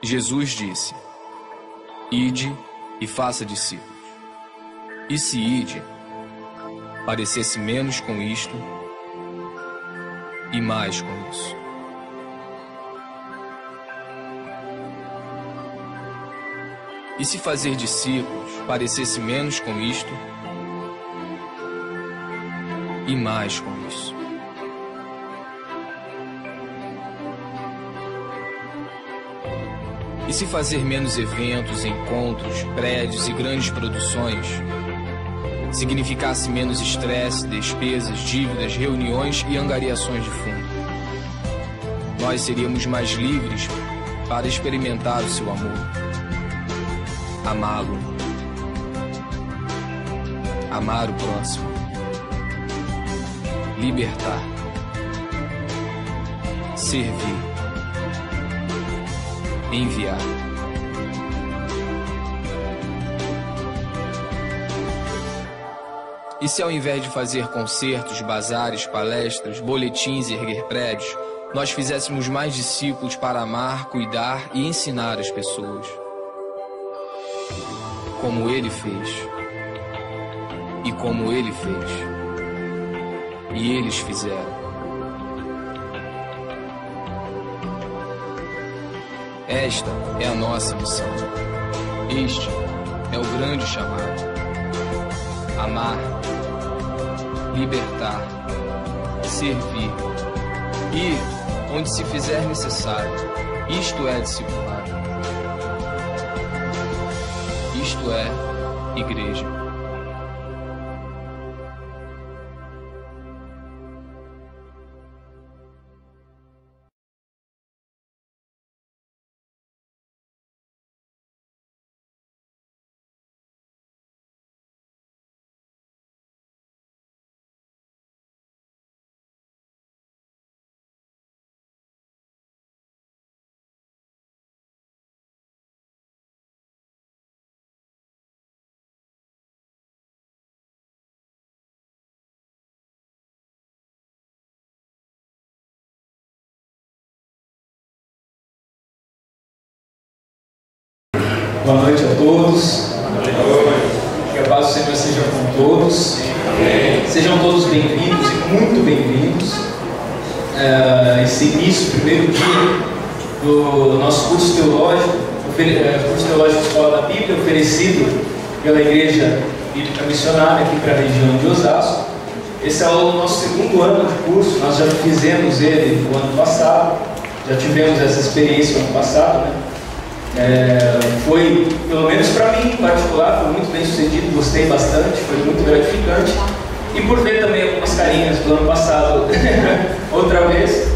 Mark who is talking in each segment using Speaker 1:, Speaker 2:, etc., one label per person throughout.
Speaker 1: Jesus disse: Ide e faça discípulos. E se ide, parecesse menos com isto e mais com isso. E se fazer discípulos parecesse menos com isto e mais com isso. E se fazer menos eventos, encontros, prédios e grandes produções significasse menos estresse, despesas, dívidas, reuniões e angariações de fundo, nós seríamos mais livres para experimentar o seu amor, amá-lo, amar o próximo, libertar, servir, enviar. E se ao invés de fazer concertos, bazares, palestras, boletins e erguer prédios, nós fizéssemos mais discípulos para amar, cuidar e ensinar as pessoas, como Ele fez, e como Ele fez, e eles fizeram. Esta é a nossa missão. Este é o grande chamado. Amar, libertar, servir, ir onde se fizer necessário. Isto é discipulado. Isto é igreja.
Speaker 2: Boa noite a todos. Que a paz do Senhor seja com todos. Sejam todos bem-vindos e muito bem-vindos. Esse início, primeiro dia do nosso curso teológico, curso teológico Escola da Bíblia, oferecido pela Igreja Bíblica Missionária aqui para a região de Osasco. Esse é o nosso segundo ano de curso. Nós já fizemos ele no ano passado, já tivemos essa experiência no ano passado, né? Foi, pelo menos para mim em particular, foi muito bem sucedido, gostei bastante, foi muito gratificante. E por ver também algumas carinhas do ano passado outra vez,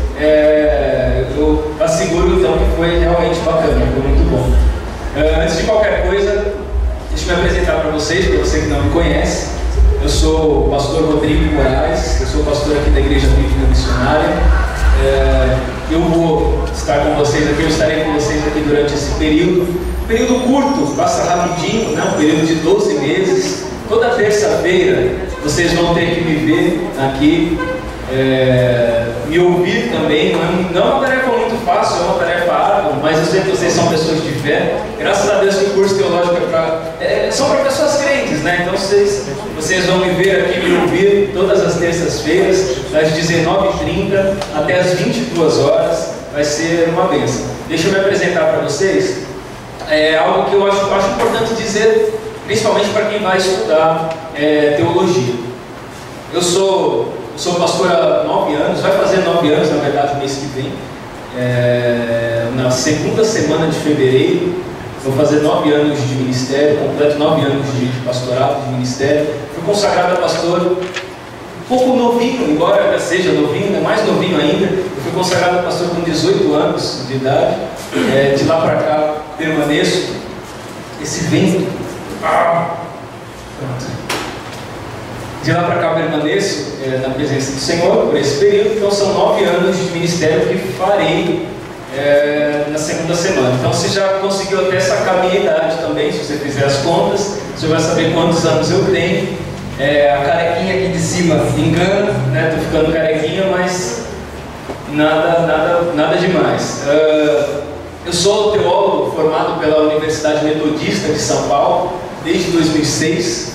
Speaker 2: eu asseguro então que foi realmente bacana, foi muito bom. Antes de qualquer coisa, deixa eu me apresentar para vocês, para você que não me conhece. Eu sou o pastor Rodrigo Moraes, eu sou pastor aqui da Igreja Bíblica Missionária. Eu vou estar com vocês aqui, eu estarei com vocês aqui durante esse período curto, passa rapidinho, né? Um período de 12 meses. Toda terça-feira vocês vão ter que me ver aqui, me ouvir também. Não é uma tarefa muito fácil, é uma tarefa árdua, mas eu sei que vocês são pessoas de fé. Graças a Deus que o curso teológico são para pessoas crentes, né? Então vocês vão me ver aqui, me ouvir todas as terças-feiras, das 19h30 até as 22 horas. Vai ser uma bênção. Deixa eu me apresentar para vocês. Algo que eu acho importante dizer, principalmente para quem vai estudar teologia. Eu sou pastor há 9 anos, vai fazer 9 anos, na verdade, no mês que vem. Na segunda semana de fevereiro, vou fazer 9 anos de ministério, completo 9 anos de pastorado, de ministério. Fui consagrado a pastor um pouco novinho, embora seja novinho, é mais novinho ainda. Eu fui consagrado a pastor com 18 anos de idade. De lá para cá permaneço. Esse vento. Pronto. De lá para cá permaneço na presença do Senhor por esse período. Então são 9 anos de ministério que farei na segunda semana. Então você já conseguiu até sacar a minha idade também, se você fizer as contas. Você vai saber quantos anos eu tenho. A carequinha aqui de cima engana, né? Tô ficando carequinha, mas nada demais. Eu sou teólogo formado pela Universidade Metodista de São Paulo desde 2006.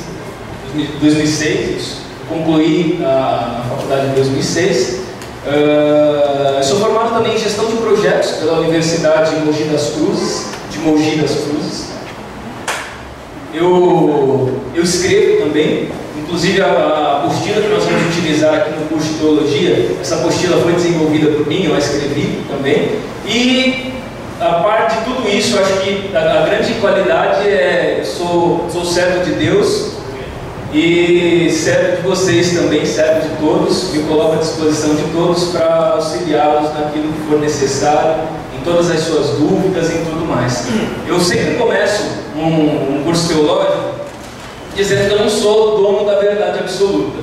Speaker 2: Concluí a faculdade em 2006. Eu sou formado também em gestão de projetos pela Universidade de Mogi das Cruzes. Eu escrevo também, inclusive a apostila que nós vamos utilizar aqui no curso de Teologia, essa apostila foi desenvolvida por mim, eu a escrevi também. E a parte de tudo isso, acho que a grande qualidade é eu sou servo de Deus e servo de vocês também, servo de todos, me coloco à disposição de todos para auxiliá-los naquilo que for necessário, em todas as suas dúvidas e tudo mais. Eu sempre começo um curso teológico dizendo que eu não sou dono da verdade absoluta.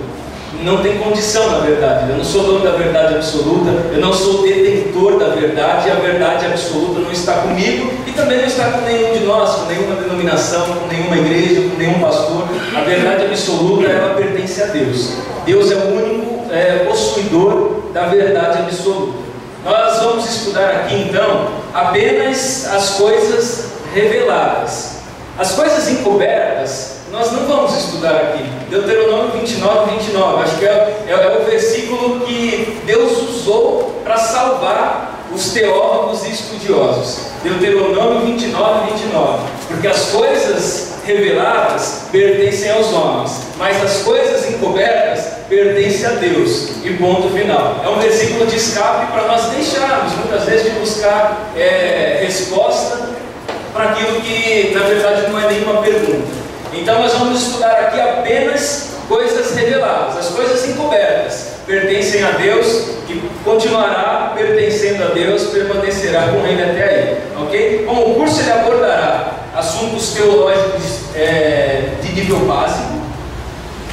Speaker 2: Não tem condição na verdade. Eu não sou dono da verdade absoluta, eu não sou detentor da verdade, e a verdade absoluta não está comigo e também não está com nenhum de nós, com nenhuma denominação, com nenhuma igreja, com nenhum pastor. A verdade absoluta, ela pertence a Deus. Deus é o único possuidor da verdade absoluta. Nós vamos estudar aqui então apenas as coisas reveladas. As coisas encobertas nós não vamos estudar aqui. Deuteronômio 29. Acho que é o versículo que Deus usou para salvar os teólogos e estudiosos. Deuteronômio 29. Porque as coisas reveladas pertencem aos homens, mas as coisas encobertas pertencem a Deus. E ponto final. É um versículo de escape para nós deixarmos, muitas vezes, de buscar resposta para aquilo que, na verdade, não é nenhuma pergunta. Então nós vamos estudar aqui apenas coisas reveladas. As coisas encobertas pertencem a Deus, que continuará pertencendo a Deus, permanecerá com Ele até aí, ok? Bom, o curso ele abordará assuntos teológicos de nível básico.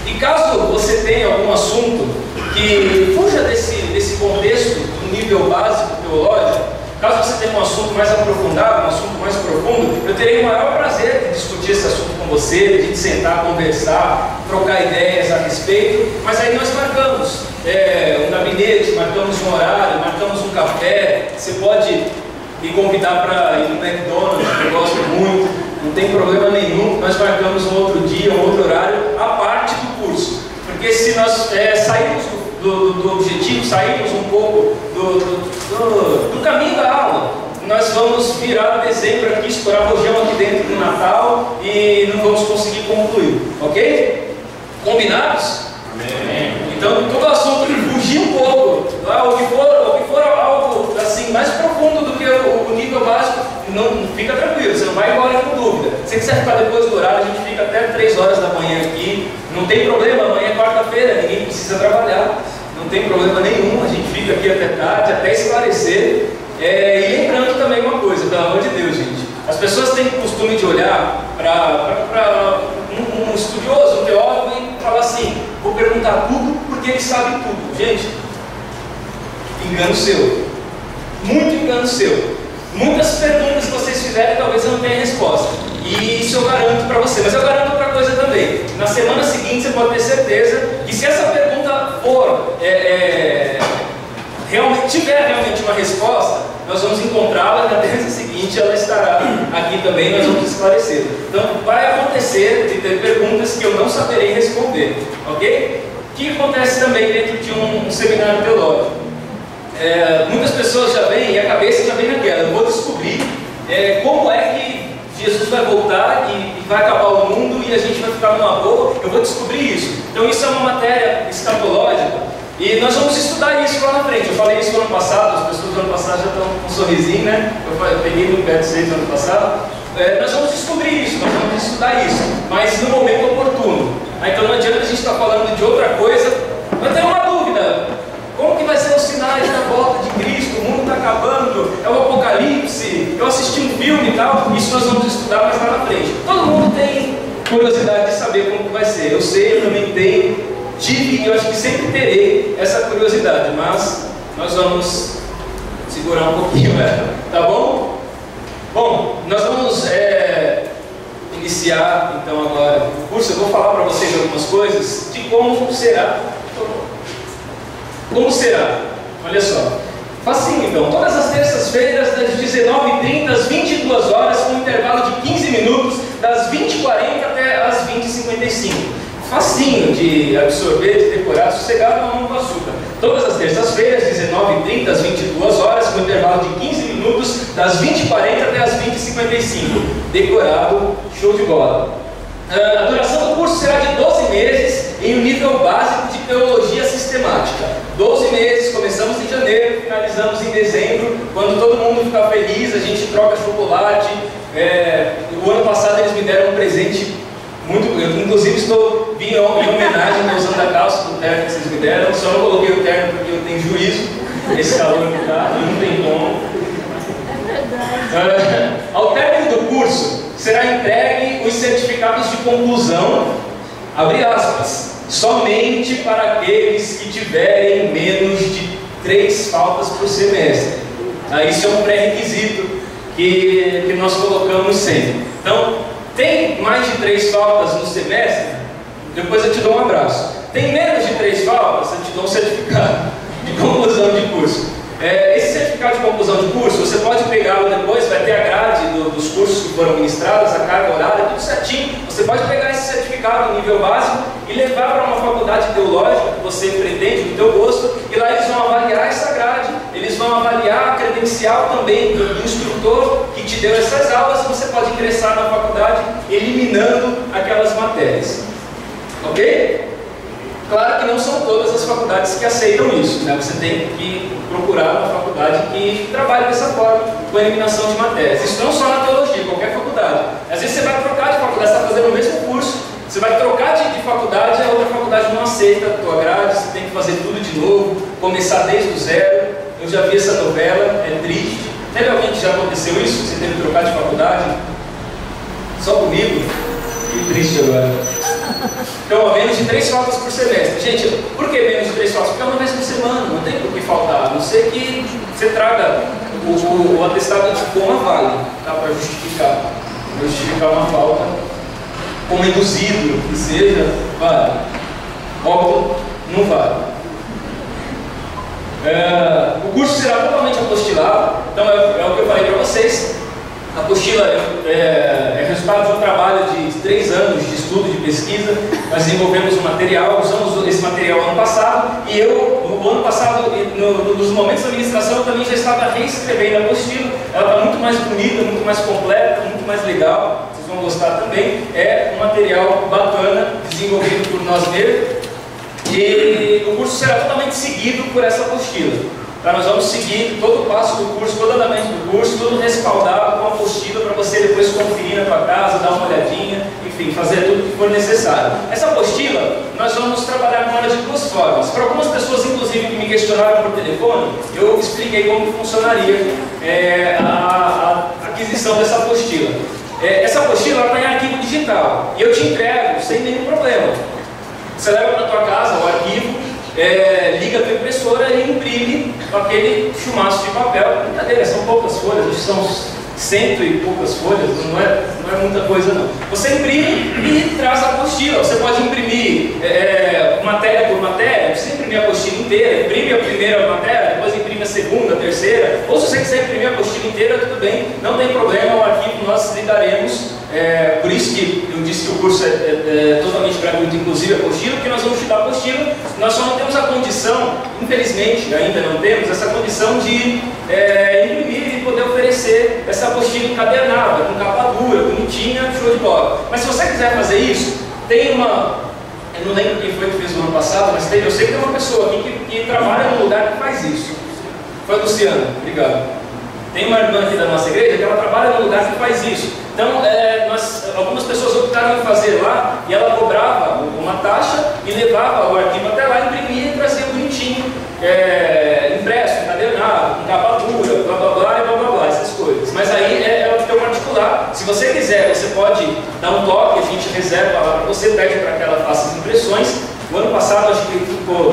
Speaker 2: E caso você tenha algum assunto que fuja desse contexto do nível básico teológico, caso você tenha um assunto mais aprofundado, um assunto mais profundo, eu terei o maior prazer de discutir esse assunto com você, de a gente sentar, conversar, trocar ideias a respeito. Mas aí nós marcamos um gabinete, marcamos um horário, marcamos um café. Você pode me convidar para ir no McDonald's, eu gosto muito, não tem problema nenhum. Nós marcamos um outro dia, um outro horário, a parte do curso. Porque se nós sairmos do objetivo, sairmos um pouco do caminho da aula, nós vamos virar dezembro aqui, estourar rojão aqui dentro do Natal e não vamos conseguir concluir, ok? Combinados? Amém. Então, todo assunto que fugir um pouco, ou que for algo assim, mais profundo do que o nível básico, não fica tranquilo, você não vai embora com dúvida. Se você quiser ficar depois do horário, a gente fica até 3 horas da manhã aqui, não tem problema, amanhã é quarta-feira, ninguém precisa trabalhar, não tem problema nenhum, a gente fica aqui até tarde, até esclarecer. E lembrando também uma coisa, pelo amor de Deus, gente, as pessoas têm o costume de olhar para um estudioso, um teólogo e falar assim: vou perguntar tudo porque ele sabe tudo. Gente, engano seu, muito engano seu. Muitas perguntas que vocês fizerem talvez eu não tenha resposta, e isso eu garanto para você. Mas eu garanto outra coisa também: na semana seguinte você pode ter certeza que se essa pergunta for tiver realmente uma resposta, nós vamos encontrá-la na terça seguinte, ela estará aqui também, nós vamos esclarecer. Então vai acontecer de ter perguntas que eu não saberei responder, ok? O que acontece também dentro de um seminário teológico? Muitas pessoas já vêm e a cabeça já vem naquela: eu vou descobrir como é que Jesus vai voltar e vai acabar o mundo e a gente vai ficar numa boa. Eu vou descobrir isso. Então isso é uma matéria escatológica e nós vamos estudar isso lá na frente. Eu falei isso no ano passado, as pessoas do ano passado já estão com um sorrisinho, né? Eu peguei no pé de vocês no ano passado. Nós vamos descobrir isso, nós vamos estudar isso, mas no momento oportuno. Então não adianta a gente estar falando de outra coisa. Mas tem uma dúvida: como que vai ser os sinais da volta de Cristo? O mundo está acabando, é o Apocalipse, eu assisti um filme e tal. Isso nós vamos estudar mais lá na frente. Todo mundo tem curiosidade de saber como que vai ser. Eu sei, eu também tenho, tive e eu acho que sempre terei essa curiosidade, mas nós vamos segurar um pouquinho, tá bom? Bom, nós vamos iniciar então agora o curso. Eu vou falar para vocês algumas coisas de como será. Como será? Olha só, Facinho, então. Todas as terças-feiras, das 19h30 às 22 horas, com um intervalo de 15 minutos, das 20h40 até as 20h55. Facinho de absorver, de decorar, sossegado, mamão com açúcar. Todas as terças-feiras, 19h30 às 22 horas, com um intervalo de 15 minutos, das 20h40 até as 20h55. Decorado, show de bola. A duração do curso será de 12 meses em um nível básico de teologia sistemática. 12 meses, começamos em janeiro, finalizamos em dezembro, quando todo mundo fica feliz, a gente troca chocolate. O ano passado eles me deram um presente muito, eu inclusive vim em homenagem usando a calça do terno que vocês me deram, só não coloquei o terno porque eu tenho juízo, esse calor que está, não tem como. Ao término do curso, será entregue os certificados de conclusão, abre aspas, somente para aqueles que tiverem menos de 3 faltas por semestre. Isso é um pré-requisito que nós colocamos sempre. Então, tem mais de 3 faltas no semestre, depois eu te dou um abraço. Tem menos de 3 faltas, eu te dou um certificado de conclusão de curso. Esse certificado de conclusão de curso, você pode pegá-lo depois, vai ter a grade dos cursos que foram ministrados, a carga horária, tudo certinho. Você pode pegar esse certificado no nível básico e levar para uma faculdade teológica que você pretende, do teu gosto, e lá eles vão avaliar essa grade, eles vão avaliar a credencial também do instrutor que te deu essas aulas, e você pode ingressar na faculdade eliminando aquelas matérias. Ok? Claro que não são todas as faculdades que aceitam isso, né? Você tem que procurar uma faculdade que trabalhe dessa forma, com eliminação de matérias. Isso não só na teologia, qualquer faculdade. Às vezes você vai trocar de faculdade, você está fazendo o mesmo curso, você vai trocar de faculdade, a outra faculdade não aceita a tua grade, você tem que fazer tudo de novo, começar desde o zero. Eu já vi essa novela, é triste. Teve alguém que já aconteceu isso? Você teve que trocar de faculdade? Só comigo? Que triste agora. Então, menos de 3 faltas por semestre. Gente, por que menos de 3 faltas? Porque é uma vez por semana, não tem por que faltar. A não ser que você traga o atestado de coma vale, tá? Para justificar uma falta, como induzido, que seja, vale. Óbvio, não vale. O curso será totalmente apostilado, então é o que eu falei para vocês. A apostila é resultado de um trabalho de 3 anos de estudo, de pesquisa. Nós desenvolvemos um material, usamos esse material ano passado, e eu, no ano passado, nos momentos da administração, eu também já estava reescrevendo a apostila. Ela está muito mais bonita, muito mais completa, muito mais legal, vocês vão gostar também. É um material bacana, desenvolvido por nós mesmos, e o curso será totalmente seguido por essa apostila. Tá, nós vamos seguir todo o passo do curso, todo o andamento do curso, tudo respaldado com a apostila para você depois conferir na tua casa, dar uma olhadinha, enfim, fazer tudo o que for necessário. Essa apostila, nós vamos trabalhar com ela de 2 formas. Para algumas pessoas, inclusive, que me questionaram por telefone, eu expliquei como funcionaria a aquisição dessa apostila. Essa apostila está em arquivo digital, e eu te entrego sem nenhum problema. Você leva para a tua casa o arquivo, liga a tua impressora e imprime aquele chumaço de papel. Brincadeira, são poucas folhas, acho que são 100 e poucas folhas, não é muita coisa não. Você imprime e traz a apostila. Você pode imprimir matéria por matéria, você imprimir a apostila inteira, imprime a primeira matéria, depois imprime a segunda, a terceira, ou se você quiser imprimir a apostila inteira, tudo bem, não tem problema, o arquivo nós lidaremos. Por isso que eu disse que o curso é totalmente gratuito, inclusive a apostila, porque nós vamos te dar a apostila. Nós só não temos a condição, infelizmente ainda não temos, essa condição de imprimir e poder oferecer essa apostila encadernada, com capa dura, bonitinha, show de bola. Mas se você quiser fazer isso, tem uma... Eu não lembro quem foi que fez no ano passado, mas eu sei que tem uma pessoa aqui que trabalha num lugar que faz isso. Foi a Luciana, obrigado. Tem uma irmã aqui da nossa igreja que ela trabalha num lugar que faz isso. Então, algumas pessoas optaram em fazer lá, e ela cobrava uma taxa e levava o arquivo até lá, imprimia e trazia bonitinho, impresso, encadernado, com capa dura, blá blá blá e blá blá blá, essas coisas. Mas aí é o teu particular. Se você quiser, você pode dar um toque, a gente reserva lá para você, pede para que ela faça as impressões. O ano passado acho que ficou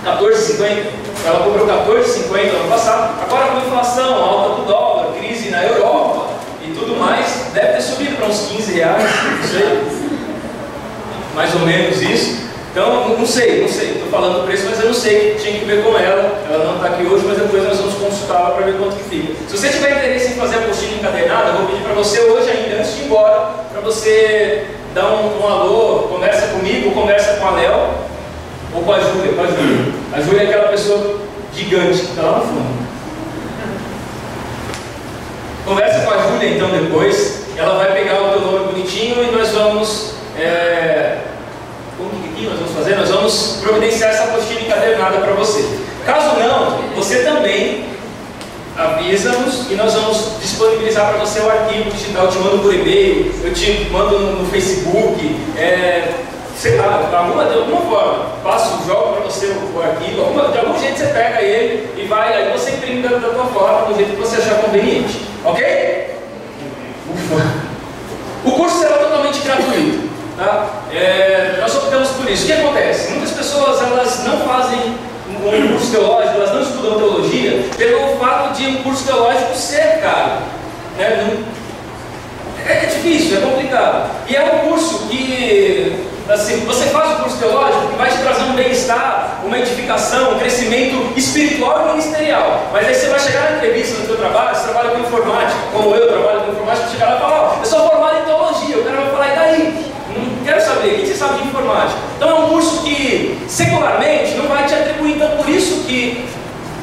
Speaker 2: R$14,50, ela cobrou R$14,50 no ano passado. Agora com inflação, alta do dólar, crise na Europa e tudo mais, deve ter subido para uns R$15, não sei, mais ou menos isso. Então, não sei, estou falando o preço, mas eu eu não sei, tinha que ver com ela não está aqui hoje, mas depois nós vamos consultá-la para ver quanto que fica. Se você tiver interesse em fazer a apostila encadernada, eu vou pedir para você hoje ainda, antes de ir embora, para você dar um alô, conversa comigo, conversa com a Léo, ou com a Júlia, A Júlia é aquela pessoa gigante que está lá no fundo. Conversa com a Júlia então depois, ela vai pegar o teu nome bonitinho e nós vamos... Como que nós vamos fazer? Nós vamos providenciar essa apostila encadernada para você. Caso não, você também avisa-nos e nós vamos disponibilizar para você o arquivo digital. Eu te mando por e-mail, eu te mando no Facebook, sei lá, de alguma forma. Passo, jogo para você o arquivo, de algum jeito você pega ele e vai, aí você imprime da tua forma, do jeito que você achar conveniente. Ok? Ufa! O curso será totalmente gratuito. Tá? Nós optamos por isso. O que acontece? Muitas pessoas elas não fazem um curso teológico, elas não estudam teologia pelo fato de um curso teológico ser caro. Né? É difícil, é complicado. E é um curso que, assim, você faz o curso teológico que vai te trazer um bem-estar, uma edificação, um crescimento espiritual e ministerial. Mas aí você vai chegar na entrevista no seu trabalho, você trabalha com informática, como eu trabalho com informática, você chegar lá e falar, eu sou formado em teologia, o cara vai falar, e daí? Não quero saber, o que você sabe de informática? Então é um curso que, secularmente, não vai te atribuir, então por isso que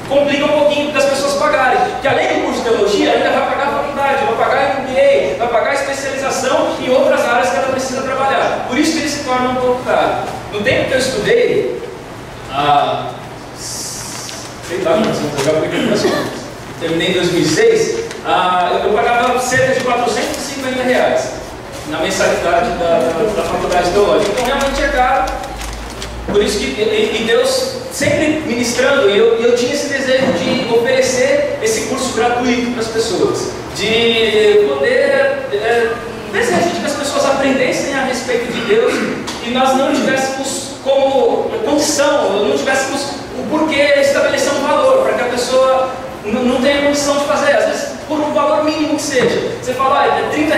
Speaker 2: complica um pouquinho das pessoas pagarem. Que além do curso de teologia, ainda vai pagar a faculdade, vai pagar MBA, vai pagar a especialização em outras áreas que ela precisa trabalhar. Por isso que ele se torna um pouco caro. No tempo que eu estudei, sei lá, terminei em 2006, eu pagava cerca de R$450 na mensalidade da faculdade teológica. Então realmente é caro. Por isso que e Deus sempre ministrando, e eu tinha esse desejo de oferecer esse curso gratuito para as pessoas, de poder desejo de que as pessoas aprendessem a respeito de Deus e nós não tivéssemos como condição, não tivéssemos o porquê estabelecer um valor para que a pessoa não tenha condição de fazer, às vezes por um valor mínimo que seja. Você fala, é R$30,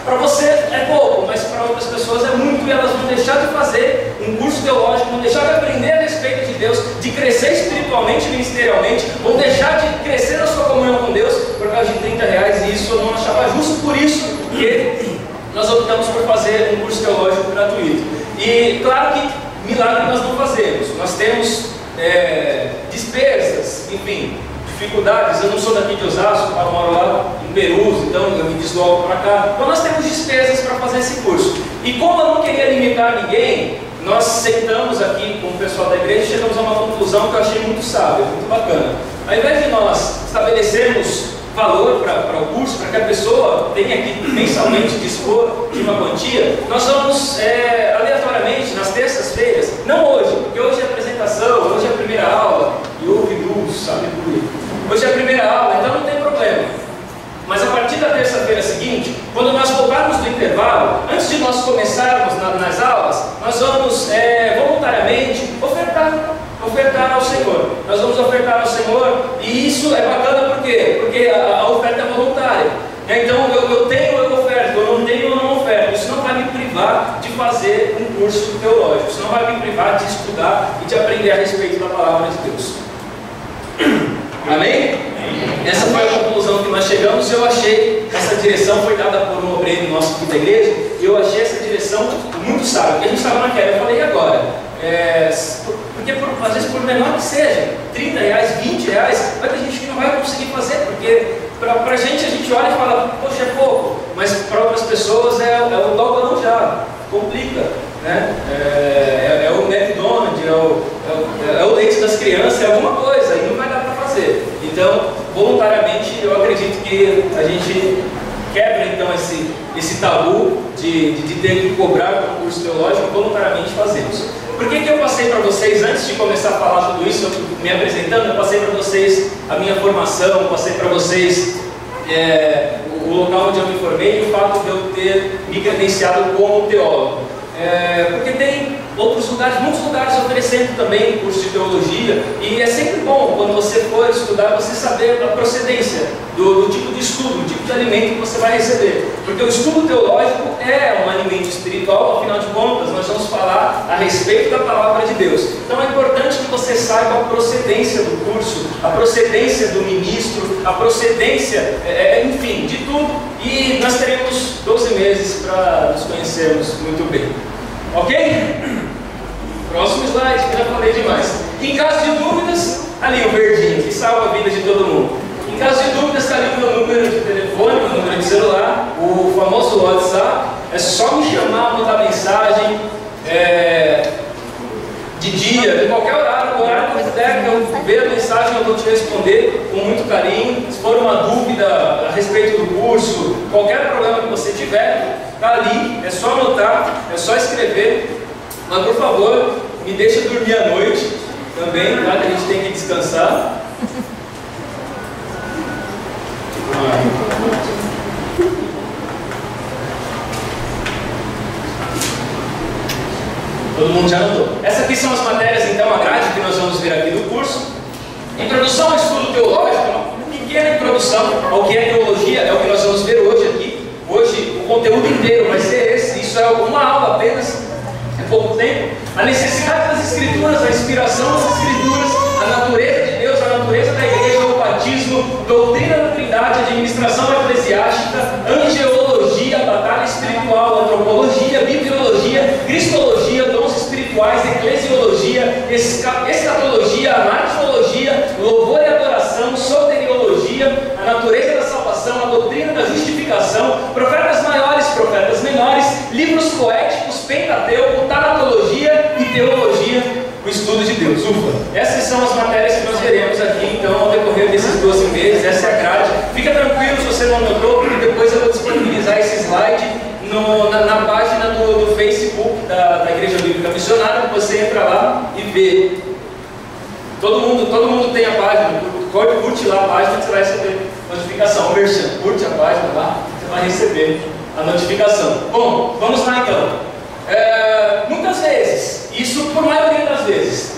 Speaker 2: para você é pouco, mas para outras pessoas é muito, e elas vão deixar de fazer um curso teológico, vão deixar de aprender a respeito de Deus, de crescer espiritualmente e ministerialmente, vão deixar de crescer na sua comunhão com Deus por causa de R$30, e isso eu não achava justo. Por isso que nós optamos por fazer um curso teológico gratuito. E claro que milagre nós não fazemos, nós temos despesas, enfim, dificuldades. Eu não sou daqui de Osasco, eu moro lá em Perus, então eu me desloco para cá. Então nós temos despesas para fazer esse curso. E como eu não queria limitar ninguém, nós sentamos aqui com o pessoal da igreja e chegamos a uma conclusão que eu achei muito sábia, muito bacana. Ao invés de nós estabelecermos valor para o curso, para que a pessoa tenha que mensalmente dispor de uma quantia, nós vamos aleatoriamente nas terças-feiras, não hoje, porque hoje é a apresentação, hoje é a primeira aula, e ouve luz, aleluia. Hoje é a primeira aula, então não tem problema. Mas a partir da terça-feira seguinte, quando nós voltarmos do intervalo, antes de nós começarmos nas aulas, nós vamos voluntariamente ofertar ao Senhor. Nós vamos ofertar ao Senhor, e isso é bacana por quê? Porque a oferta é voluntária. Então eu tenho, eu oferto, eu não tenho, eu não oferto. Isso não vai me privar de fazer um curso teológico, isso não vai me privar de estudar e de aprender a respeito da palavra de Deus. Amém? Essa foi a conclusão que nós chegamos. Eu achei, essa direção foi dada por um obreiro nosso aqui da igreja, e eu achei essa direção muito sábia, porque a gente estava naquela, eu falei, e agora? Porque às vezes por menor que seja, R$30, R$20, vai ter gente que não vai conseguir fazer, porque para a gente olha e fala, poxa, é pouco, mas para outras pessoas é o dó não já, complica, né? É o McDonald's, é o leite das crianças, é alguma coisa, e não vai dar para fazer. Então, voluntariamente, eu acredito que a gente quebra então esse tabu de ter que cobrar um curso teológico, voluntariamente fazemos. Por que eu passei para vocês, antes de começar a falar tudo isso, me apresentando, eu passei para vocês a minha formação, passei para vocês o local onde eu me formei e o fato de eu ter me credenciado como teólogo. Porque tem outros lugares, muitos lugares oferecendo também curso de teologia, e é sempre bom, quando você for estudar, você saber a procedência do tipo de estudo, do tipo de alimento que você vai receber, porque o estudo teológico é um alimento espiritual. Afinal de contas, nós vamos falar a respeito da palavra de Deus. Então é importante que você saiba a procedência do curso, a procedência do ministro, a procedência, enfim, de tudo, e nós teremos 12 meses para nos conhecermos muito bem. Ok? Próximo slide, que já falei demais. Em caso de dúvidas, ali o verdinho, que salva a vida de todo mundo. Em caso de dúvidas, está ali o meu número de telefone, meu número de celular, o famoso WhatsApp. É só me chamar, mandar mensagem, de dia, de qualquer horário, o horário que eu puder, que eu ver a mensagem, eu vou te responder com muito carinho. Se for uma dúvida a respeito do curso, qualquer problema que você tiver, está ali, é só anotar, é só escrever. Mas por favor, me deixa dormir à noite também, tá? Que a gente tem que descansar. Todo mundo já anotou. Essas aqui são as matérias, então, a grade que nós vamos ver aqui do curso. Introdução ao estudo teológico, uma pequena introdução ao que é teologia, é o que nós vamos ver hoje aqui. Hoje, o conteúdo inteiro vai ser esse. Isso é uma aula apenas, é pouco tempo. A necessidade das Escrituras, a inspiração das Escrituras, a natureza de Deus, a natureza da igreja, o batismo, doutrina da Trindade, administração eclesiástica, angelologia, batalha espiritual, antropologia, bibliologia, cristologia, dons espirituais, eclesiologia, escatologia, martirologia, louvor e adoração, soteriologia, a natureza da salvação, a doutrina da justificação, profetas maiores, profetas menores, livros poéticos, Pentateuco, tanatologia e teologia, o estudo de Deus. Ufa! Essas são as matérias que nós veremos aqui, então, ao decorrer desses 12 meses. Essa é a grade. Fica tranquilo se você não anotou, porque depois eu vou disponibilizar esse slide na página do Facebook da Igreja Bíblica Missionária. Você entra lá e vê. Todo mundo tem a página. Curte lá a página que você vai receber notificação. Merchan, curte a página lá, você vai receber a notificação. Bom, vamos lá então. Muitas vezes, isso por maioria das vezes,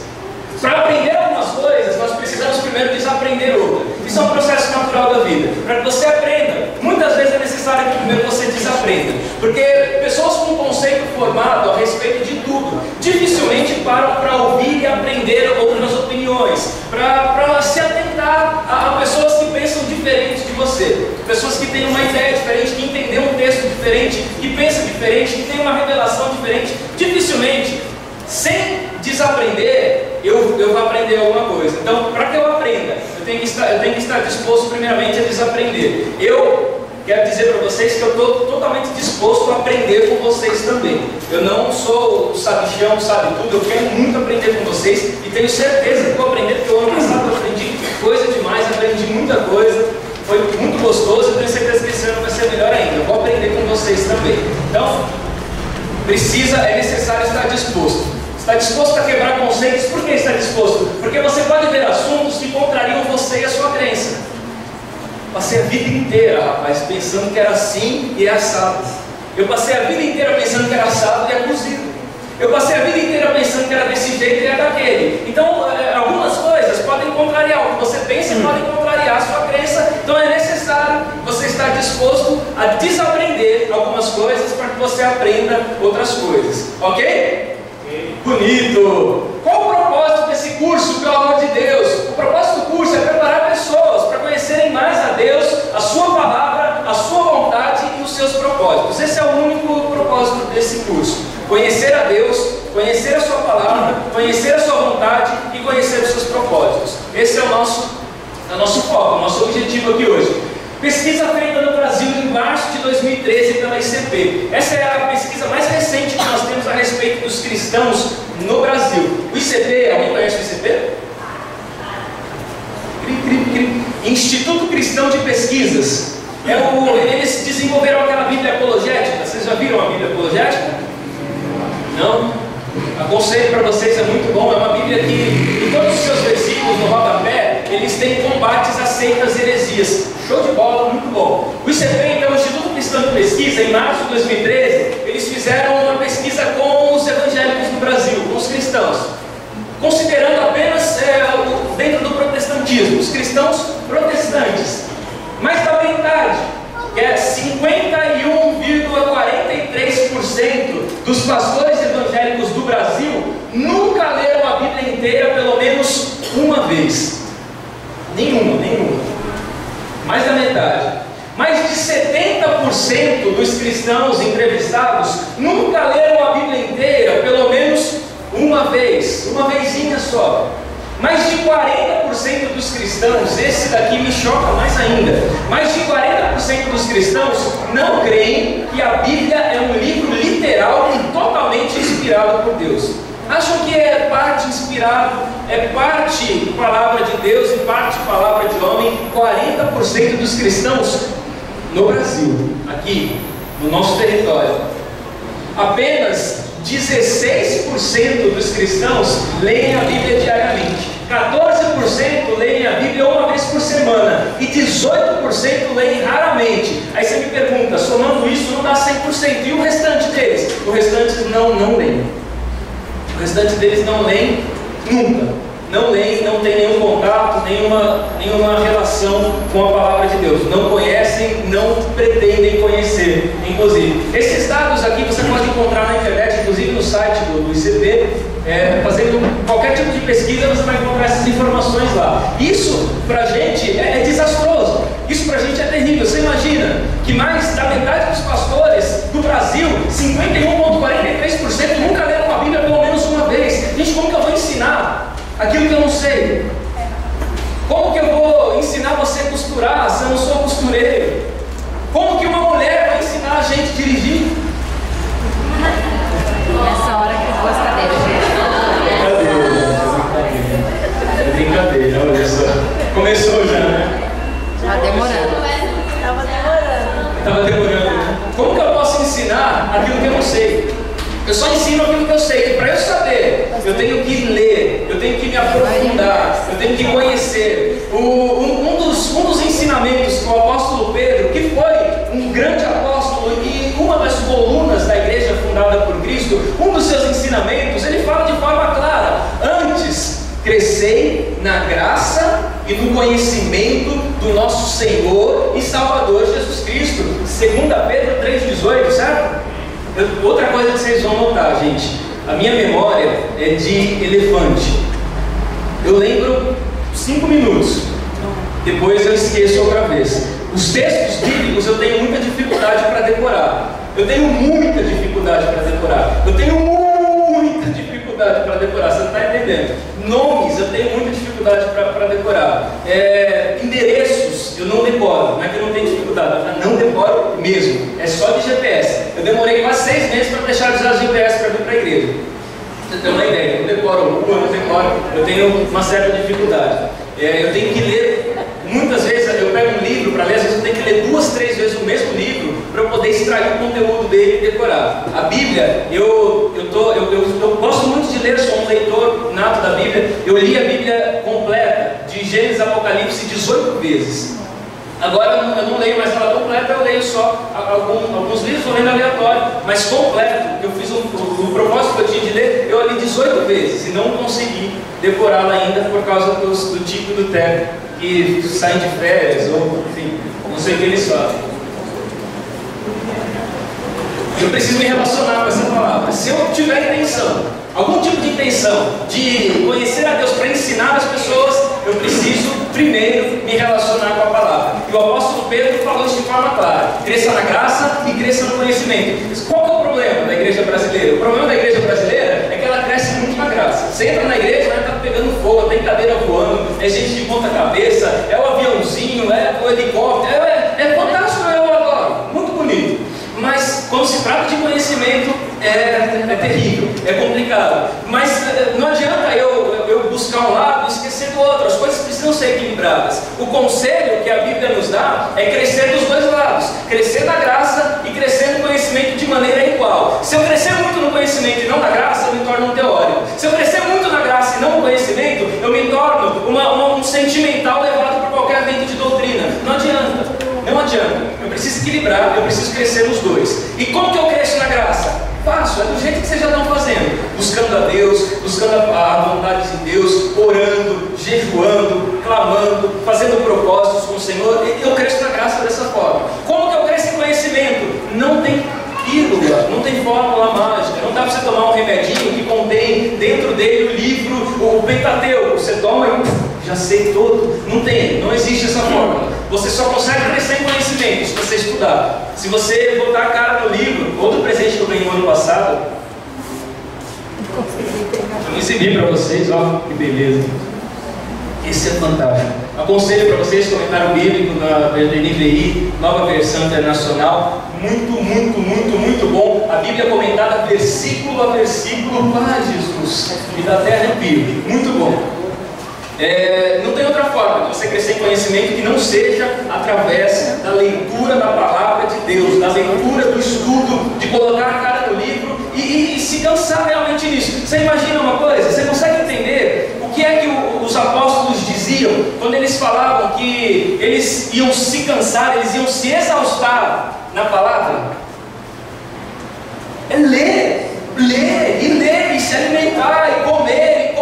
Speaker 2: para aprender algumas coisas, nós precisamos primeiro desaprender outras. Isso é um processo natural da vida. Para que você aprenda, muitas vezes é necessário que primeiro você desaprenda. Porque pessoas com um conceito formado a respeito de tudo, dificilmente param para ouvir e aprender outras opiniões, para se atentar a pessoas que pensam diferente de você, pessoas que têm uma ideia diferente, que entendem um texto diferente, que pensam diferente, que têm uma revelação diferente. Dificilmente, sem desaprender, eu vou aprender alguma coisa. Então, para que eu aprenda, eu tenho que estar disposto primeiramente a desaprender. Eu quero dizer para vocês que eu estou totalmente disposto a aprender com vocês também. Eu não sou o sabichão, sabe tudo, eu quero muito aprender com vocês e tenho certeza que vou aprender, porque o ano passado eu aprendi coisa demais, aprendi muita coisa, foi muito gostoso, eu tenho certeza que esse ano vai ser melhor ainda. Eu vou aprender com vocês também. Então, é necessário estar disposto. Está disposto a quebrar conceitos? Por que está disposto? Porque você pode ver assuntos que contrariam você e a sua crença. Passei a vida inteira, rapaz, pensando que era assim e é assado. Eu passei a vida inteira pensando que era assado e é cozido. Eu passei a vida inteira pensando que era desse jeito e é daquele. Então, algumas coisas podem contrariar o que você pensa e podem contrariar a sua crença. Então, é necessário você estar disposto a desaprender algumas coisas para que você aprenda outras coisas. Ok? Bonito! Qual o propósito desse curso, pelo amor de Deus? O propósito do curso é preparar pessoas para conhecerem mais a Deus, a sua palavra, a sua vontade e os seus propósitos. Esse é o único propósito desse curso. Conhecer a Deus, conhecer a sua palavra, conhecer a sua vontade e conhecer os seus propósitos. Esse é o nosso foco, o nosso objetivo aqui hoje. Pesquisa feita no Brasil em março de 2013 pela ICP. Essa é a pesquisa mais recente que nós temos a respeito dos cristãos no Brasil. O ICP, alguém conhece o ICP? Instituto Cristão de Pesquisas. Eles desenvolveram aquela Bíblia apologética. Vocês já viram a Bíblia apologética? Não? Aconselho para vocês, é muito bom. É uma Bíblia que, em todos os seus versículos, no rodapé, eles têm combates a seitas e heresias. Show de bola, muito bom. O ICP, então, o Instituto Cristão de Pesquisa, em março de 2013, eles fizeram uma pesquisa com os evangélicos no Brasil. cristãos, considerando apenas dentro do protestantismo, os cristãos protestantes, mais da metade, que é 51,43% dos pastores evangélicos do Brasil nunca leram a Bíblia inteira pelo menos uma vez. Nenhuma. Mais da metade. Mais de 70% dos cristãos entrevistados nunca leram a Bíblia inteira pelo menos uma vez, uma vezinha só. Mais de 40% dos cristãos, esse daqui me choca mais ainda, mais de 40% dos cristãos não creem que a Bíblia é um livro literal e totalmente inspirado por Deus. Acham que é parte inspirado, é parte palavra de Deus e parte palavra de homem. 40% dos cristãos no Brasil, aqui no nosso território. Apenas 16% dos cristãos leem a Bíblia diariamente, 14% leem a Bíblia uma vez por semana e 18% leem raramente. Aí você me pergunta, somando isso não dá 100%, e o restante deles? O restante não leem. O restante deles não leem nunca. Não leem, não tem nenhum contato, nenhuma relação com a palavra de Deus. Não conhecem, não pretendem conhecer, inclusive. Esses dados aqui você pode encontrar na internet, inclusive no site do ICP. Fazendo qualquer tipo de pesquisa, você vai encontrar essas informações lá. Isso pra gente é desastroso. Isso pra gente é terrível. Você imagina que mais da metade dos pastores do Brasil, 51,43%, nunca leram a Bíblia pelo menos uma vez. Gente, como que eu vou ensinar aquilo que eu não sei? Como que eu vou ensinar você a costurar se eu não sou costureiro? Como que uma mulher vai ensinar a gente a dirigir?
Speaker 3: Nessa hora que eu vou as cadeiras, gente.
Speaker 2: Brincadeira, olha só. Começou já, né?
Speaker 3: Tá demorando.
Speaker 2: Tava demorando. Como que eu posso ensinar aquilo que eu não sei? Eu só ensino aquilo que eu sei. Para eu saber, eu tenho que ler, eu tenho que me aprofundar, eu tenho que conhecer. Um dos ensinamentos que o apóstolo Pedro, que foi um grande apóstolo e uma das colunas da igreja fundada por Cristo, um dos seus ensinamentos, ele fala de forma clara: antes crescei na graça e no conhecimento do nosso Senhor e Salvador Jesus Cristo. 2 Pedro 3,18, certo? Outra coisa que vocês vão notar, gente, a minha memória é de elefante. Eu lembro 5 minutos, depois eu esqueço outra vez. Os textos bíblicos eu tenho muita dificuldade para decorar. Você tem muita dificuldade para decorar, você não está entendendo. Nomes eu tenho muita dificuldade para decorar. Endereços eu não decoro, não é que eu não tenho dificuldade, eu não decoro mesmo, é só de GPS. Eu demorei quase 6 meses para deixar de usar o GPS para vir para a igreja. Você tem uma ideia, eu decoro rua, eu tenho uma certa dificuldade. Eu tenho que ler, muitas vezes eu pego um livro para ler, às vezes eu tenho que ler 2, 3 vezes o mesmo livro para eu poder extrair o conteúdo dele e decorar. A Bíblia, eu gosto muito de ler, sou um leitor nato da Bíblia. Eu li a Bíblia completa, de Gênesis a Apocalipse, 18 vezes. Agora eu não leio mais ela completa, eu leio só alguns livros, eu leio aleatório, mas completo, eu fiz o propósito que eu tinha de ler, eu li 18 vezes e não consegui decorá-la ainda por causa do Tico e do Teco, que saem de férias, ou enfim, não sei o que eles fazem. Eu preciso me relacionar com essa palavra. Se eu tiver intenção, algum tipo de intenção de conhecer a Deus para ensinar as pessoas, eu preciso primeiro me relacionar com a palavra. E o apóstolo Pedro falou isso de forma clara: cresça na graça e cresça no conhecimento. Qual que é o problema da igreja brasileira? O problema da igreja brasileira é que ela cresce muito na graça. Você entra na igreja, está pegando fogo, tem cadeira voando, é gente de ponta cabeça, é o aviãozinho, é o helicóptero, é fantástico, eu adoro, muito bonito. Mas quando se trata de conhecimento, é terrível, é complicado. Mas não adianta eu buscar um lado e esquecer do outro. As coisas precisam ser equilibradas. O conselho que a Bíblia nos dá é crescer dos dois lados, crescer na graça e crescer no conhecimento de maneira igual. Se eu crescer muito no conhecimento e não na graça, eu me torno um teórico. Se eu crescer muito na graça e não no conhecimento, eu me torno um sentimental levado por qualquer vento de doutrina. Não adianta. Eu preciso equilibrar, eu preciso crescer nos dois. E como que eu cresço na graça? Faço, é do jeito que vocês já estão fazendo, buscando a Deus, buscando a vontade de Deus, orando, jejuando, clamando, fazendo propósitos com o Senhor. Eu cresço na graça dessa forma. Como que eu cresço em conhecimento? Não tem pílula, não tem fórmula mágica, não dá para você tomar um remedinho que contém dentro dele o livro, o Pentateuco, você toma e já sei todo. Não tem, não existe essa fórmula. Você só consegue crescer em conhecimento se você estudar. Se você botar a cara no livro, outro presente que eu ganhei no ano passado, eu vou exibir para vocês, ó, que beleza. Esse é fantástico. Aconselho para vocês, comentário bíblico da NVI, nova versão internacional. Muito bom. A Bíblia comentada versículo a versículo. Jesus, me dá até arrepio. Muito bom. Não tem outra forma de você crescer em conhecimento que não seja através da leitura da palavra de Deus, da leitura do estudo, de colocar a cara no livro e se cansar realmente nisso. Você imagina uma coisa? Você consegue entender o que é que os apóstolos diziam quando eles falavam que eles iam se cansar, eles iam se exaustar na palavra? É ler, e se alimentar, e comer,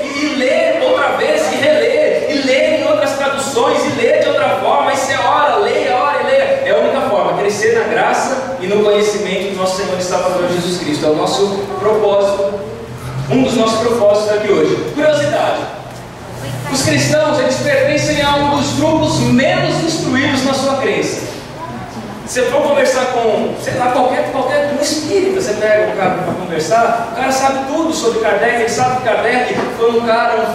Speaker 2: e ler outra vez, e reler, e ler em outras traduções, e ler de outra forma, e você ora e leia. É a única forma, crescer na graça e no conhecimento do nosso Senhor e Salvador Jesus Cristo. É o nosso propósito, um dos nossos propósitos aqui hoje. Curiosidade: os cristãos, eles pertencem a um dos grupos menos instruídos na sua crença. Você for conversar com, sei lá, qualquer um espírita, você pega um cara para conversar, o cara sabe tudo sobre Kardec. Ele sabe que Kardec foi um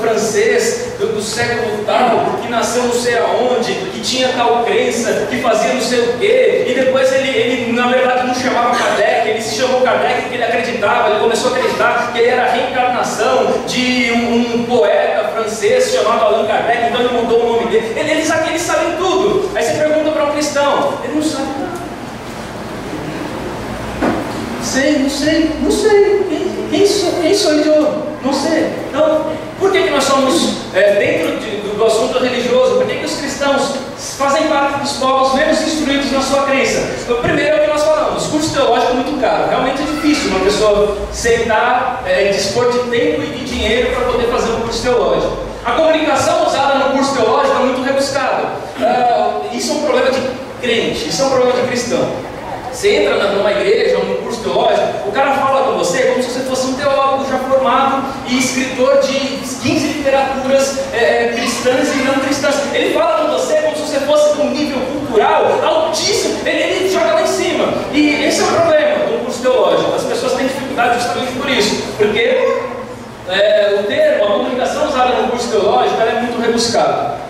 Speaker 2: francês do século tal, que nasceu não sei aonde, que tinha tal crença, que fazia não sei o quê, e depois ele na verdade não chamava Kardec, ele se chamou Kardec porque ele acreditava, ele começou a acreditar que ele era a reencarnação de um poeta francês chamado Allan Kardec, então ele mudou o nome dele. Eles sabem tudo. Aí você pergunta para um cristão, ele não sabe nada. Não sei. Quem sou eu? Não sei. Então, por que nós somos, dentro do assunto religioso, por que os cristãos fazem parte dos povos menos instruídos na sua crença? Então, primeiro é o que nós falamos, curso teológico é muito caro. Realmente é difícil uma pessoa sentar, dispor de tempo e de dinheiro para poder fazer um curso teológico. A comunicação usada no curso teológico é muito rebuscada. Isso é um problema de crente, isso é um problema de cristão. Você entra numa igreja, num curso teológico, o cara fala com você como se você fosse um teólogo já formado e escritor de 15 literaturas cristãs e não cristãs. Ele fala com você como se você fosse de um nível cultural altíssimo, ele joga lá em cima. E esse é o problema do curso teológico. As pessoas têm dificuldade justamente por isso, porque o termo, a comunicação usada no curso teológico, ela é muito rebuscada.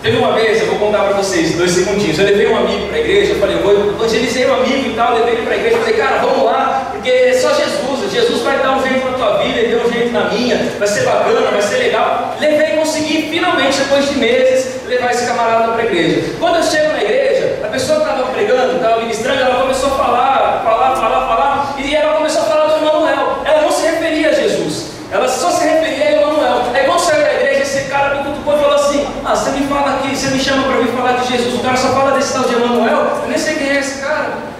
Speaker 2: Teve uma vez, eu vou contar para vocês, 2 segundinhos. Eu levei um amigo para a igreja, eu falei, eu evangelizei um amigo e tal, levei ele para a igreja, falei, cara, vamos lá, porque só Jesus vai dar um jeito na tua vida, ele deu um jeito na minha, vai ser bacana, vai ser legal. Levei e consegui, finalmente, depois de meses, levar esse camarada para a igreja. Quando eu chego na igreja, a pessoa que estava pregando, estava ministrando, ela começou a falar, e ela começou a falar do Emanuel. Ela não se referia a Jesus, ela só se referia a Emanuel. Aí quando saiu da igreja, esse cara me cutucou e falou assim, você me fala aqui, você me chama para vir falar de Jesus, o cara só fala desse tal de Emanuel, eu nem sei quem é esse cara.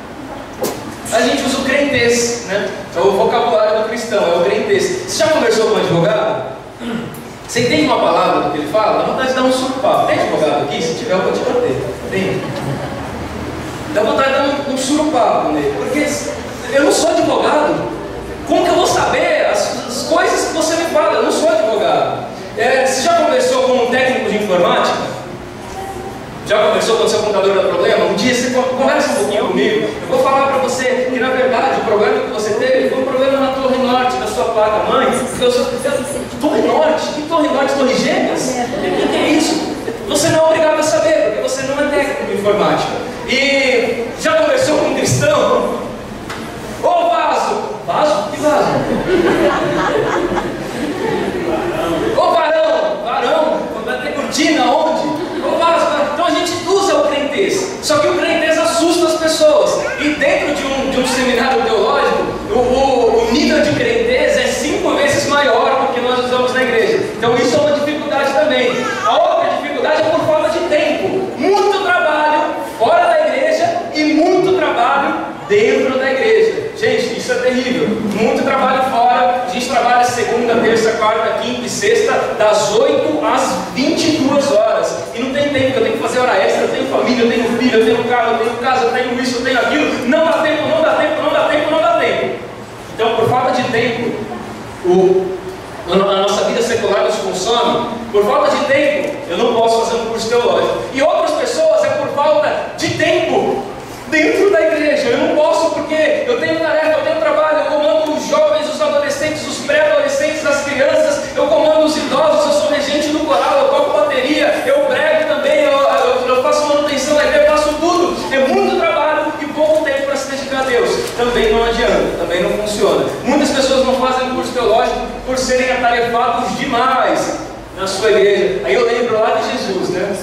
Speaker 2: A gente usa o crentez, né? É o vocabulário do cristão, é o crentez. Você já conversou com um advogado? Você entende uma palavra do que ele fala? Dá vontade de dar um surupapo. Tem advogado aqui? Se tiver, eu vou te bater. Tem? Dá vontade de dar um surupapo nele, porque eu não sou advogado. Como que eu vou saber as coisas que você me fala? Eu não sou advogado. Você já conversou com um técnico de informática? Já conversou quando seu computador dá problema? Um dia você conversa um pouquinho comigo. Eu vou falar para você que na verdade o problema que você teve foi um problema na torre norte da sua placa mãe. Torre norte? Que torre norte? Torre gêmeas? O que é isso? Você não é obrigado a saber, porque você não é técnico de informática. E já conversou com um cristão? Ô vaso! Vaso? Que vaso? Ô varão! Vai ter cortina onde? Ô vaso! Então a gente usa o crentez. Só que o crentez assusta as pessoas. E dentro de um seminário teológico, o nível de crentez é 5 vezes maior do que nós usamos na igreja. Então isso é uma dificuldade também. A outra dificuldade é por falta de tempo. Muito trabalho fora da igreja e muito Aí eu lembro lá de Jesus, né?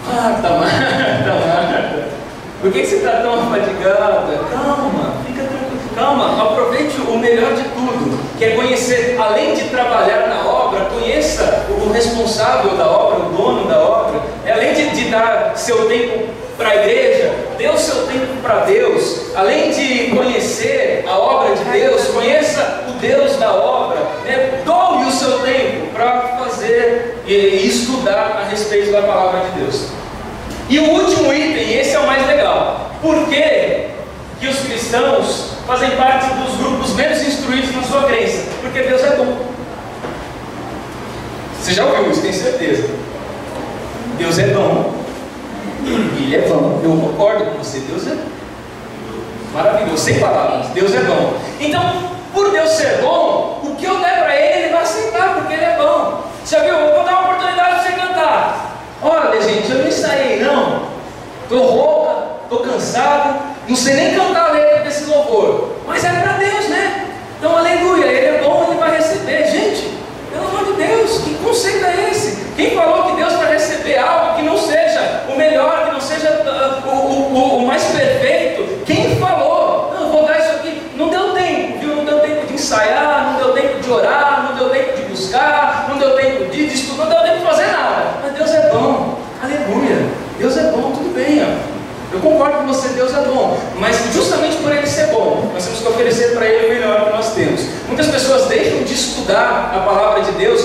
Speaker 2: Marta, por que você está tão afadigada? Calma, fica tranquilo, calma, aproveite o melhor de tudo, que é conhecer, além de trabalhar na obra, conheça o responsável da obra, o dono da obra, além de dar seu tempo para a igreja, dê o seu tempo para Deus, além de conhecer a obra de Deus, conheça o Deus da obra, né? Doe o seu tempo para fazer e estudar a respeito da palavra de Deus. E o último item, esse é o mais legal. Por que que os cristãos fazem parte dos grupos menos instruídos na sua crença? Porque Deus é bom. Você já ouviu isso, tenho certeza. Deus é bom. Ele é bom. Eu concordo com você. Deus é maravilhoso, sem palavras. Deus é bom. Então, por Deus ser bom, o que eu der para Ele vai aceitar, porque Ele é bom. Você já viu? Eu vou dar uma oportunidade para você cantar. Olha, gente, eu não ensaiei não. Estou rouca, estou cansado, não sei nem cantar a letra desse louvor. Mas é para Deus, né? Então, aleluia, Ele é bom, Ele vai receber. Gente, pelo amor de Deus, que conceito é esse? Quem falou que Deus vai receber algo que não seja o melhor, que não seja o mais perfeito? Quem falou? Não, eu vou dar isso aqui. Não deu tempo, viu? Não deu tempo de ensaiar, não deu tempo de orar, não deu tempo de buscar, não deu tempo de estudar, não deu tempo de fazer nada. Mas Deus é bom, aleluia. Deus é bom, tudo bem, ó. Eu concordo com você, Deus é bom, mas justamente por Ele ser bom, nós temos que oferecer para Ele o melhor que nós temos. Muitas pessoas deixam de estudar a palavra de Deus,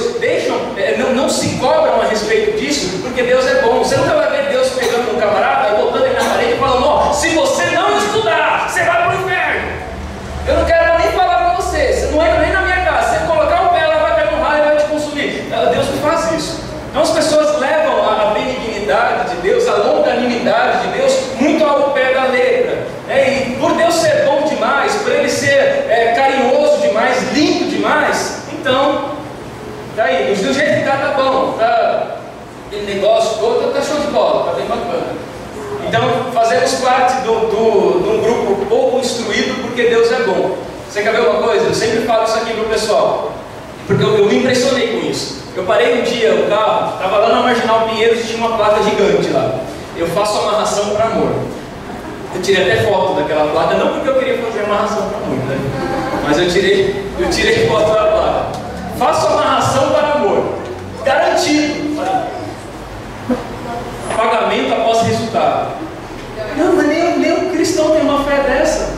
Speaker 2: não se cobram a respeito disso, porque Deus é bom. Você nunca vai ver Deus pegando um camarada, botando ele na parede e falando: ó, se você não estudar, você vai para o inferno. Eu não quero nem falar com você, você não entra nem na minha casa, se você colocar o pé, ela vai pegar um raio e vai te consumir. Deus não faz isso. Então as pessoas levam a benignidade de Deus, a longanimidade de Deus, muito ao pé da letra. E por Deus ser bom demais, por Ele ser carinhoso demais, lindo demais, então, tá aí, do jeito que tá bom, tá, aquele negócio todo, tá show de bola, tá bem bacana. Então, fazemos parte de um grupo pouco instruído, porque Deus é bom. Você quer ver uma coisa? Eu sempre falo isso aqui pro pessoal, porque eu me impressionei com isso. Eu parei um dia o carro, estava lá na Marginal Pinheiros e tinha uma placa gigante lá. Eu faço amarração para amor. Eu tirei até foto daquela placa, não porque eu queria fazer amarração para amor, né? Mas eu tirei foto da placa. Faço amarração para amor. Garantido. Pagamento após resultado. Não, mas nem um cristão tem uma fé dessa.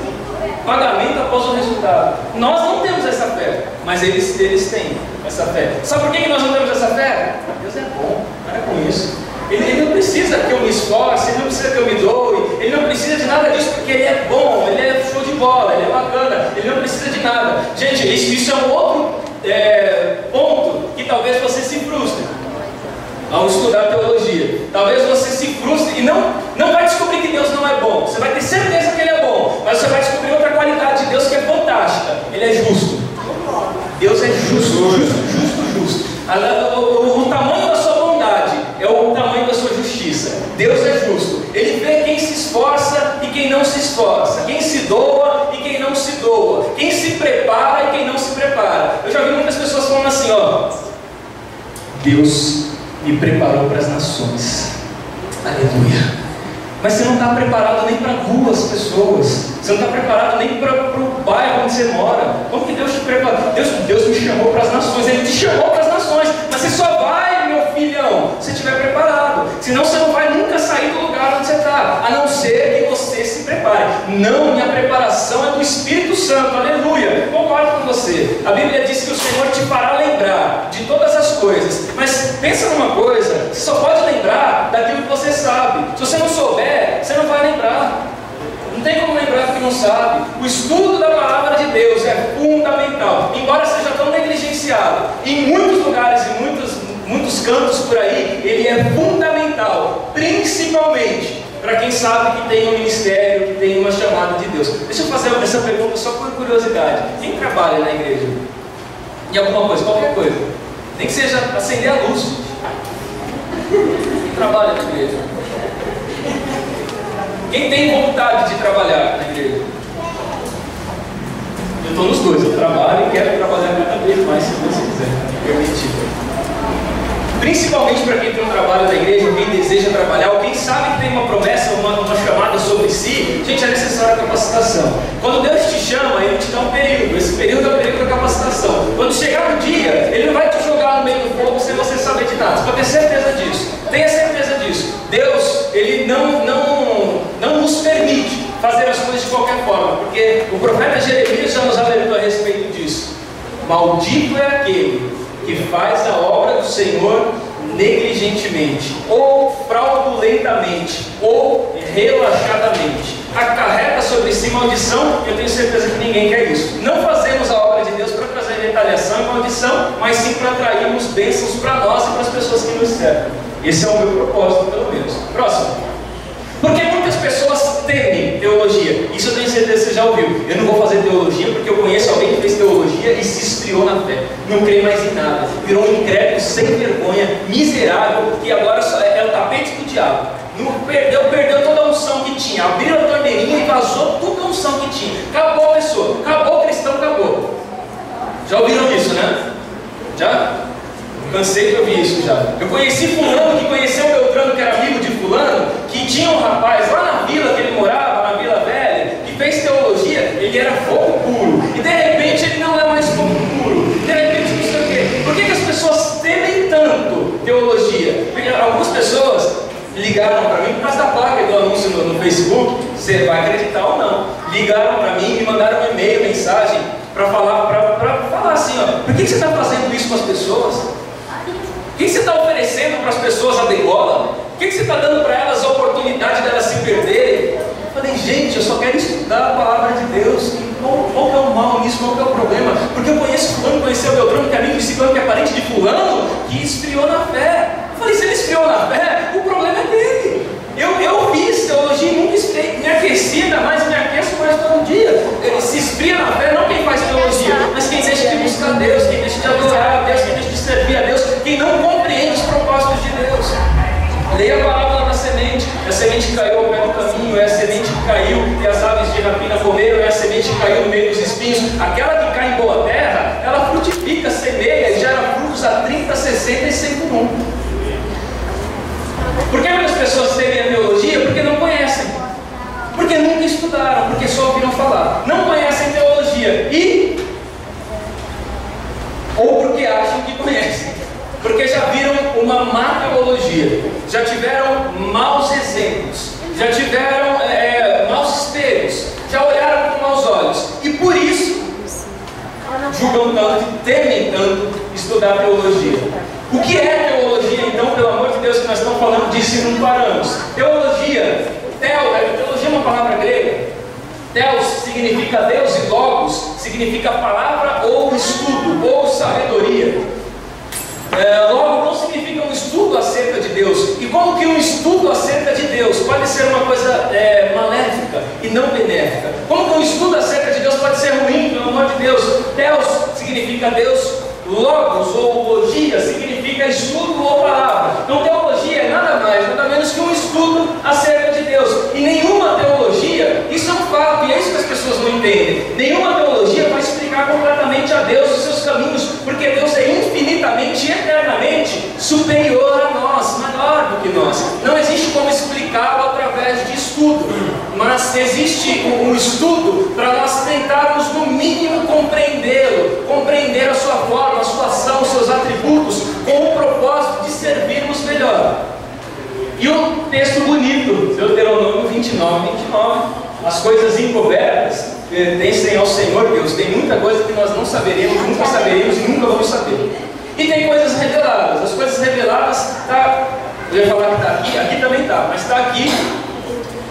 Speaker 2: Pagamento após o resultado. Nós não temos essa fé, mas eles têm essa fé. Sabe por que nós não temos essa fé? Deus é bom, para com isso. Ele não precisa que eu me esforce, Ele não precisa que eu me doe, Ele não precisa de nada disso, porque Ele é bom, Ele é show de bola, Ele é bacana, Ele não precisa de nada. Gente, isso é um outro ponto que talvez você se frustre ao estudar teologia. Talvez você se frustre e não vai descobrir que Deus não é bom. Você vai ter certeza que Ele é bom, mas você vai descobrir outra qualidade de Deus que é fantástica. Ele é justo. Deus é justo. O tamanho da sua bondade é o tamanho da sua justiça. Deus é justo. Ele vê quem se esforça e quem não se esforça, quem se doa e quem não se doa, quem se prepara e quem não se prepara. Eu já vi muitas pessoas falando assim, ó: Deus me preparou para as nações. Aleluia. Mas você não está preparado nem para duas pessoas. Você não está preparado nem para o bairro onde você mora. Como que Deus te preparou? Deus me chamou para as nações. Ele te chamou para as nações. Mas você só vai, meu filhão, se estiver preparado. Senão você não vai nunca sair do lugar onde você está. A não ser que você se prepare. Não, minha preparação é do Espírito Santo. Aleluia. Concordo com você. A Bíblia diz que o Senhor te fará lembrar de todas as coisas. Mas pensa numa coisa. Você só pode lembrar daquilo que você sabe. Se você não souber, você não vai lembrar. Não tem como lembrar do que não sabe. O estudo da palavra de Deus é fundamental. Embora seja tão negligenciado em muitos lugares e muitos cantos por aí, ele é fundamental. Principalmente para quem sabe que tem um ministério, que tem uma chamada de Deus. Deixa eu fazer essa pergunta só por curiosidade. Quem trabalha na igreja? Em alguma coisa, qualquer coisa. Nem que seja acender a luz. Quem trabalha na igreja? Quem tem vontade de trabalhar na igreja? Eu estou nos dois, eu trabalho e quero trabalhar cada vez mais, se Deus quiser, me permitir. principalmente para quem tem um trabalho na igreja, ou quem deseja trabalhar, ou quem sabe que tem uma promessa, uma chamada sobre si, gente, é necessária capacitação. Quando Deus te chama, Ele te dá um período, esse período é o período da capacitação. Quando chegar um dia, Ele não vai te jogar no meio do fogo sem você saber de nada, você pode ter certeza disso, tenha certeza disso. Deus, Ele não nos permite fazer as coisas de qualquer forma, porque o profeta Jeremias já nos alertou a respeito disso. Maldito é aquele que faz a obra do Senhor negligentemente, ou fraudulentamente, ou relaxadamente. Acarreta sobre si maldição. Eu tenho certeza que ninguém quer isso. Não fazemos a obra de Deus para trazer retaliação e maldição, mas sim para atrairmos bênçãos para nós e para as pessoas que nos cercam. Esse é o meu propósito, pelo menos. Próximo. Porque muitas pessoas temem teologia. Isso eu tenho certeza que você já ouviu. Eu não vou fazer teologia porque eu conheço alguém que fez teologia e se esfriou na fé. Não crê mais em nada. Virou um incrédulo sem vergonha, miserável, que agora é o tapete do diabo. Perdeu toda a unção que tinha. Abriu a torneirinha e vazou toda a unção que tinha. Acabou a pessoa. Acabou o cristão, acabou. Já ouviram isso, né? Já? Cansei de ouvir isso já. Eu conheci fulano que conheceu o Beltrano, que era amigo de fulano, que tinha um rapaz lá na vila que ele morava, na Vila Velha, que fez teologia. Ele era fogo puro, e de repente ele não é mais fogo puro, de repente não sei o quê. Por que as pessoas temem tanto teologia? Porque algumas pessoas ligaram para mim por causa da placa do anúncio no Facebook, você vai acreditar ou não, ligaram para mim, me mandaram um e-mail, mensagem para falar assim, ó, por que você está fazendo isso com as pessoas? O que você está oferecendo para as pessoas a degola? O que você está dando para elas a oportunidade de elas se perderem? Eu falei, gente, eu só quero estudar a palavra de Deus. Qual que é o mal nisso? Qual que é o problema? Porque eu conheço fulano, conheceu o Beltrano, que é amigo de ciclano, que é parente de fulano, que esfriou na fé. Eu falei, se ele esfriou na fé, o problema é dele. Eu fiz teologia e nunca esfriei, me aqueci, ainda mais me aqueço quase todo dia. Ele se esfria na fé, não quem faz teologia, mas quem deixa de buscar Deus, quem deixa de adorar a Deus, quem deixa de servir a Deus, quem não compreende os propósitos de Deus. Leia a parábola da semente. A semente caiu ao pé do caminho, é a semente que caiu e as aves de rapina comeram, é a semente que caiu no meio dos espinhos. Aquela que cai em boa terra, ela frutifica, semeia e gera frutos a 30, 60 e 100 por 1. Por que muitas pessoas temem a teologia? Porque não conhecem, porque nunca estudaram, porque só ouviram falar. Não conhecem teologia ou porque acham que conhecem, porque já viram uma má teologia, já tiveram maus exemplos, já tiveram maus espelhos, já olharam com maus olhos e por isso julgam tanto, temem tanto estudar teologia. O que é teologia, então, pelo amor de Deus, que nós estamos falando disso e não paramos? Teologia é uma palavra grega. Theos significa Deus e Logos significa palavra ou estudo, ou sabedoria. Logo, não significa um estudo acerca de Deus. E como que um estudo acerca de Deus pode ser uma coisa maléfica e não benéfica? Como que um estudo acerca de Deus pode ser ruim, pelo amor de Deus? Theos significa Deus, Logos ou logia significa estudo ou palavra. Então teologia é nada mais, nada menos que um estudo acerca de Deus. E nenhuma teologia, isso é um fato, e é isso que as pessoas não entendem. Nenhuma teologia vai explicar completamente a Deus os seus caminhos, porque Deus é infinitamente e eternamente superior a nós, maior do que nós. Não existe como explicá-lo através de estudo, mas existe um estudo para nós tentarmos no mínimo compreendê-lo, compreender a sua forma, a sua ação, os seus atributos, com o propósito de servirmos melhor. E um texto bonito, Deuteronômio 29. As coisas encobertas pertencem ao Senhor Deus. Tem muita coisa que nós não saberemos, nunca saberemos e nunca vamos saber. E tem coisas reveladas. As coisas reveladas, eu ia falar que está aqui também está, mas está aqui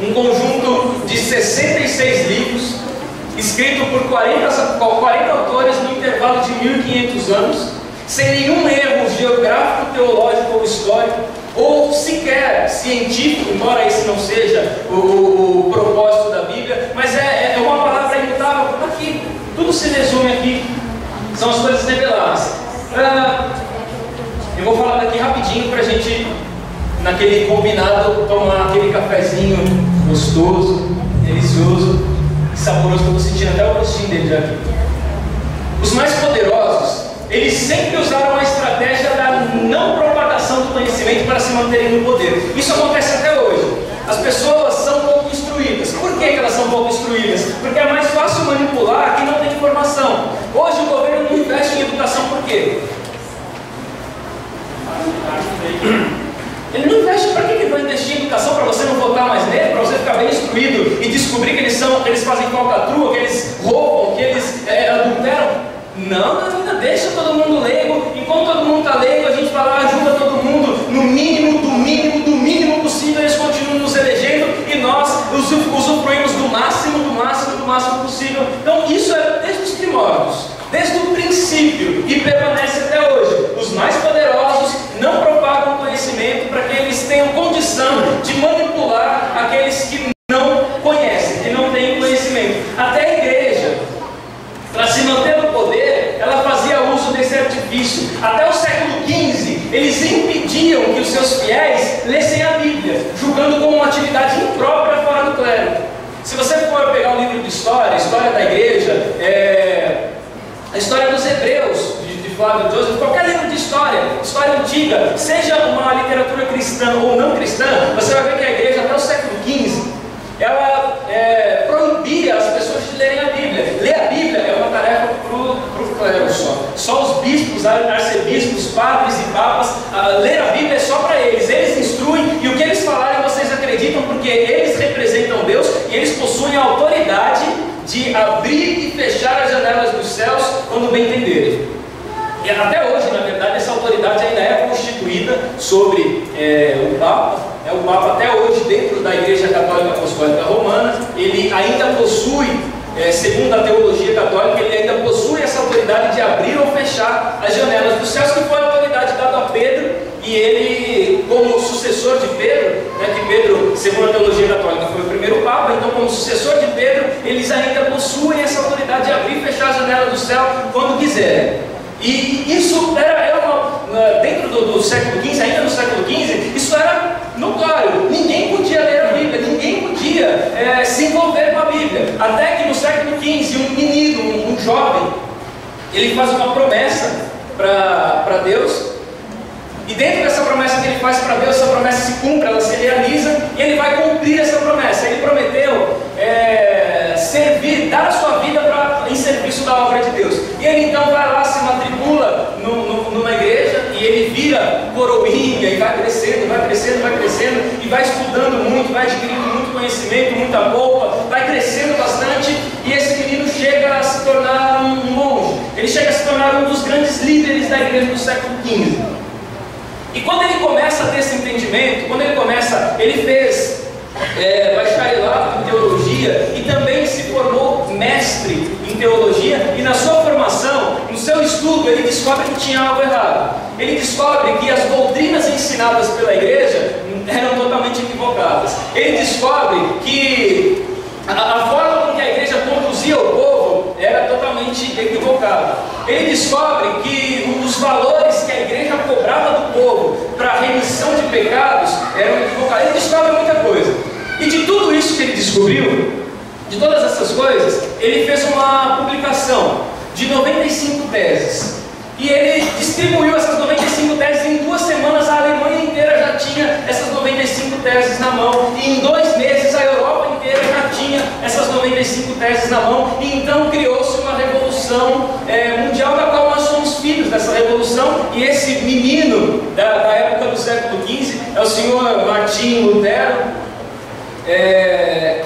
Speaker 2: um conjunto de 66 livros, escrito por 40 autores no intervalo de 1500 anos, sem nenhum erro geográfico, teológico ou histórico, ou sequer científico, embora esse não seja o propósito da Bíblia, mas é uma palavra imutável. Aqui, tudo se resume aqui, são as coisas reveladas. Eu vou falar daqui rapidinho para a gente, naquele combinado, tomar aquele cafezinho gostoso, delicioso e saboroso, que eu estou sentindo até o gostinho dele já aqui. Os mais poderosos eles sempre usaram a estratégia da não propagação do conhecimento para se manterem no poder. Isso acontece até hoje. As pessoas são pouco instruídas. Por que elas são pouco instruídas? Porque é mais fácil manipular quem não tem informação. Hoje o governo não investe em educação por quê? Ele não investe. Para que ele vai investir em educação? Para você não votar mais nele? Para você ficar bem instruído e descobrir que eles fazem falcatrua, que eles roubam, que eles adulteram? Não, ainda deixa todo mundo leigo. Enquanto todo mundo está leigo, a gente vai lá, ajuda todo mundo no mínimo, do mínimo, do mínimo possível. Eles continuam nos elegendo e nós usufruímos do máximo, do máximo, do máximo possível. Então isso é desde os primórdios, desde o princípio, e permanece até hoje. Os mais poderosos não propagam conhecimento para que eles tenham condição de manipular aqueles que não conhecem, que não têm conhecimento. Até a igreja, para se manter no poder, ela fazia uso desse artifício. Até o século XV, eles impediam que os seus fiéis lessem a Bíblia, julgando como uma atividade imprópria fora do clero. Se você for pegar um livro de história, a história da igreja, a história dos hebreus, de Flávio Joseph, qualquer livro de história antiga, seja uma literatura cristã ou não cristã, você vai ver que a igreja até o século XV, ela proibia as pessoas de lerem a Bíblia. Ler a Bíblia é uma tarefa para o clero só. Só os bispos, arcebispos, padres e papas, ler a Bíblia é só para eles. Eles instruem e o que eles falarem vocês acreditam, porque eles representam Deus e eles possuem a autoridade de abrir e fechar as janelas dos céus quando bem entenderem. E até hoje, na verdade, essa autoridade ainda é constituída sobre o Papa. O Papa até hoje, dentro da Igreja Católica Apostólica Romana, ele ainda possui, segundo a teologia católica, ele ainda possui essa autoridade de abrir ou fechar as janelas dos céus, que foi a autoridade dada a Pedro, e ele, como sucessor de Pedro, que Pedro, segundo a teologia católica, foi o primeiro Papa, então como sucessor de Pedro, eles ainda possuem essa autoridade de abrir e fechar a janela do céu quando quiserem. E isso dentro do século XV, ainda no século XV, isso era notório. Ninguém podia ler a Bíblia, ninguém podia se envolver com a Bíblia. Até que no século XV, um menino, um jovem, ele faz uma promessa para Deus. E dentro dessa promessa que ele faz para Deus, essa promessa se cumpre, ela se realiza, e ele vai cumprir essa promessa. Ele prometeu dar a sua vida em serviço da obra de Deus. E ele então vai lá, se matricula numa igreja, e ele vira coroinha, e vai crescendo, vai crescendo, vai crescendo, e vai estudando muito, vai adquirindo muito conhecimento, muita roupa, vai crescendo bastante, e esse menino chega a se tornar um monge. Ele chega a se tornar um dos grandes líderes da igreja do século XV. E quando ele começa a ter esse entendimento, ele fez bacharelado em teologia e também se formou mestre em teologia, e na sua formação, no seu estudo, ele descobre que tinha algo errado. Ele descobre que as doutrinas ensinadas pela igreja eram totalmente equivocadas. Ele descobre que a forma com que a igreja conduzia o povo era totalmente equivocada. Ele descobre que os valores que a igreja cobrava do povo para a remissão de pecados eram equivocados. Ele descobre muita coisa. E de tudo isso que ele descobriu, de todas essas coisas, ele fez uma publicação de 95 teses. E ele distribuiu essas 95 teses em 2 semanas. A Alemanha inteira já tinha essas 95 teses na mão. E em 2 meses a Europa inteira já tinha essas 95 teses na mão. E então criou-se uma revolução mundial, da qual nós somos filhos dessa revolução. E esse menino da época do século XV é o senhor Martim Lutero,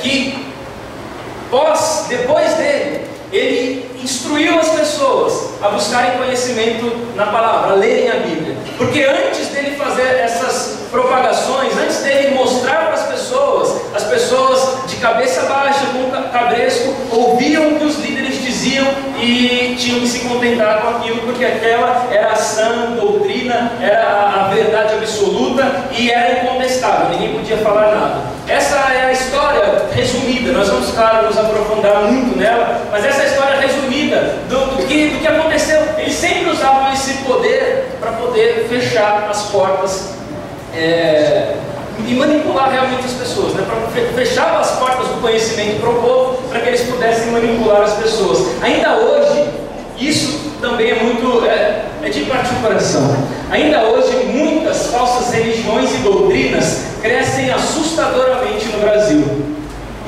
Speaker 2: que depois dele, ele instruiu as pessoas a buscarem conhecimento na palavra, a lerem a Bíblia. Porque antes dele fazer essas propagações, antes dele mostrar para as pessoas de cabeça baixa, com cabresco, ouviam o que os líderes diziam e tinham que se contentar com aquilo, porque aquela era a sã doutrina, era a verdade absoluta e era incontestável, ninguém podia falar nada. Essa é a história resumida. Nós vamos, claro, nos aprofundar muito nela, mas essa é a história resumida do que aconteceu. Eles sempre usavam esse poder para poder fechar as portas e manipular realmente as pessoas, fechava as portas do conhecimento para o povo, para que eles pudessem manipular as pessoas. Ainda hoje, isso também é de partir o coração. Ainda hoje, muitas falsas religiões e doutrinas crescem assustadoramente no Brasil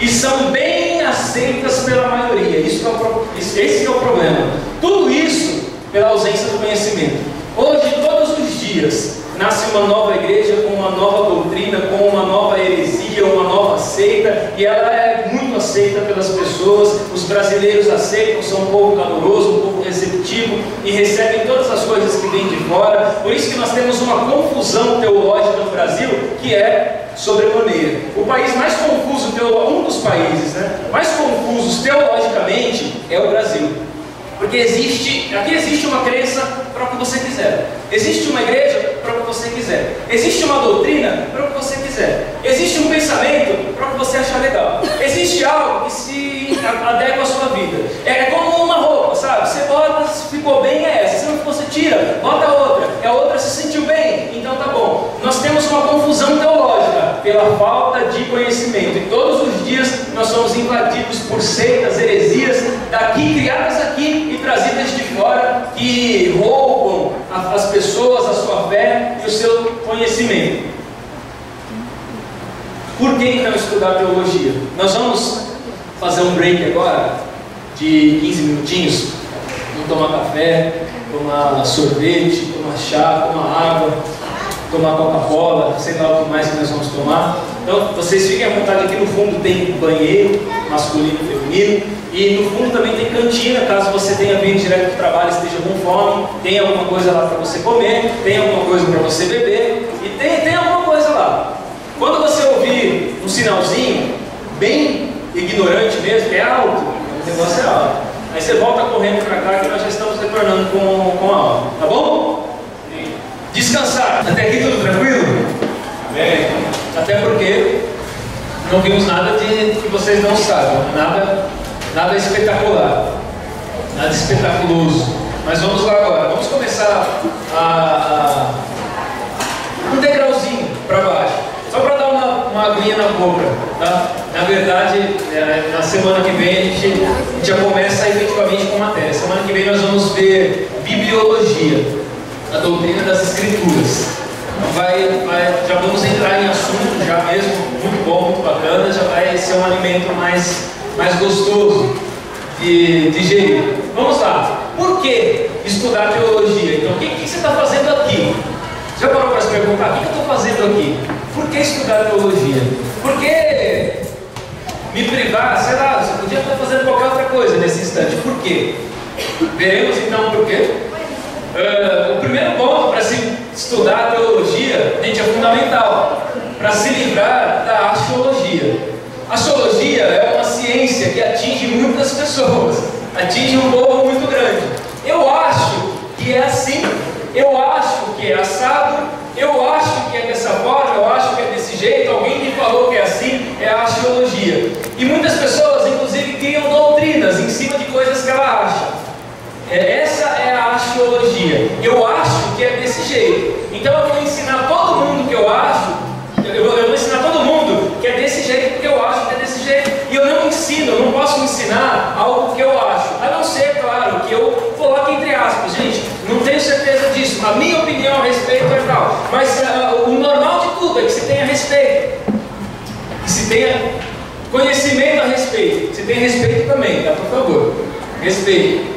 Speaker 2: e são bem aceitas pela maioria. Esse é o problema. Tudo isso pela ausência do conhecimento. Hoje, todos os dias, nasce uma nova igreja com uma nova doutrina, com uma nova heresia, uma nova seita, e ela é muito aceita pelas pessoas. Os brasileiros aceitam, são um povo caloroso, um povo receptivo, e recebem todas as coisas que vêm de fora. Por isso que nós temos uma confusão teológica no Brasil, que é sobremaneira. O país mais confuso, um dos países, mais confusos teologicamente é o Brasil. Porque aqui existe uma crença para o que você quiser. Existe uma igreja para o que você quiser. Existe uma doutrina para o que você quiser. Existe um pensamento para o que você achar legal. Existe algo que se adequa à sua vida. É como uma roupa, sabe? Você bota, se ficou bem, é essa. Se não ficou, você tira, bota outra. A outra se sentiu bem, então tá bom. Nós temos uma confusão teológica pela falta de conhecimento. E todos os dias nós somos invadidos por seitas, heresias, criadas aqui e trazidas de fora, que roubam as pessoas, a sua fé e o seu conhecimento. Por que então estudar teologia? Nós vamos fazer um break agora de 15 minutinhos. Vamos tomar café, tomar sorvete, tomar chá, tomar água, tomar Coca-Cola, sei lá o que mais que nós vamos tomar. Então vocês fiquem à vontade. Aqui no fundo tem banheiro masculino e feminino, e no fundo também tem cantina, caso você tenha vindo direto do trabalho e esteja com fome. Tem alguma coisa lá para você comer, tem alguma coisa para você beber, e tem alguma coisa lá. Quando você ouvir um sinalzinho bem ignorante mesmo, que é alto, o negócio é alto, aí você volta correndo para cá que nós já estamos retornando com a aula, tá bom? Descansar. Até aqui tudo tranquilo? Amém. Até porque não vimos nada que vocês não sabem, nada espetacular, nada espetaculoso. Mas vamos lá agora, vamos começar um degrauzinho para baixo, só para dar uma aguinha na boca, tá? Na verdade, na semana que vem a gente já começa efetivamente com matéria. Semana que vem nós vamos ver bibliologia, a doutrina das Escrituras. Já vamos entrar em assunto já mesmo, muito bom, muito bacana. Já vai ser um alimento mais gostoso de digerir. Vamos lá. Por que estudar teologia? Então, o que você está fazendo aqui? Já parou para se perguntar, o que eu estou fazendo aqui? Por que estudar teologia? Por que me privar? Sei lá, você podia estar fazendo qualquer outra coisa nesse instante. Por quê? Veremos então por quê. O primeiro ponto para se estudar teologia, gente, é fundamental para se livrar da axiologia. A axiologia é uma ciência que atinge muitas pessoas, atinge um povo muito grande. Eu acho que é assim, eu acho que é assado, eu acho que é dessa forma, eu acho que é desse jeito, alguém me falou que é assim, é a axiologia. E muitas pessoas, inclusive, criam doutrinas em cima de coisas que ela acha. Essa é a axiologia. Eu acho que é desse jeito. Então eu vou ensinar todo mundo que eu acho. Eu vou ensinar todo mundo que é desse jeito porque eu acho que é desse jeito. E eu não ensino, eu não posso ensinar algo que eu acho. A não ser, claro, que eu coloque entre aspas. Gente, não tenho certeza disso. A minha opinião a respeito é tal. Mas o normal de tudo é que se tenha respeito. Que se tenha conhecimento a respeito. Que se tenha respeito também, tá? Por favor. Respeito.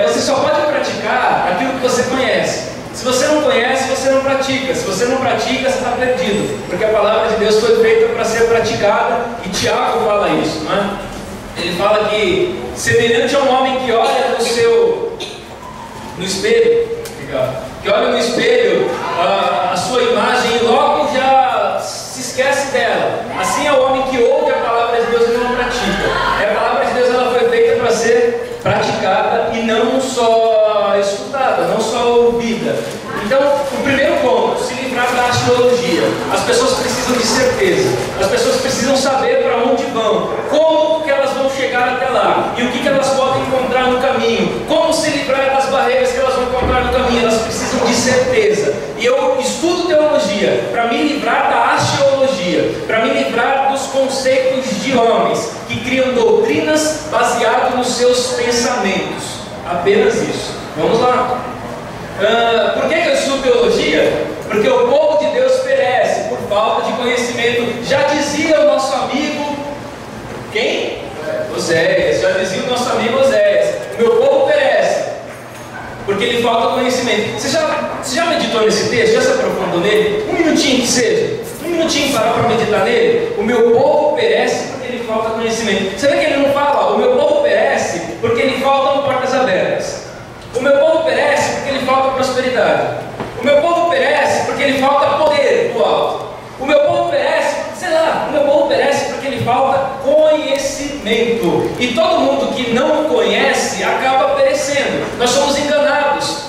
Speaker 2: Você só pode praticar aquilo que você conhece. Se você não conhece, você não pratica. Se você não pratica, você está perdido. Porque a palavra de Deus foi feita para ser praticada. E Tiago fala isso, não é? Ele fala que semelhante a um homem que olha no espelho, que olha no espelho a sua imagem e logo já se esquece dela. Assim é o homem que ouve a palavra de Deus e não pratica. A palavra de Deus ela foi feita para ser praticada e não só estudada, não só ouvida. Então, o primeiro ponto, se livrar da axiologia. As pessoas precisam de certeza. As pessoas precisam saber para onde vão, como que elas vão chegar até lá e o que elas podem encontrar no caminho, como se livrar das barreiras que elas vão encontrar no caminho. Elas precisam de certeza. E eu estudo teologia para me livrar da axiologia, para me livrar dos conceitos de homens que criam doutrinas baseadas nos seus pensamentos. Apenas isso. Vamos lá. Por que eu estudo teologia? Porque o povo de Deus perece por falta de conhecimento. Já dizia o nosso amigo, quem? Oséias. Já dizia o nosso amigo Oséias: o meu povo perece porque lhe falta conhecimento. Você já meditou nesse texto? Já se aprofundou nele? Um minutinho que seja. Um minutinho parar para meditar nele. O meu povo perece porque lhe falta conhecimento. Você vê que ele não fala: o meu povo perece porque lhe faltam portas abertas. O meu povo perece porque lhe falta prosperidade. O meu povo perece porque lhe falta poder do alto. O meu povo perece, sei lá, o meu povo perece porque lhe falta conhecimento. E todo mundo que não conhece acaba perecendo. Nós somos enganados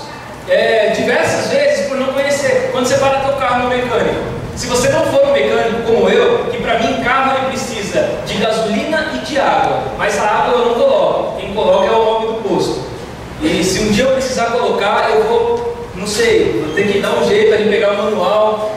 Speaker 2: diversas vezes por não conhecer. Quando você para teu carro no mecânico, se você não for um mecânico como eu, que para mim carro ele precisa de gasolina e de água, mas a água eu não coloco. Quem coloca é o homem do posto. E se um dia eu precisar colocar, eu vou, não sei, vou ter que dar um jeito ali, pegar o manual.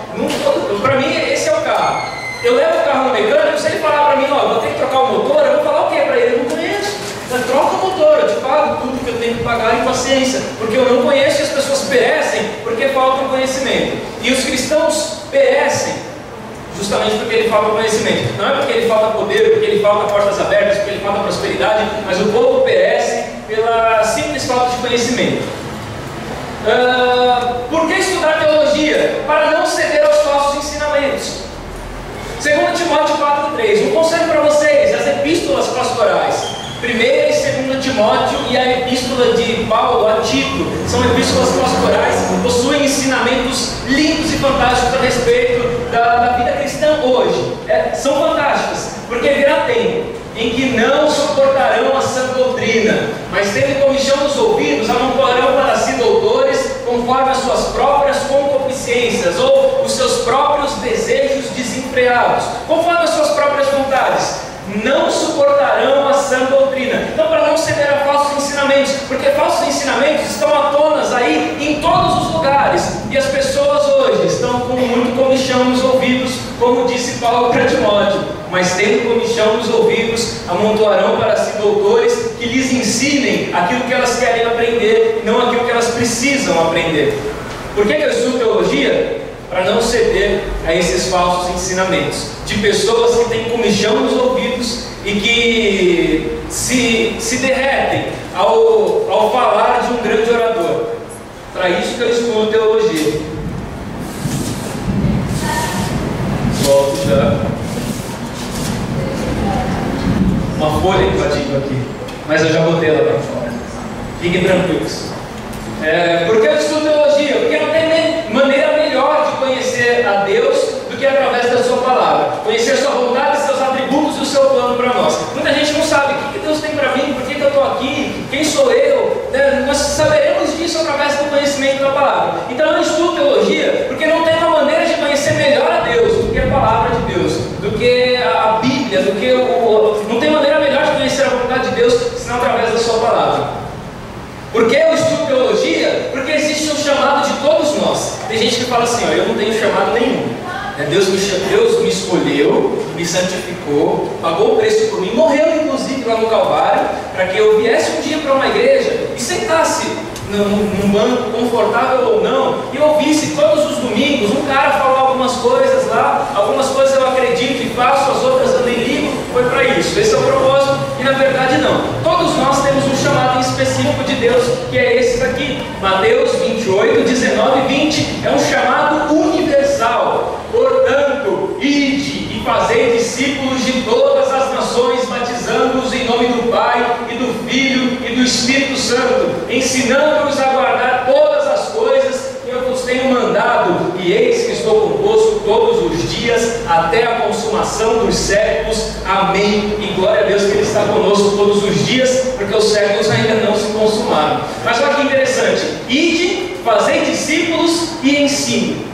Speaker 2: Para mim, esse é o carro. Eu levo o carro no mecânico, se ele falar para mim: ó, vou ter que trocar o motor, eu vou falar o que para ele? Eu não conheço. Eu troco o motor, eu te pago tudo que eu tenho que pagar em paciência, porque eu não conheço e as pessoas perecem porque faltam conhecimento. E os cristãos perecem justamente porque ele falta conhecimento. Não é porque ele falta poder, porque ele falta portas abertas, porque ele falta prosperidade, mas o povo perece pela simples falta de conhecimento. Por que estudar teologia? Para não ceder aos falsos ensinamentos. 2 Timóteo 4,3. Um conselho para vocês: as epístolas pastorais, 1 e 2 Timóteo e a epístola de Paulo a Tito, são epístolas pastorais, possuem ensinamentos lindos e fantásticos a respeito da vida cristã hoje. São fantásticas, porque virá tempo em que não suportarão a sã doutrina, mas tendo comichão nos ouvidos, amontoarão para si doutores, conforme as suas próprias concupiscências, ou os seus próprios desejos desenfreados, conforme as suas próprias vontades. Não suportarão a sã doutrina. Então, para não ceder a falsos ensinamentos, porque falsos ensinamentos estão à tona aí em todos os lugares, e as pessoas hoje estão com muito comichão nos ouvidos, como disse Paulo para Timóteo: mas tendo comichão nos ouvidos, amontoarão para si doutores que lhes ensinem aquilo que elas querem aprender, não aquilo que elas precisam aprender. Por que eu estudo teologia? Para não ceder a esses falsos ensinamentos de pessoas que têm comichão nos ouvidos e que se derretem ao falar de um grande orador. Para isso que eu estudo teologia. Volto já. Uma folha invadindo aqui, mas eu já botei ela para fora. Fiquem tranquilos. Por que eu estudo teologia? Porque não tem maneira melhor de conhecer a Deus do que através da sua palavra. Conhecer a sua vontade, seus atributos e o seu plano para nós. Muita gente não sabe o que Deus tem para mim, por que eu estou aqui, quem sou eu. Nós saberemos disso através do conhecimento da palavra. Então eu estudo teologia porque não tem uma maneira de conhecer melhor a Deus do que a palavra de Deus, do que a Bíblia, do que não tem maneira melhor de conhecer a vontade de Deus senão através da sua palavra. Por que eu estudo teologia? Porque existe um chamado de todos nós. Tem gente que fala assim: ó, eu não tenho chamado nenhum. Deus me escolheu, me santificou, pagou o preço por mim, morreu inclusive lá no Calvário, para que eu viesse um dia para uma igreja e sentasse num banco confortável ou não, e ouvisse todos os domingos um cara falar algumas coisas lá, algumas coisas eu acredito e faço, as outras eu nem ligo. Foi para isso, esse é o propósito. E na verdade não, todos nós temos um chamado específico de Deus, que é esse daqui. Mateus 28, 19 e 20 é um chamado universal. Portanto, ide e fazei discípulos de todas as nações, batizando-os em nome do Pai e do Filho e do Espírito Santo, ensinando-os a guardar todas as coisas que eu vos tenho mandado, e eis que estou convosco todos os dias até a consumação dos séculos. Amém. E glória a Deus que Ele está conosco todos os dias, porque os séculos ainda não se consumaram. Mas olha que interessante: ide, fazei discípulos e ensine.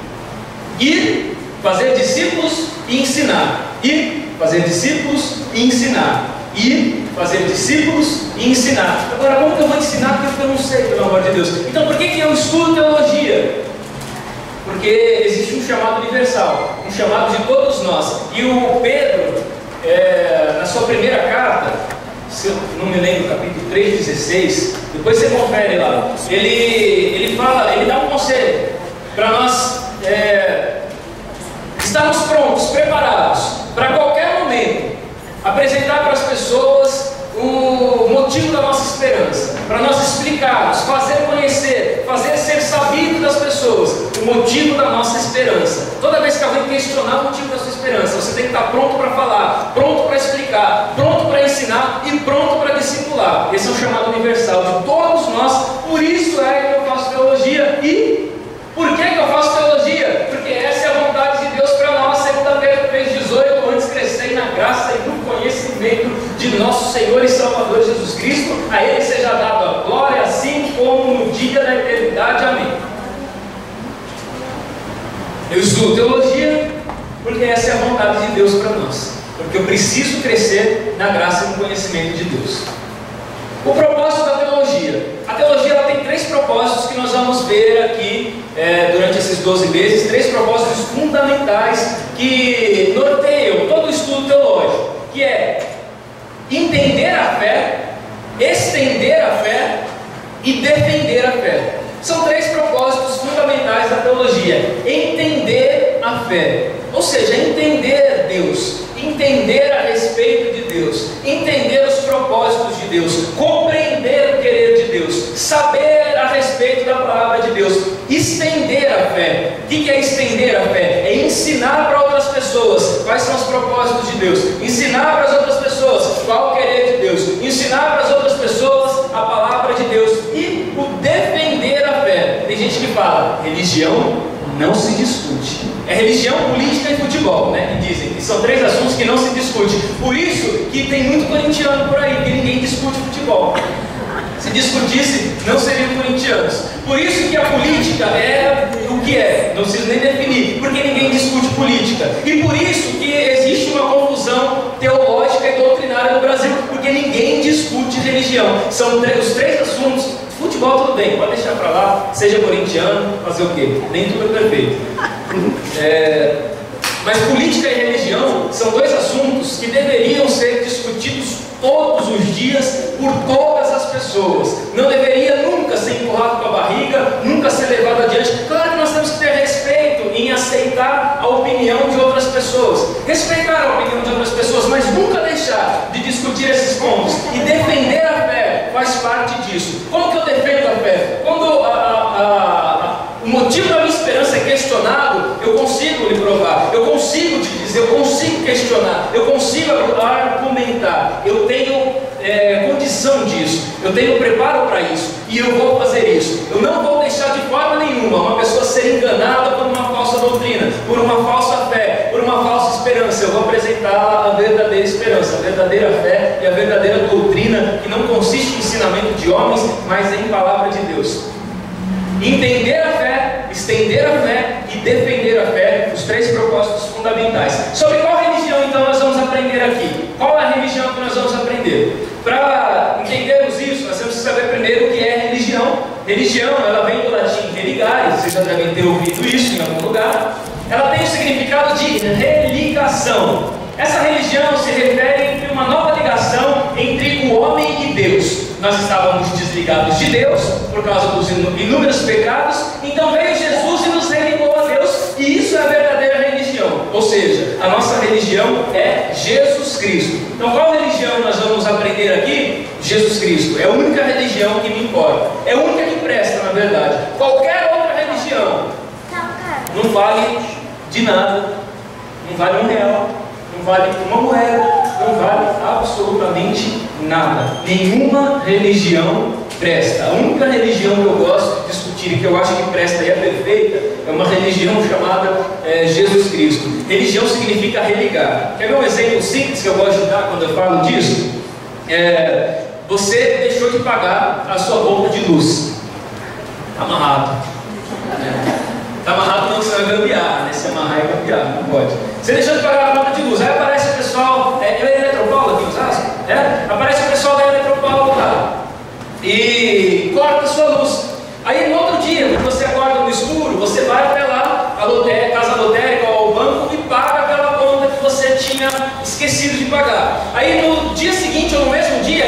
Speaker 2: Ir, fazer discípulos e ensinar. Ir, fazer discípulos e ensinar. Ir, fazer discípulos e ensinar. Agora, como que eu vou ensinar aquilo que eu não sei, pelo amor de Deus? Então, por que eu estudo teologia? Porque existe um chamado universal, um chamado de todos nós. E o Pedro, na sua primeira carta, se eu não me lembro, capítulo 3:16, depois você confere lá, ele fala, ele dá um conselho para nós estarmos prontos, preparados, para qualquer momento, apresentar para as pessoas o motivo da nossa esperança, para nós explicarmos, fazer conhecer, fazer ser sabido das pessoas o motivo da nossa esperança. Toda vez que alguém questionar o motivo da sua esperança, você tem que estar pronto para falar, pronto para explicar, pronto para ensinar e pronto para discipular. Esse é o chamado universal de todos nós. Por isso é que eu faço teologia. E por que eu faço teologia? Porque essa é a vontade de Deus para nós. 2 Pedro 3:18, antes crescei na graça e no conhecimento de nosso Senhor e Salvador Jesus Cristo, a Ele seja dado a glória, assim como no dia da eternidade. Amém. Eu estudo teologia porque essa é a vontade de Deus para nós, porque eu preciso crescer na graça e no conhecimento de Deus. O propósito da teologia. A teologia ela tem 3 propósitos que nós vamos ver aqui durante esses 12 meses, 3 propósitos fundamentais que norteiam todo o estudo teológico, que é entender a fé, estender a fé e defender a fé. São 3 propósitos fundamentais da teologia. Entender a fé, ou seja, entender Deus, entender a respeito de Deus, entender os propósitos de Deus, compreender o querer de Deus, saber a respeito da palavra de Deus, estender a fé. O que é estender a fé? É ensinar para outras pessoas quais são os propósitos de Deus, ensinar para as outras pessoas qual o querer de Deus, ensinar para as outras pessoas a palavra de Deus e o defender a fé. Tem gente que fala, religião não se discute. É religião, política e futebol, né? E dizem que são 3 assuntos que não se discute. Por isso que tem muito corintiano por aí, que ninguém discute futebol. Se discutisse, não seriam corintianos. Por isso que a política é o que é, não preciso nem definir, porque ninguém discute política. E por isso que existe uma confusão teológica e doutrinária no Brasil, porque ninguém discute religião. São os 3 assuntos. Futebol tudo bem, pode deixar para lá, seja corintiano, fazer o quê? Nem tudo é perfeito. Mas política e religião são 2 assuntos que deveriam ser discutidos todos os dias por todas as pessoas. Não deveria nunca ser empurrado com a barriga, nunca ser levado adiante. Claro que nós temos que ter respeito em aceitar a opinião de outras pessoas, respeitar a opinião de outras pessoas, mas nunca deixar de discutir esses pontos. E defender a fé faz parte disso. Como que eu defendo a fé? Quando o motivo da minha esperança é questionado, eu consigo lhe provar, eu consigo te dizer, eu consigo questionar, eu consigo argumentar, eu tenho condição disso, eu tenho preparo para isso, e eu vou fazer isso. Eu não vou deixar de forma nenhuma uma pessoa ser enganada por uma falsa doutrina, por uma falsa fé, por uma falsa esperança. Eu vou apresentar a verdadeira esperança, a verdadeira fé e a verdadeira doutrina, que não consiste em ensinamento de homens, mas em palavra de Deus. Entender a fé, estender a fé e defender a fé, os 3 propósitos fundamentais. Sobre qual religião então nós vamos aprender aqui? Qual é a religião que nós vamos aprender? Para entendermos isso, nós temos que saber primeiro o que é religião. Religião, ela vem do latim religare, vocês já devem ter ouvido isso em algum lugar. Ela tem o significado de religação. Essa religião se refere a uma nova ligação entre o homem e Deus. Nós estávamos desligados de Deus por causa dos inúmeros pecados, então veio Jesus e nos religou a Deus, e isso é a verdadeira religião. Ou seja, a nossa religião é Jesus Cristo. Então qual religião nós vamos aprender aqui? Jesus Cristo. É a única religião que me importa, é a única que presta, na verdade. Qualquer outra religião não vale de nada, não vale R$1, não vale uma moeda, não vale absolutamente nada. Nenhuma religião presta. A única religião que eu gosto de discutir e que eu acho que presta e é perfeita é uma religião chamada Jesus Cristo. Religião significa religar. Quer ver um exemplo simples que eu gosto de dar quando eu falo disso? Você deixou de pagar a sua conta de luz. Está amarrado. Está amarrado não, você vai gambiarra, né? Se amarrar é gambiarra, não pode. Você deixou de pagar a conta de luz, aí aparece o pessoal, é Eletropaulo aqui em Osasco? Aparece o pessoal da Eletropaulo lá e corta a sua luz. Aí no outro dia, quando você acorda no escuro, você vai até lá, a casa lotérica ou ao banco, e paga aquela conta que você tinha esquecido de pagar. Aí no dia seguinte ou no mesmo dia,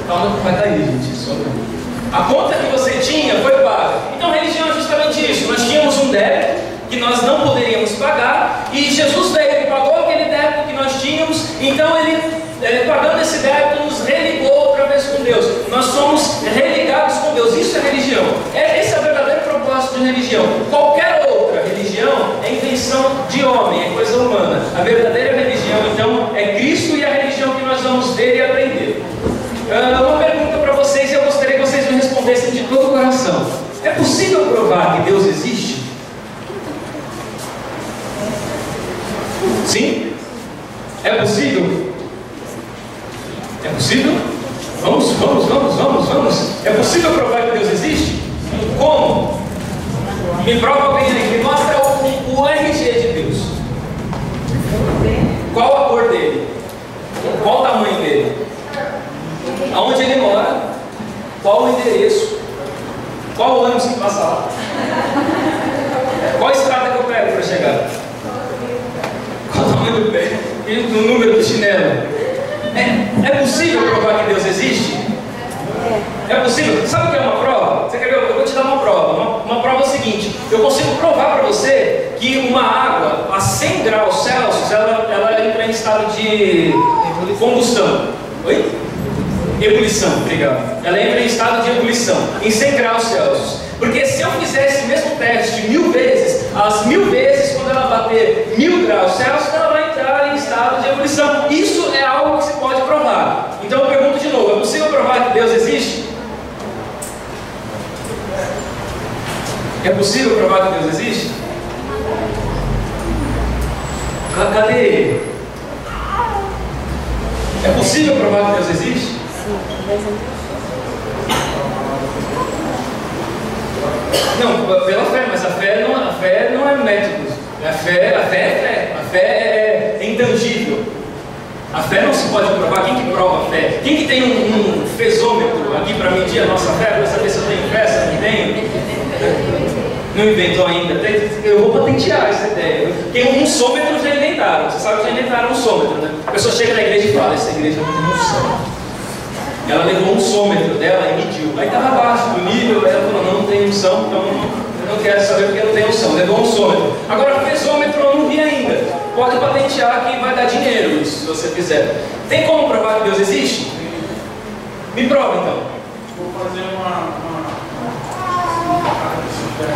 Speaker 2: Calma que vai cair, gente. Só a conta que você tinha foi paga. Então, religião é justamente isso. Nós tínhamos um débito que nós não poderíamos pagar, e Jesus veio e pagou aquele débito que nós tínhamos. Então, ele, pagando esse débito, nos religou outra vez com Deus. Nós somos religados com Deus. Isso é religião. Esse é o verdadeiro propósito de religião. Qualquer outra religião é invenção de homem, é coisa humana. A verdadeira religião, então, é Cristo, e a religião que nós vamos ver e aprender. Uma pergunta para vocês, e eu gostaria que vocês me respondessem de todo o coração. É possível provar que Deus existe? Sim? É possível? É possível? Vamos. É possível provar que Deus existe? Como? Me prova alguém aí, me mostra o RG de Deus. Qual a cor dele? Qual o tamanho dele? Aonde ele mora? Qual o endereço? Qual o ônibus que passa lá? Qual a estrada que eu pego para chegar? Qual o tamanho do pé? E o número do chinelo? É possível provar que Deus existe? É possível? Sabe o que é uma prova? Você quer ver? Eu vou te dar uma prova. Uma prova é o seguinte: eu consigo provar para você que uma água a 100 graus Celsius ela entra em estado de combustão. Oi? Ebulição, obrigado. Ela entra em estado de ebulição em 100 graus Celsius. Porque se eu fizer esse mesmo teste 1000 vezes, as 1000 vezes, quando ela bater 1000 graus Celsius, ela vai entrar em estado de ebulição. Isso é algo que se pode provar. Então eu pergunto de novo: é possível provar que Deus existe? É possível provar que Deus existe? Cadê ele? É possível provar que Deus existe? Não, pela fé, mas a fé não é método. A fé é fé. A fé é intangível. A fé não se pode provar. Quem que prova a fé? Quem que tem um fezômetro aqui para medir a nossa fé, para saber se eu tenho fé, se eu não tenho? Não inventou ainda? Eu vou patentear essa ideia. Tem um sômetro já inventaram. Você sabe que já inventaram um sômetro, né? A pessoa chega na igreja e fala: essa igreja não tem unção. Ela levou um sômetro dela e mediu. Aí estava abaixo do nível, ela falou: não tem unção, então eu não quero saber porque não tem unção. Levou um sômetro. Agora, fezômetro eu não vi ainda. Pode patentear que vai dar dinheiro se você fizer. Tem como provar que Deus existe? Me prova então.
Speaker 4: Vou fazer uma...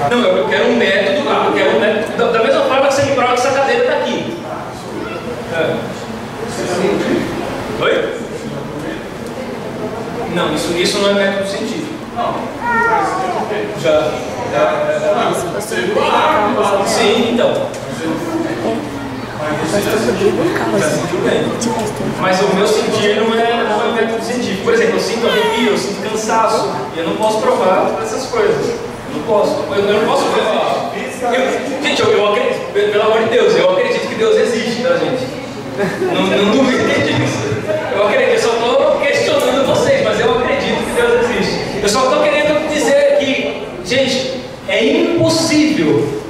Speaker 2: Não, eu quero um método lá. Eu quero um método. Da mesma forma que você me prova que essa cadeira está aqui. Oi? Não, isso não é método científico.
Speaker 4: Não.
Speaker 2: Já. Sim, então. Já sentiu bem. Mas o meu sentir não é método científico. Por exemplo, eu sinto arrepio, eu sinto cansaço, e eu não posso provar essas coisas. Não posso. Eu não posso provar. Gente, eu acredito, pelo amor de Deus, eu acredito que Deus existe, tá, gente? Não duvidem disso. Eu acredito, eu só estou questionando vocês, mas eu acredito que Deus existe. Eu só estou querendo dizer que, gente, é impossível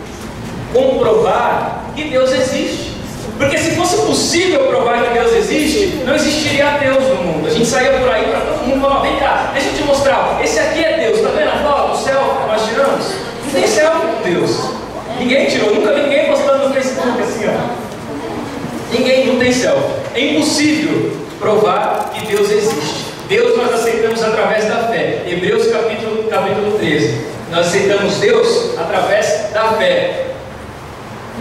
Speaker 2: comprovar que Deus existe. Porque se fosse possível provar que Deus existe, não existiria ateus no mundo. A gente saía por aí para todo mundo falar: vem cá, deixa eu te mostrar, esse aqui é Deus, tá vendo a foto, o céu que nós tiramos? Não tem céu com Deus. Ninguém tirou, nunca vi ninguém postando no Facebook assim, ó. Ninguém, não tem céu. É impossível provar que Deus existe. Deus nós aceitamos através da fé. Hebreus capítulo 13. Nós aceitamos Deus através da fé.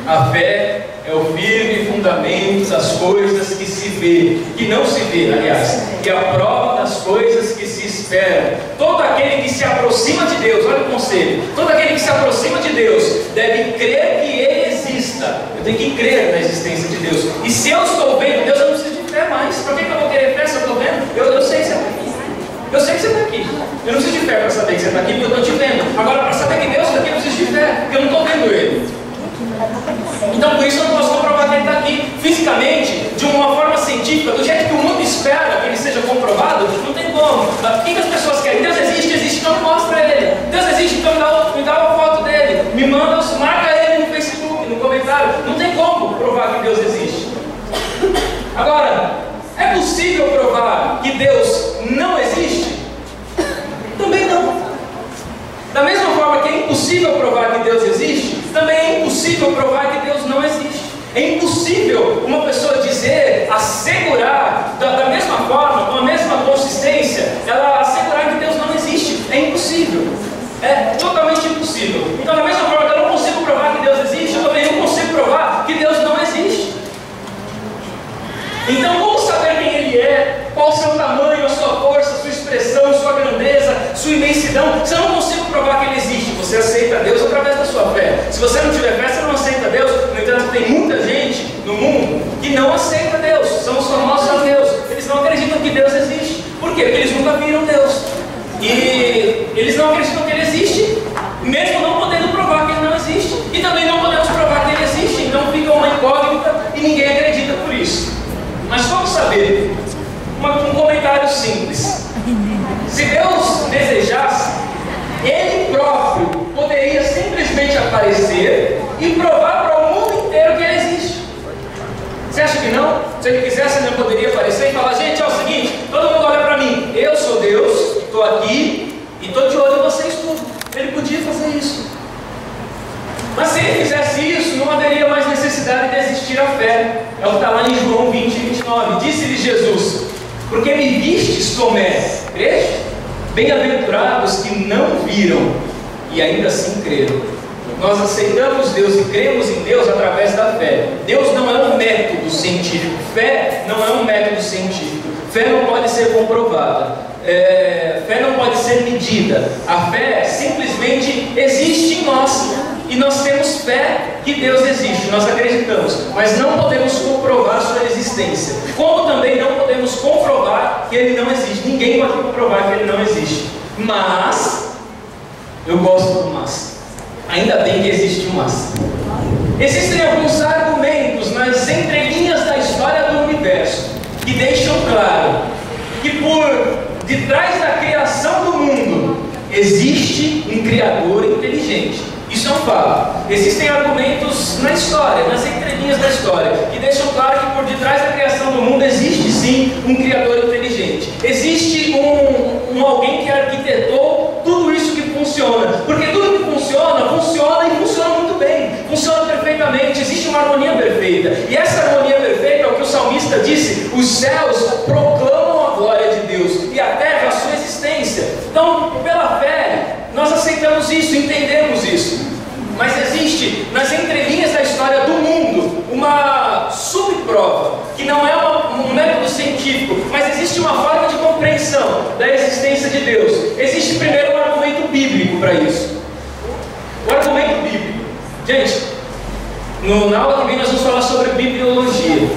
Speaker 2: A fé é o firme fundamento das coisas que se vê, que não se vê, aliás, que é a prova das coisas que se esperam. Todo aquele que se aproxima de Deus, olha o conselho, todo aquele que se aproxima de Deus deve crer que Ele exista. Eu tenho que crer na existência de Deus. E se eu estou vendo Deus, eu não preciso de fé mais. Para que eu vou querer fé se eu estou vendo? Eu sei que você está aqui. Eu sei que você está aqui. Eu não preciso de fé para saber que você está aqui, porque eu estou te vendo. Agora, para saber que Deus está aqui, eu preciso de fé, porque eu não estou vendo Ele. Então, por isso eu não posso comprovar que Ele está aqui fisicamente, de uma forma científica, do jeito que o mundo espera que Ele seja comprovado. Não tem como. O que as pessoas querem? Deus existe, então me mostra Ele. Deus existe, então me dá uma foto dele. Me manda, marca Ele no Facebook, no comentário. Não tem como provar que Deus existe. Agora, é É possível provar que Deus não existe? Também não. Da mesma forma que é impossível provar que Deus existe, também é impossível provar que Deus não existe. É impossível uma pessoa dizer, assegurar, da mesma forma, com a mesma consistência, ela assegurar que Deus não existe. É impossível. É totalmente impossível. Então, da mesma forma que eu não consigo provar que Deus existe, eu também não consigo provar que Deus não existe. Então, como saber quem Ele é? Qual o seu tamanho, a sua força, a sua expressão, sua grandeza, sua imensidão? Se eu não consigo provar que Ele existe, você aceita Deus através da sua fé. Se você não tiver fé, você não aceita Deus. No entanto, tem muita gente no mundo que não aceita Deus. São os famosos ateus. Eles não acreditam que Deus existe. Por quê? Porque eles nunca viram Deus. E eles não acreditam que Ele existe, mesmo não podendo provar que Ele não existe. E também não podemos provar que Ele existe. Então fica uma incógnita e ninguém acredita por isso. Mas como saber? Um comentário simples. Se Deus desejasse, Ele próprio poderia simplesmente aparecer e provar para o mundo inteiro que Ele existe. Você acha que não? Se Ele quisesse, Ele não poderia aparecer e falar: gente, é o seguinte, todo mundo olha para mim, eu sou Deus, estou aqui e estou de olho em vocês tudo. Ele podia fazer isso. Mas se Ele fizesse isso, não haveria mais necessidade de existir a fé. É o que está lá em João 20, 29. Disse-lhe Jesus: porque me vistes, Tomé, creste? Bem-aventurados que não viram e ainda assim creram. Nós aceitamos Deus e cremos em Deus através da fé. Deus não é um método científico. Fé não é um método científico. Fé não pode ser comprovada. Fé não pode ser medida. A fé simplesmente existe em nós. E nós temos fé que Deus existe, nós acreditamos, mas não podemos comprovar sua existência. Como também não podemos comprovar que Ele não existe. Ninguém pode comprovar que Ele não existe. Mas, eu gosto do mas. Ainda bem que existe um mas. Existem alguns argumentos nas entrelinhas da história do universo que deixam claro que por detrás da criação do mundo existe um Criador inteligente. Isso é um fato. Existem argumentos na história, nas entrelinhas da história, que deixam claro que por detrás da criação do mundo existe sim um Criador inteligente. Existe um alguém que arquitetou tudo isso que funciona. Porque tudo que funciona, funciona e funciona muito bem. Funciona perfeitamente, existe uma harmonia perfeita. E essa harmonia perfeita é o que o salmista disse: os céus proclamam a glória de Deus e a terra a sua existência. Então, pela fé, nós aceitamos isso, entendemos isso. Mas existe nas entrelinhas da história do mundo uma subprova, que não é um método científico, mas existe uma forma de compreensão da existência de Deus. Existe primeiro um argumento bíblico para isso. O argumento bíblico. Gente, na aula que vem nós vamos falar sobre bibliologia.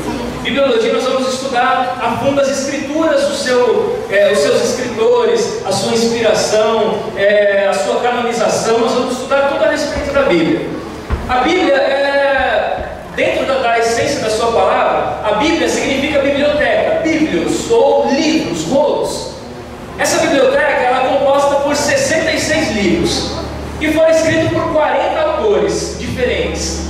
Speaker 2: Bibliologia, nós vamos estudar a fundo as escrituras, os seus escritores, a sua inspiração, a sua canonização. Nós vamos estudar tudo a respeito da Bíblia. A Bíblia, dentro da essência da sua palavra, a Bíblia significa biblioteca, bíblios, ou livros, rolos. Essa biblioteca ela é composta por 66 livros, que foram escritos por 40 autores diferentes,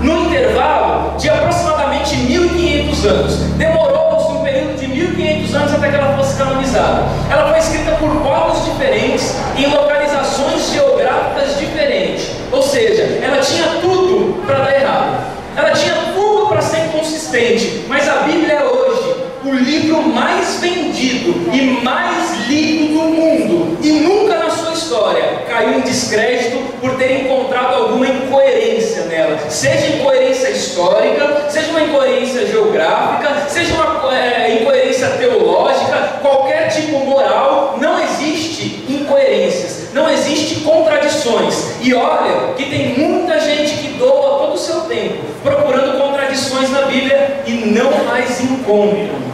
Speaker 2: no intervalo de aproximadamente 1500 anos. Demorou-se um período de 1500 anos até que ela fosse canonizada. Ela foi escrita por povos diferentes, em localizações geográficas diferentes. Ou seja, ela tinha tudo para dar errado. Ela tinha tudo para ser inconsistente. Mas a Bíblia é hoje o livro mais vendido e mais lido do mundo. E nunca na sua história caiu em descrédito por ter encontrado alguma incoerência nela. Seja incoerência histórica, seja uma incoerência geográfica, seja uma incoerência teológica, qualquer tipo moral. Não existe incoerências, não existe contradições. E olha que tem muita gente que doa todo o seu tempo procurando contradições na Bíblia e não mais encontram.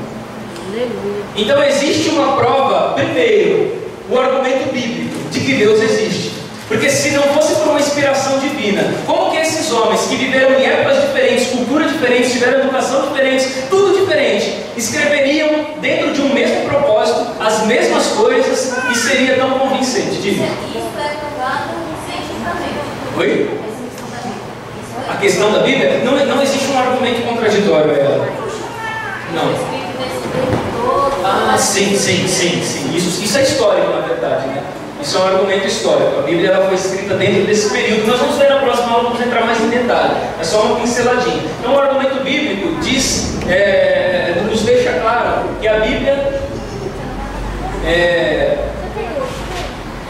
Speaker 2: Então existe uma prova, primeiro, o argumento bíblico de que Deus existe. Porque se não fosse por uma inspiração divina, como que esses homens que viveram em épocas diferentes, culturas diferentes, tiveram educação diferente, tudo diferente, escreveriam dentro de um mesmo propósito as mesmas coisas e seria tão convincente? Diga.
Speaker 5: Isso é provado cientificamente.
Speaker 2: Oi? A questão da Bíblia, não existe um argumento contraditório a ela. Não. Ah, sim. Isso é histórico, na verdade, né? Isso é um argumento histórico. A Bíblia ela foi escrita dentro desse período. Nós vamos ver na próxima aula, vamos entrar mais em detalhe. É só uma pinceladinha. Então, o argumento bíblico nos deixa claro que a Bíblia é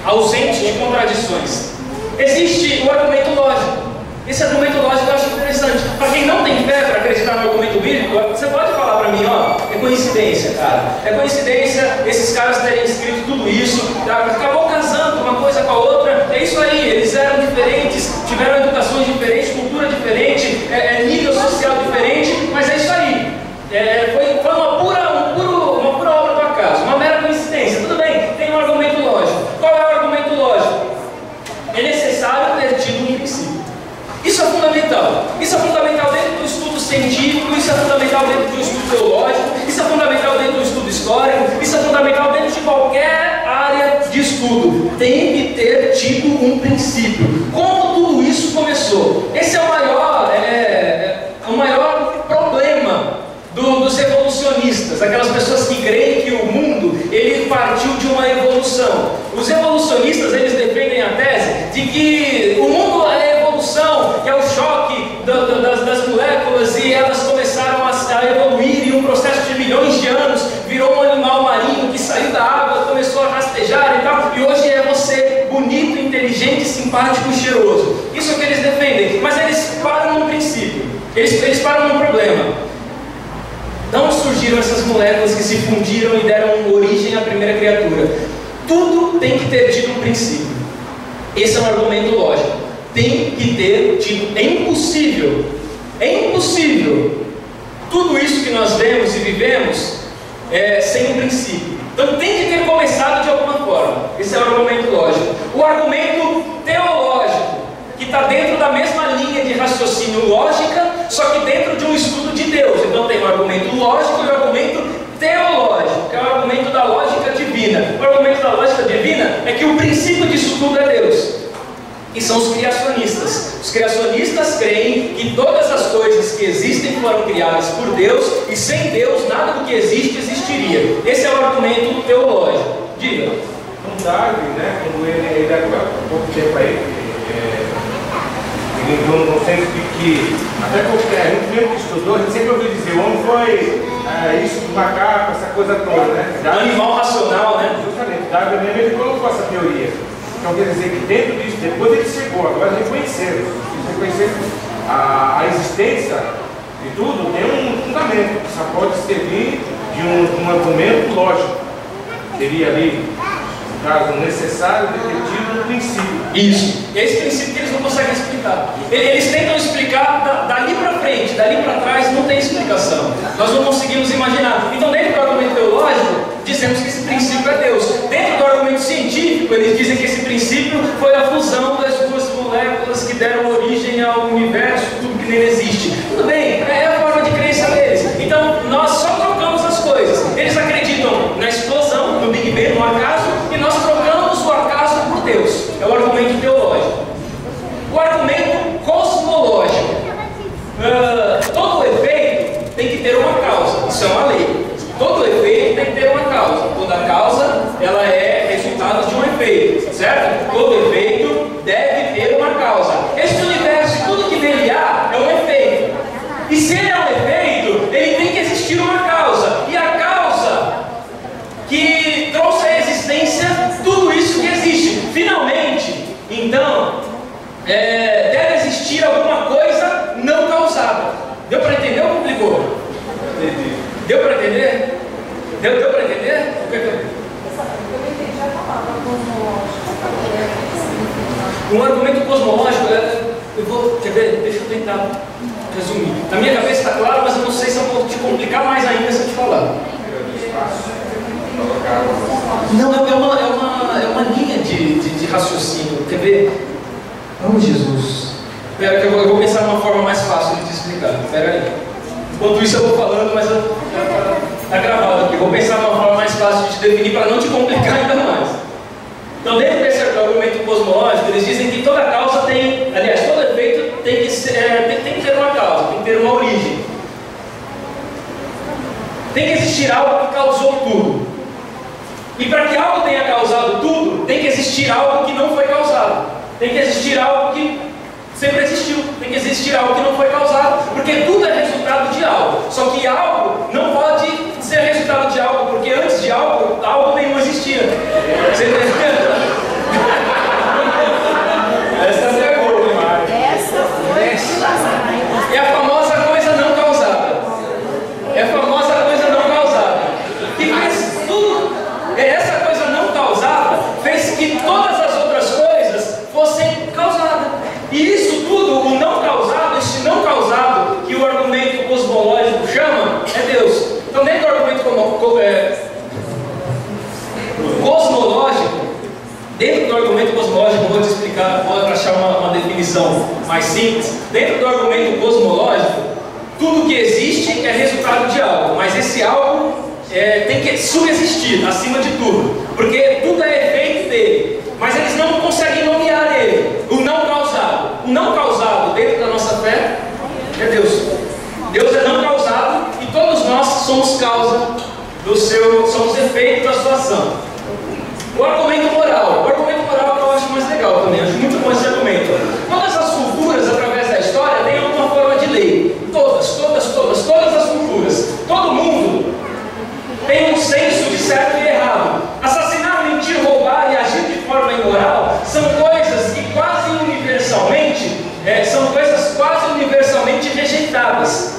Speaker 2: ausente de contradições. Existe o argumento lógico. Esse argumento lógico eu acho interessante. Para quem não tem fé para acreditar no argumento bíblico, você pode falar para mim, ó, é coincidência, cara. É coincidência esses caras terem escrito tudo isso, acabou casando uma coisa com a outra. É isso aí, eles eram diferentes, tiveram educações diferentes, cultura diferente, nível social diferente, mas é isso aí. Foi uma pura obra do acaso, uma mera coincidência. Tudo bem, tem um argumento lógico. Qual é o argumento lógico? É necessário ter tido um princípio. Isso é fundamental. Isso é fundamental dentro do estudo científico, isso é fundamental dentro do estudo teológico, isso é fundamental dentro do estudo histórico, isso é fundamental dentro de qualquer área de estudo. Tem que ter tido um princípio. Como tudo isso começou? Esse é o maior problema dos evolucionistas, aquelas pessoas que creem que o mundo ele partiu de uma evolução. Os evolucionistas eles defendem a tese de que o mundo é evolução, que é o choque das moléculas e elas começaram a evoluir em um processo de milhões de anos, virou um animal marinho que saiu da água, começou a rastejar e tal, e hoje é você bonito, inteligente, simpático e cheiroso. Isso é o que eles defendem, mas eles param num princípio, eles param num problema. De onde surgiram essas moléculas que se fundiram e deram origem à primeira criatura? Tudo tem que ter tido um princípio. Esse é um argumento lógico. Tem que ter tido. É impossível tudo isso que nós vemos e vivemos sem um princípio. Então tem que ter começado de alguma forma. Esse é o argumento lógico. O argumento teológico, que está dentro da mesma linha de raciocínio lógica, só que dentro de um estudo de Deus. Então tem o argumento lógico e o argumento teológico, que é o argumento da lógica divina. O argumento da lógica divina é que o princípio disso tudo é Deus, que são os criacionistas. Os criacionistas creem que todas as coisas que existem foram criadas por Deus e sem Deus nada do que existe existiria. Esse é o argumento teológico. Diga.
Speaker 6: Um Darwin, né, quando ele agora há pouco tempo aí, ele entrou no consenso de que, até porque a gente mesmo que estudou, a gente sempre ouviu dizer, o homem foi isso do macaco, essa coisa toda, né?
Speaker 2: Animal racional, né?
Speaker 6: Justamente, Darwin mesmo ele colocou essa teoria. Então quer dizer que dentro disso, depois ele chegou, agora reconheceram a existência de tudo, tem um fundamento, que só pode servir de um argumento lógico. Seria ali, no caso, necessário de ter tido um princípio.
Speaker 2: Isso. E é esse princípio que eles não conseguem explicar. Eles tentam explicar dali para frente, dali para trás não tem explicação. Nós não conseguimos imaginar. Então, dentro do argumento teológico, dizemos que esse princípio é Deus. Dentro do argumento científico, eles dizem que esse princípio foi a fusão das duas moléculas que deram origem ao universo, tudo que nele existe. Tudo bem, é a forma de crença deles. Então, nós só trocamos as coisas. Eles acreditam na explosão, no Big Bang, no acaso, e nós trocamos o acaso por Deus. É o argumento teológico. O argumento cosmológico. Todo efeito tem que ter uma causa. Isso é uma lei. Todo efeito tem que ter uma causa. Toda causa, ela é resultado de um efeito, certo? Todo efeito deve ter uma causa. Este universo, tudo que nele há, é um efeito. E se ele é um efeito, ele tem que existir uma causa. E a causa que trouxe à existência tudo isso que existe. Finalmente, então, deve existir alguma coisa não causada. Deu para entender ou complicou? Deu para entender? Deu para entender? Um argumento cosmológico, quer ver? Deixa eu tentar resumir. Na minha cabeça está claro, mas eu não sei se eu vou te complicar mais ainda se eu te falar. Não, é uma linha de raciocínio. Quer ver? Oh, Jesus. Espera que eu vou pensar numa forma mais fácil de te explicar. Espera aí. Enquanto isso eu vou falando, mas está gravado aqui. Vou pensar numa forma mais fácil de te definir para não te complicar ainda mais. Então, dentro desse argumento cosmológico, eles dizem que toda causa tem, aliás, todo efeito tem que ter uma causa, tem que ter uma origem. Tem que existir algo que causou tudo. E para que algo tenha causado tudo, tem que existir algo que não foi causado. Tem que existir algo que sempre existiu. Tem que existir algo que não foi causado, porque tudo é resultado de algo. Só que algo não pode ser resultado de algo, porque antes de algo, algo nenhum existia. Você entendeu? Essa pegou, né?
Speaker 3: Essa foi
Speaker 2: É a famosa coisa não causada. É a famosa coisa não causada. Que fez tudo. Essa coisa não causada fez que todas as outras coisas fossem causadas. E isso tudo, o não causado, esse não causado, que o argumento cosmológico chama, é Deus. Então, dentro do argumento cosmológico, vou te explicar, vou achar uma definição mais simples. Dentro do argumento cosmológico, tudo que existe é resultado de algo, mas esse algo tem que subsistir acima de tudo, porque tudo é efeito dele, mas eles não conseguem nomear ele, o não causado. O não causado dentro da nossa fé é Deus. Deus é não causado e todos nós somos causa somos efeito da sua ação. O argumento moral que eu acho mais legal também, acho muito bom esse argumento. Todas as culturas, através da história, têm alguma forma de lei. Todas as culturas. Todo mundo tem um senso de certo e errado. Assassinar, mentir, roubar e agir de forma imoral são coisas que quase universalmente rejeitadas.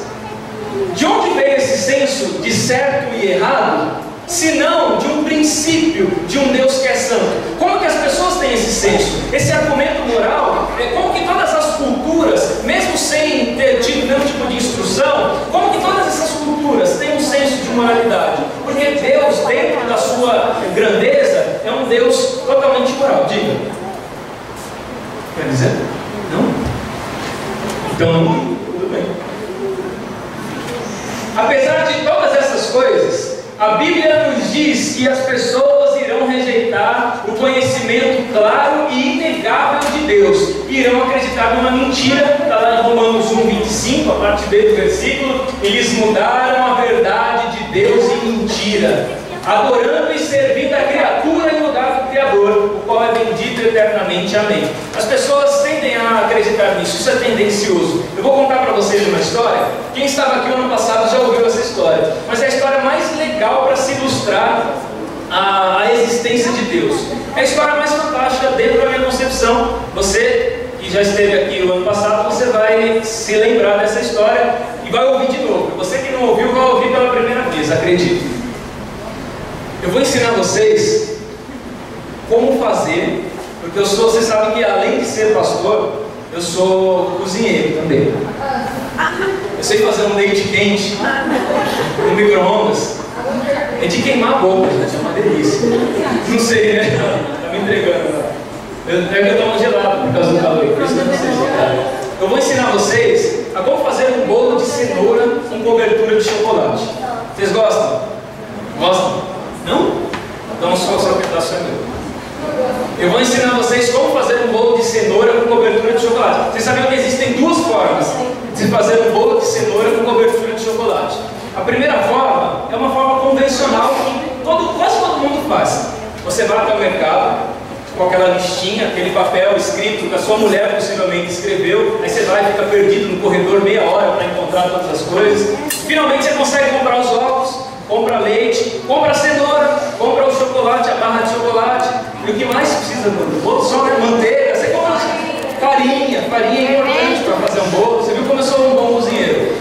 Speaker 2: De onde veio esse senso de certo e errado, se não de um princípio de um Deus que é santo? Como que as pessoas têm esse senso? Esse argumento moral, como que todas as culturas, mesmo sem ter tido nenhum tipo de instrução, como que todas essas culturas têm um senso de moralidade? Porque Deus, dentro da sua grandeza, é um Deus totalmente moral. Diga. Quer dizer? Não? Então não? Tudo bem. Apesar de todas essas coisas, a Bíblia nos diz que as pessoas irão rejeitar o conhecimento claro e inegável de Deus, e irão acreditar numa mentira. Está lá em Romanos 1:25, a parte B do versículo. Eles mudaram a verdade de Deus em mentira, adorando e servindo a criatura em lugar do Criador, o qual é bendito eternamente. Amém. As pessoas tendem a acreditar nisso, isso é tendencioso. Eu vou contar para vocês uma história. Quem estava aqui o ano passado já ouviu essa história, mas é a história mais legal para se ilustrar a existência de Deus. É a história mais fantástica dentro da minha concepção. Você que já esteve aqui o ano passado, você vai se lembrar dessa história e vai ouvir de novo. Você que não ouviu, vai ouvir pela primeira vez, acredite. Eu vou ensinar vocês como fazer, porque vocês sabem que além de ser pastor, eu sou cozinheiro também. Eu sei fazer um leite quente no micro-ondas. É de queimar a boca, gente, é uma delícia. Não sei, né? Tá me entregando. É que eu tomo gelado por causa do calor, por isso que eu não sei explicar. Eu vou ensinar vocês a como fazer um bolo de cenoura com cobertura de chocolate. Vocês gostam? Gostam? Não? Então só um pedaço é meu. Eu vou ensinar vocês como fazer um bolo de cenoura com cobertura de chocolate. Vocês sabiam que existem duas formas de fazer um bolo de cenoura com cobertura de chocolate. A primeira forma é uma forma convencional que quase todo mundo faz. Você vai até o mercado com aquela listinha, aquele papel escrito que a sua mulher possivelmente escreveu, aí você vai e fica perdido no corredor meia hora para encontrar todas as coisas. Finalmente você consegue comprar os ovos, compra leite, compra a cenoura, compra o chocolate, a barra de chocolate. E o que mais precisa do bolo? Só manteiga. Você compra farinha é importante para fazer um bolo. Você viu como eu sou um bom cozinheiro?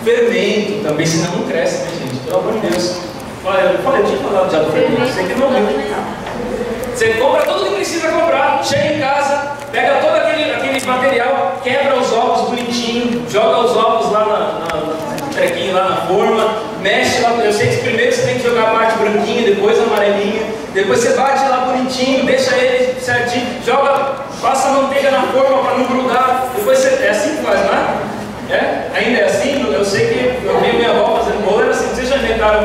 Speaker 2: Fermento também, senão não cresce, né, gente? Pelo amor de Deus. Eu tinha falado já do fermento, você que não viu. Você compra tudo que precisa comprar, chega em casa, pega todo aquele material, quebra os ovos bonitinho, joga os ovos lá no trequinho, lá na forma, mexe lá. Eu sei que primeiro você tem que jogar a parte branquinha, depois a amarelinha, depois você bate lá bonitinho, deixa ele certinho, passa a manteiga na forma para não grudar, depois você. É assim que faz, não é? Ainda é assim? Eu sei que eu vi minha avó fazendo bolo, era assim. Vocês já inventaram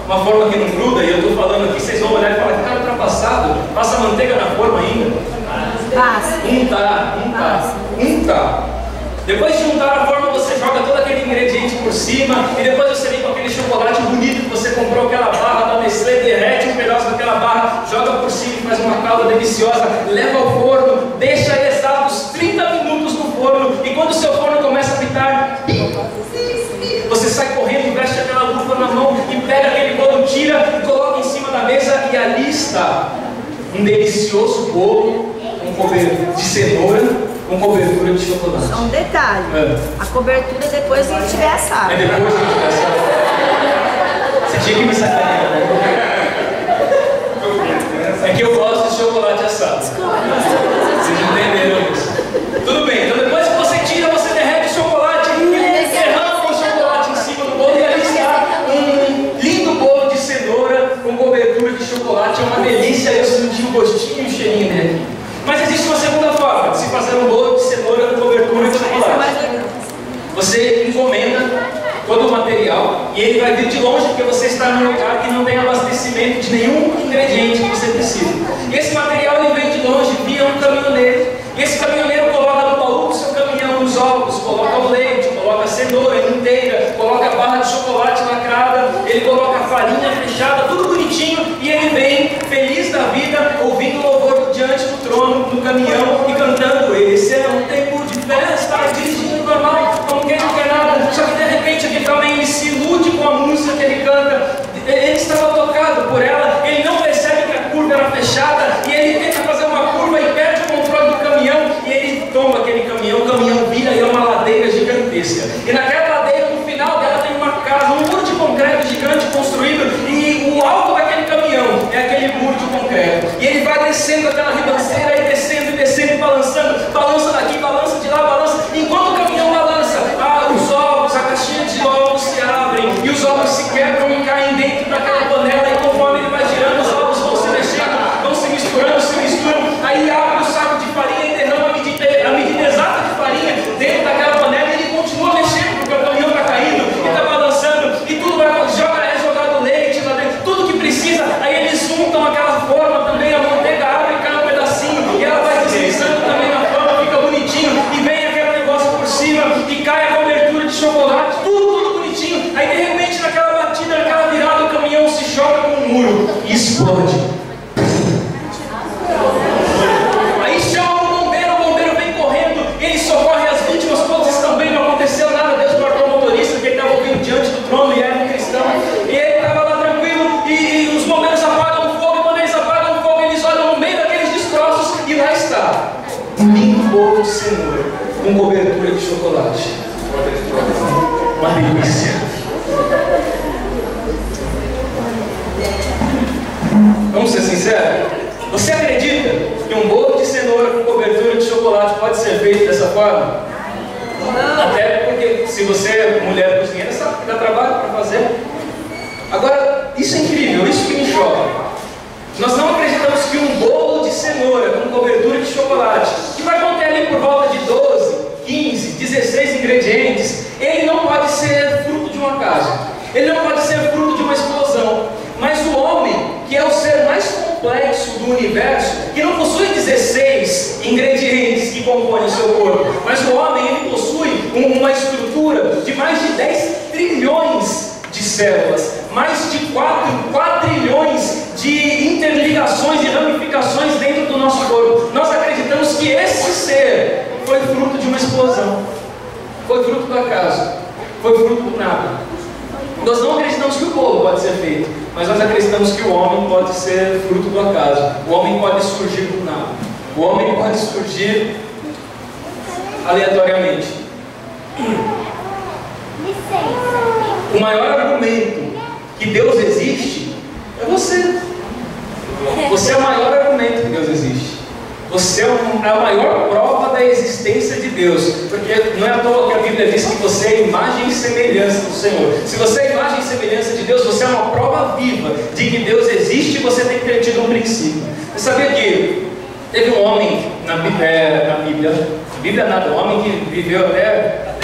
Speaker 2: uma forma que não gruda, e eu estou falando aqui, vocês vão olhar e falar, cara, ultrapassado, passa a manteiga na forma ainda. Untar. Depois de untar a forma, você joga todo aquele ingrediente por cima, e depois você vem com aquele chocolate bonito que você comprou, aquela barra da Nestlé, derrete um pedaço daquela barra joga por cima e faz uma calda deliciosa, leva ao forno, deixa exatos 30 minutos no forno, e quando o seu forno começa a pitar, você sai correndo, veste aquela luva na mão e pega aquele bolo, tira e coloca em cima da mesa, e ali está um delicioso bolo de cenoura com cobertura de chocolate.
Speaker 3: Só um detalhe, a cobertura depois que tiver assado.
Speaker 2: É depois que tiver assado. Você tinha que me sacanear, né? É que eu gosto de chocolate assado. Vocês entenderam isso? Tudo bem, então depois que você tira, você derrete o chocolate e derrama o chocolate em cima do bolo, e ali está um lindo bolo de cenoura com cobertura de chocolate. É uma delícia, eu senti o gostinho e o cheirinho dele. Mas existe uma segunda forma de se fazer um bolo de cenoura com cobertura de chocolate. Você encomenda todo o material e ele vai vir de longe, porque você está num lugar que não tem abastecimento de nenhum ingrediente que você precisa. E esse material ele vem de longe via um caminhoneiro. E esse caminhoneiro coloca no baú do seu caminhão os ovos, coloca o leite, coloca a cenoura inteira, coloca a barra de chocolate lacrada, ele coloca a farinha fechada, tudo bonitinho, e ele vem feliz da vida, ouvindo o louvor diante do trono, do caminhão, e cantando: esse é um tempo de festa, dirigindo normal, como quem não quer nada. Só que de repente aquele homem ele se ilude com a música que ele canta, ele estava tocado por ela, ele não percebe que a curva era fechada, e ele tenta fazer uma curva e perde o controle do caminhão, e ele toma aquele caminhão, o caminhão vira e é uma ladeira gigantesca. E naquela ladeira, no final dela, tem uma casa, um muro de concreto gigante construído, e o alto daquele caminhão é aquele muro de concreto. E ele vai descendo aquela ribanceira, e descendo, balançando, balança daqui, balança de lá, balança. E enquanto o caminhão balança, os ovos, a caixinha de ovos se abrem, e os ovos se quebram e caem dentro daquela panela, e conforme ele vai girando, os ovos vão se mexendo, vão se misturam, aí abre o saco de farinha e derrama a medida exata de farinha dentro daquela panela, e ele continua mexendo, porque o caminhão está caindo, e está balançando, e tudo vai jogado leite lá dentro, tudo que precisa. Aí eles juntam aquela forma também, a manteiga abre e cai um pedacinho, e ela vai deslizando também na forma, fica bonitinho, e vem aquele negócio por cima, e cai a cobertura de chocolate, tudo bonitinho. Aí de repente, naquela batida, naquela virada, o caminhão se choca com um muro e explode. Aí chama o bombeiro vem correndo, ele socorre as vítimas, todos estão bem, não aconteceu nada. Deus guardou o motorista, que ele estava ouvindo diante do trono e era um cristão, e ele estava lá tranquilo, e os bombeiros apagam o fogo, e quando eles apagam o fogo, eles olham no meio daqueles destroços, e lá está um lindo bolo de cenoura com cobertura de chocolate. Uma delícia. Vamos ser sinceros? Você acredita que um bolo de cenoura com cobertura de chocolate pode ser feito dessa forma? Até porque, se você é mulher cozinheira, sabe que dá trabalho para fazer. Agora, isso é incrível, isso que me choca. Nós não acreditamos que um bolo de cenoura com cobertura de chocolate, que vai conter ali por volta de 12, 15, 16 ingredientes, ele não pode ser fruto de um acaso, ele não pode ser fruto de uma explosão. Mas o homem, que é o ser mais complexo do universo, que não possui 16 ingredientes que compõem o seu corpo, mas o homem ele possui uma estrutura de mais de 10 trilhões de células, mais de 4 quadrilhões de interligações e ramificações dentro do nosso corpo. Nós acreditamos que esse ser foi fruto de uma explosão, foi fruto do acaso, foi fruto do nada. Nós não acreditamos que o bolo pode ser feito, mas nós acreditamos que o homem pode ser fruto do acaso. O homem pode surgir do nada. O homem pode surgir aleatoriamente. O maior argumento que Deus existe é você. Você é o maior argumento que Deus existe. Você é a maior prova da existência de Deus, porque não é à toa que a Bíblia diz que você é imagem e semelhança do Senhor. Se você é imagem e semelhança de Deus, você é uma prova viva de que Deus existe, e você tem que ter tido um princípio. Você sabia que teve um homem na Bíblia nada, um homem que viveu até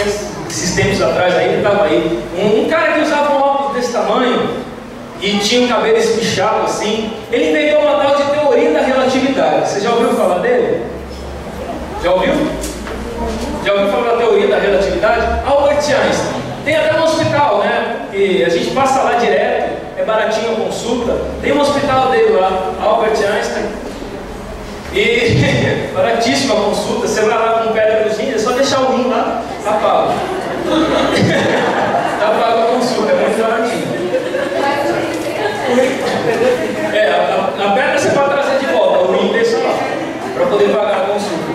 Speaker 2: esses tempos atrás, aí ele estava aí, um cara que usava um óculos desse tamanho e tinha um cabelo espichado assim. Ele inventou uma tal de teoria da relatividade. Você já ouviu falar dele? Já ouviu? Já ouviu falar da teoria da relatividade? Albert Einstein. Tem até um hospital, né? E a gente passa lá direto. É baratinho a consulta. Tem um hospital dele lá, Albert Einstein. E baratíssima a consulta. Você vai lá com pedra nos rins, é só deixar o rim lá, tá pago. Tá pago a consulta, é muito baratinho. A pedra você pode trazer de volta, o rim deixa lá, para poder pagar a consulta.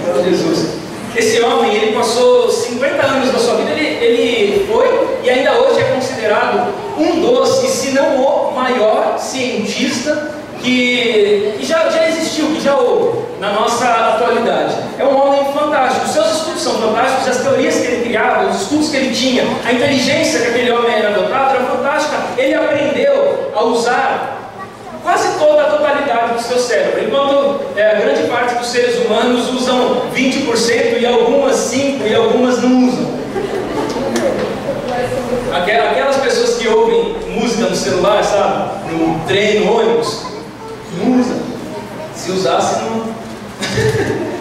Speaker 2: Meu Jesus. Esse homem, ele passou 50 anos da sua vida, ele foi e ainda hoje é considerado um dos, e se não o maior cientista que já existiu, que já houve na nossa atualidade. É um homem fantástico, os seus estudos são fantásticos, as teorias que ele criava, os estudos que ele tinha, a inteligência que aquele homem era dotado era fantástica. Ele aprendeu a usar quase toda a totalidade do seu cérebro, enquanto a grande parte dos seres humanos usam 20% e algumas 5% e algumas não usam. Aquelas pessoas que ouvem música no celular, sabe? No trem, no ônibus, não usam. Se usasse, não...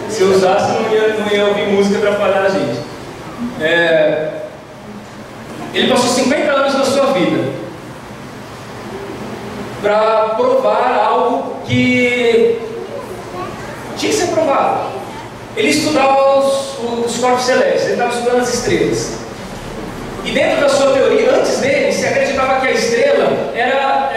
Speaker 2: Se usasse, não ia ouvir música atrapalhar a gente. Ele passou 50 anos da sua vida para provar algo que tinha que ser provado. Ele estudava os corpos celestes, ele estava estudando as estrelas. E dentro da sua teoria, antes dele, se acreditava que a estrela ela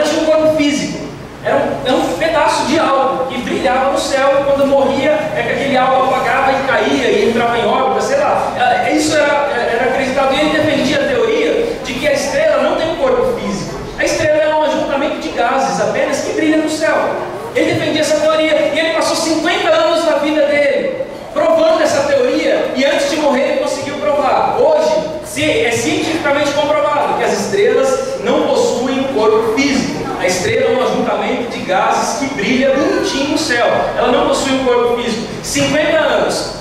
Speaker 2: tinha um corpo físico. Era um pedaço de algo que brilhava no céu, e quando morria, aquele algo apagava e caía e entrava em órbita, sei lá. Isso era acreditado, e ele defendia a teoria de que a estrela não tem um corpo físico. A estrela é um ajuntamento de gases apenas que brilha no céu. Ele defendia essa teoria e ele passou 50 anos da vida dele provando essa teoria, e antes de morrer ele conseguiu provar. Hoje é cientificamente comprovado que as estrelas não possuem um corpo físico. A estrela é um ajuntamento de gases que brilha bonitinho no céu. Ela não possui um corpo físico. 50 anos.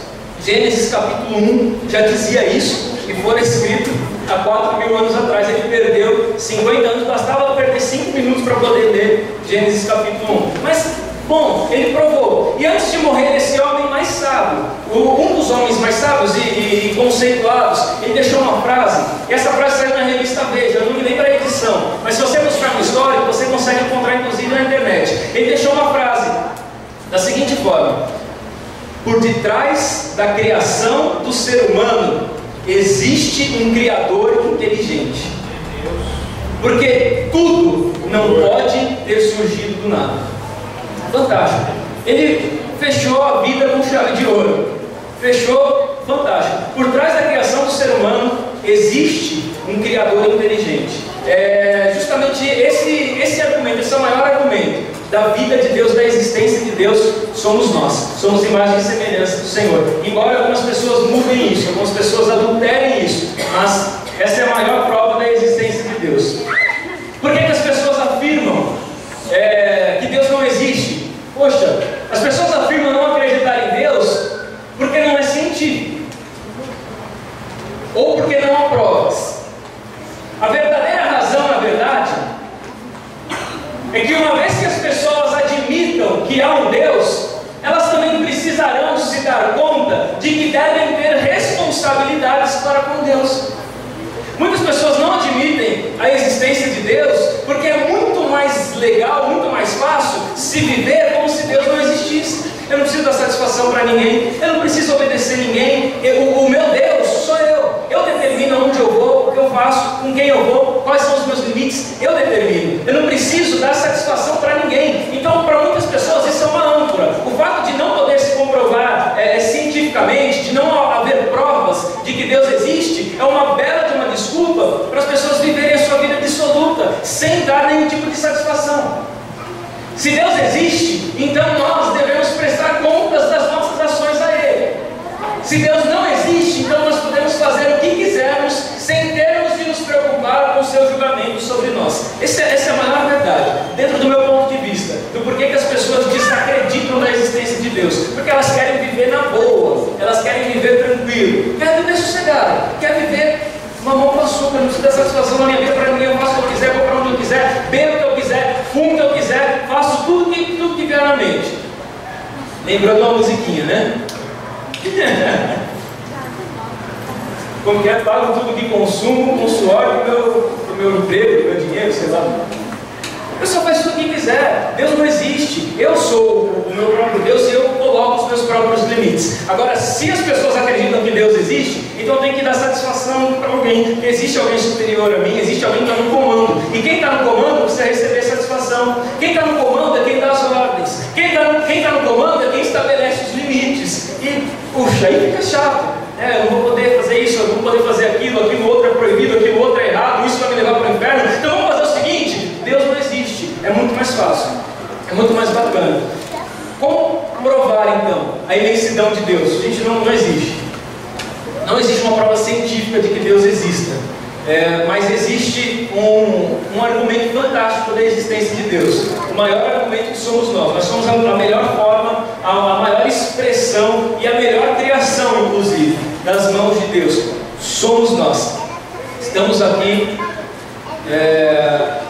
Speaker 2: Gênesis capítulo 1 já dizia isso, e foi escrito há 4.000 anos atrás. Ele perdeu 50 anos, bastava perder 5 minutos para poder ler Gênesis capítulo 1. Mas, bom, ele provou. E antes de morrer, esse homem mais sábio, um dos homens mais sábios e conceituados, ele deixou uma frase, e essa frase saiu na revista Veja, eu não me lembro a edição, mas se você buscar no histórico, você consegue encontrar inclusive na internet. Ele deixou uma frase da seguinte forma: por detrás da criação do ser humano existe um Criador inteligente, porque tudo não pode ter surgido do nada. Fantástico. Ele fechou a vida com chave de ouro. Fechou, fantástico. Por trás da criação do ser humano existe um Criador inteligente. Justamente esse argumento, esse é o maior argumento da vida de Deus, da existência de Deus, somos nós. Somos imagem e semelhança do Senhor. Embora algumas pessoas mudem isso, algumas pessoas adulterem isso, mas essa é a maior prova da existência de Deus. Por que as pessoas afirmam que Deus não existe? Poxa, as pessoas afirmam não acreditar em Deus porque não é científico, ou porque não há provas. A verdadeira razão, na verdade, é que uma vez que as pessoas admitam que há um Deus, elas também precisarão se dar conta de que devem ter responsabilidades para com Deus. Muitas pessoas não admitem a existência de Deus porque é muito mais legal, muito mais fácil se viver como se Deus não existisse. Eu não preciso dar satisfação para ninguém, eu não preciso obedecer ninguém, o meu Deus sou eu. Eu determino onde eu vou, o que eu faço, com quem eu vou, quais são os meus limites, eu determino. Eu não preciso dar satisfação para ninguém. Então, para muitas pessoas isso é uma âncora. O fato de não poder se comprovar cientificamente, de não haver provas de que Deus existe, é uma bela de uma desculpa para as pessoas viverem a sua vida dissoluta, sem dar nenhum tipo de satisfação. Se Deus existe, então nós devemos prestar contas das nossas ações a Ele. Se Deus não existe, então nós podemos fazer o que quisermos, sem termos de nos preocupar com o seu julgamento sobre nós. Essa é a maior verdade, dentro do meu ponto de vista, do porquê que as pessoas desacreditam na existência de Deus. Porque elas querem viver na boa, elas querem viver tranquilo, querem viver sossegado, querem viver mamão com açúcar, não precisa dar satisfação na minha vida para ninguém, eu faço o que eu quiser, vou para onde eu quiser, bebo o que eu quiser, fumo o que eu quiser, faço tudo que vier na mente. Lembrou de uma musiquinha, né? como que é? Pago tudo que consumo com suor do meu emprego, do meu dinheiro, sei lá. A pessoa faz tudo o que quiser. Deus não existe. Eu sou o meu próprio Deus e eu coloco os meus próprios limites. Agora, se as pessoas acreditam que Deus existe, então eu tenho que dar satisfação para alguém. Que existe alguém superior a mim, existe alguém que está no comando. E quem está no comando precisa receber satisfação. Quem está no comando é quem dá as ordens. Quem está no comando é quem estabelece os limites. E, puxa, aí fica chato. Eu não vou poder fazer isso, eu não vou poder fazer aquilo outro é proibido, aquilo outro é errado, isso vai me levar para o inferno. Então vamos fazer o seguinte: Deus não existe. É muito mais fácil, é muito mais bacana. Como provar então a imensidão de Deus? Gente, não existe. Não existe uma prova científica de que Deus exista. Mas existe um argumento fantástico da existência de Deus. O maior argumento que somos nós. Nós somos a melhor forma, a maior expressão e a melhor criação, inclusive, das mãos de Deus. Somos nós. Estamos aqui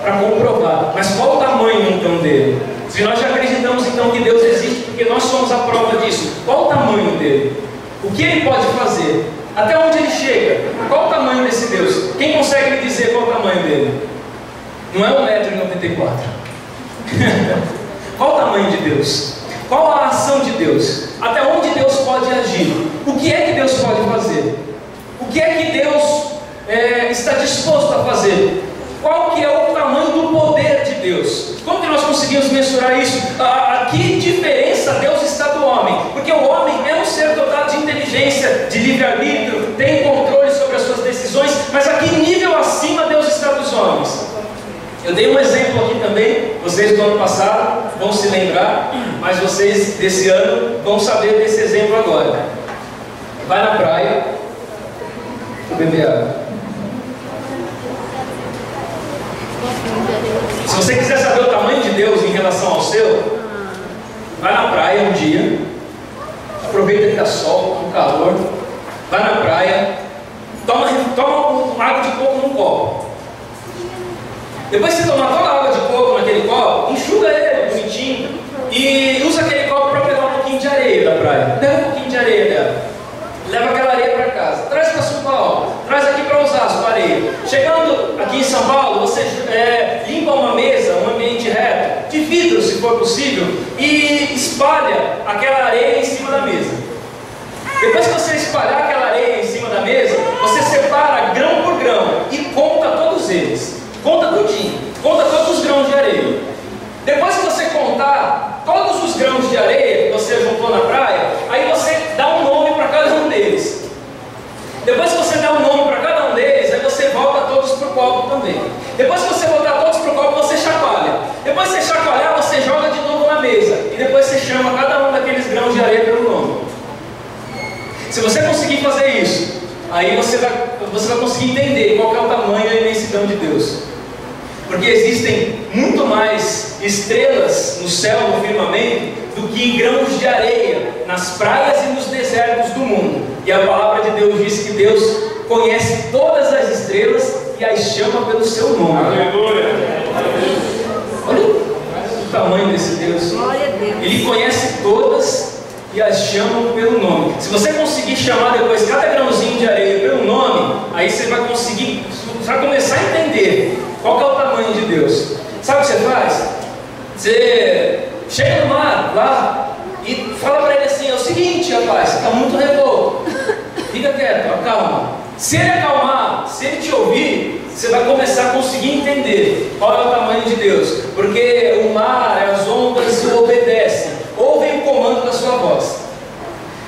Speaker 2: para comprovar. Mas qual o tamanho então dele? Se nós já acreditamos então que Deus existe, porque nós somos a prova disso, qual o tamanho dele? O que ele pode fazer? Até onde ele chega? Qual o tamanho desse Deus? Quem consegue me dizer qual o tamanho dele? Não é 1,94 m. Qual o tamanho de Deus? Qual a ação de Deus? Até onde Deus pode agir? O que é que Deus pode fazer? O que é que Deus está disposto a fazer? Qual que é o tamanho do poder de Deus? Como que nós conseguimos mensurar isso? A que diferença Deus está do homem? Porque o homem é um ser dotado de inteligência, de livre-arbítrio, tem controle sobre as suas decisões, mas a que nível acima Deus está dos homens? Eu dei um exemplo aqui também, vocês do ano passado vão se lembrar, mas vocês desse ano vão saber desse exemplo agora. Vai na praia, beber água. Se você quiser saber o tamanho de Deus em relação ao seu, vai na praia um dia, aproveita que está sol, um calor, vai na praia, toma água de coco num copo. Depois que você tomar toda a água de coco naquele copo, enxuga ele bonitinho e usa aquele copo para pegar um pouquinho de areia da praia. Pega um pouquinho de areia dela, leva aquela areia para casa, traz para São Paulo, traz aqui para Osasco a areia. Chegando aqui em São Paulo, você limpa uma mesa, um ambiente reto, de vidro se for possível, e espalha aquela areia em cima da mesa. Depois que você espalhar aquela areia em cima da mesa, você separa grão por grão e conta todos eles. Conta tudinho, conta todos os grãos de areia. Depois que você contar todos os grãos de areia que você juntou na praia, aí você dá um nome para cada um deles. Depois que você dá um nome para cada um deles, aí você volta todos para o copo também. Depois que você voltar todos para o copo, você chacoalha. Depois que você chacoalhar, você joga de novo na mesa. E depois você chama cada um daqueles grãos de areia pelo nome. Se você conseguir fazer isso, aí você vai conseguir entender qual que é o tamanho e a imensidão de Deus. Porque existem muito mais estrelas no céu, no firmamento, do que grãos de areia nas praias e nos desertos do mundo. E a palavra de Deus diz que Deus conhece todas as estrelas e as chama pelo seu nome.
Speaker 6: Aleluia!
Speaker 2: Olha o tamanho desse Deus.
Speaker 3: Glória a Deus.
Speaker 2: Ele conhece todas e as chama pelo nome. Se você conseguir chamar depois cada grãozinho de areia pelo nome, aí você vai conseguir, vai começar a entender qual que é o tamanho de Deus. Sabe o que você faz? Você chega no mar lá e fala para ele assim: é o seguinte, rapaz, você está muito revolto, fica quieto, acalma. Se ele acalmar, se ele te ouvir, você vai começar a conseguir entender qual é o tamanho de Deus. Porque o mar, as ondas o obedecem, ouvem o comando da sua voz.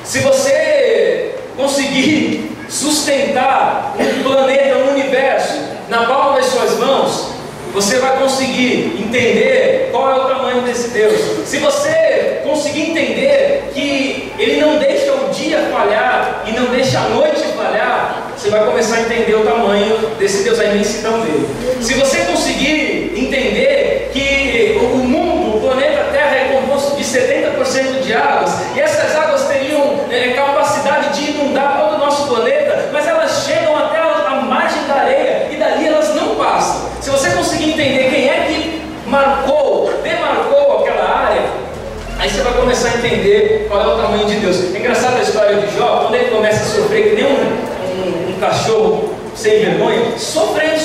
Speaker 2: Se você conseguir sustentar um planeta, um universo na palma das suas mãos, você vai conseguir entender qual é o tamanho desse Deus. Se você conseguir entender que Ele não deixa o dia falhar e não deixa a noite falhar, você vai começar a entender o tamanho desse Deus, a imensidão dele. Se você conseguir entender que o mundo, o planeta Terra é composto de 70% de águas, e essas águas teriam capacidade de inundar todo o nosso planeta, mas elas chegam até a margem da areia e dali elas não passam. Se você conseguir entender quem é que demarcou aquela área, aí você vai começar a entender qual é o tamanho de Deus. É engraçado a história de Jó, quando ele começa a sofrer que nem um cachorro sem vergonha, sofrendo.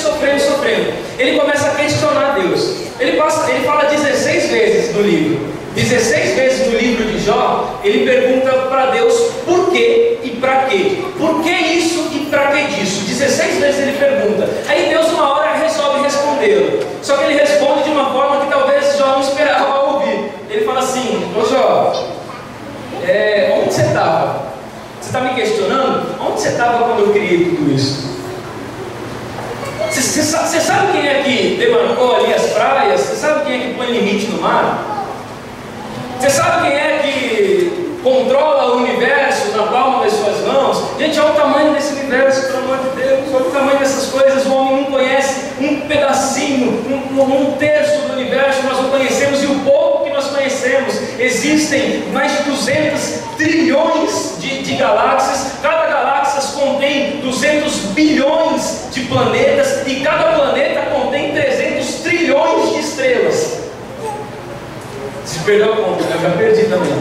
Speaker 2: Ele começa a questionar Deus. Ele fala 16 vezes no livro. 16 vezes no livro de Jó, ele pergunta para Deus por quê e para quê. Por que isso e para que disso? 16 vezes ele pergunta. Aí Deus uma hora resolve respondê-lo. Só que ele responde de uma forma que talvez Jó não esperava ouvir. Ele fala assim: ô Jó, onde você estava? Você está me questionando? Onde você estava quando eu criei tudo isso? Você sabe quem é que demarcou ali as praias? Você sabe quem é que põe limite no mar? Você sabe quem é que controla o universo na palma das suas mãos? Gente, olha o tamanho desse universo, pelo amor de Deus, olha o tamanho dessas coisas. O homem não conhece um pedacinho, um terço do universo, nós não conhecemos, e o pouco que nós conhecemos, existem mais de 200 trilhões de galáxias. Cada galáxia contém 200 bilhões de planetas, e cada planeta contém 300 trilhões de estrelas. Se perdeu a conta, eu já perdi também.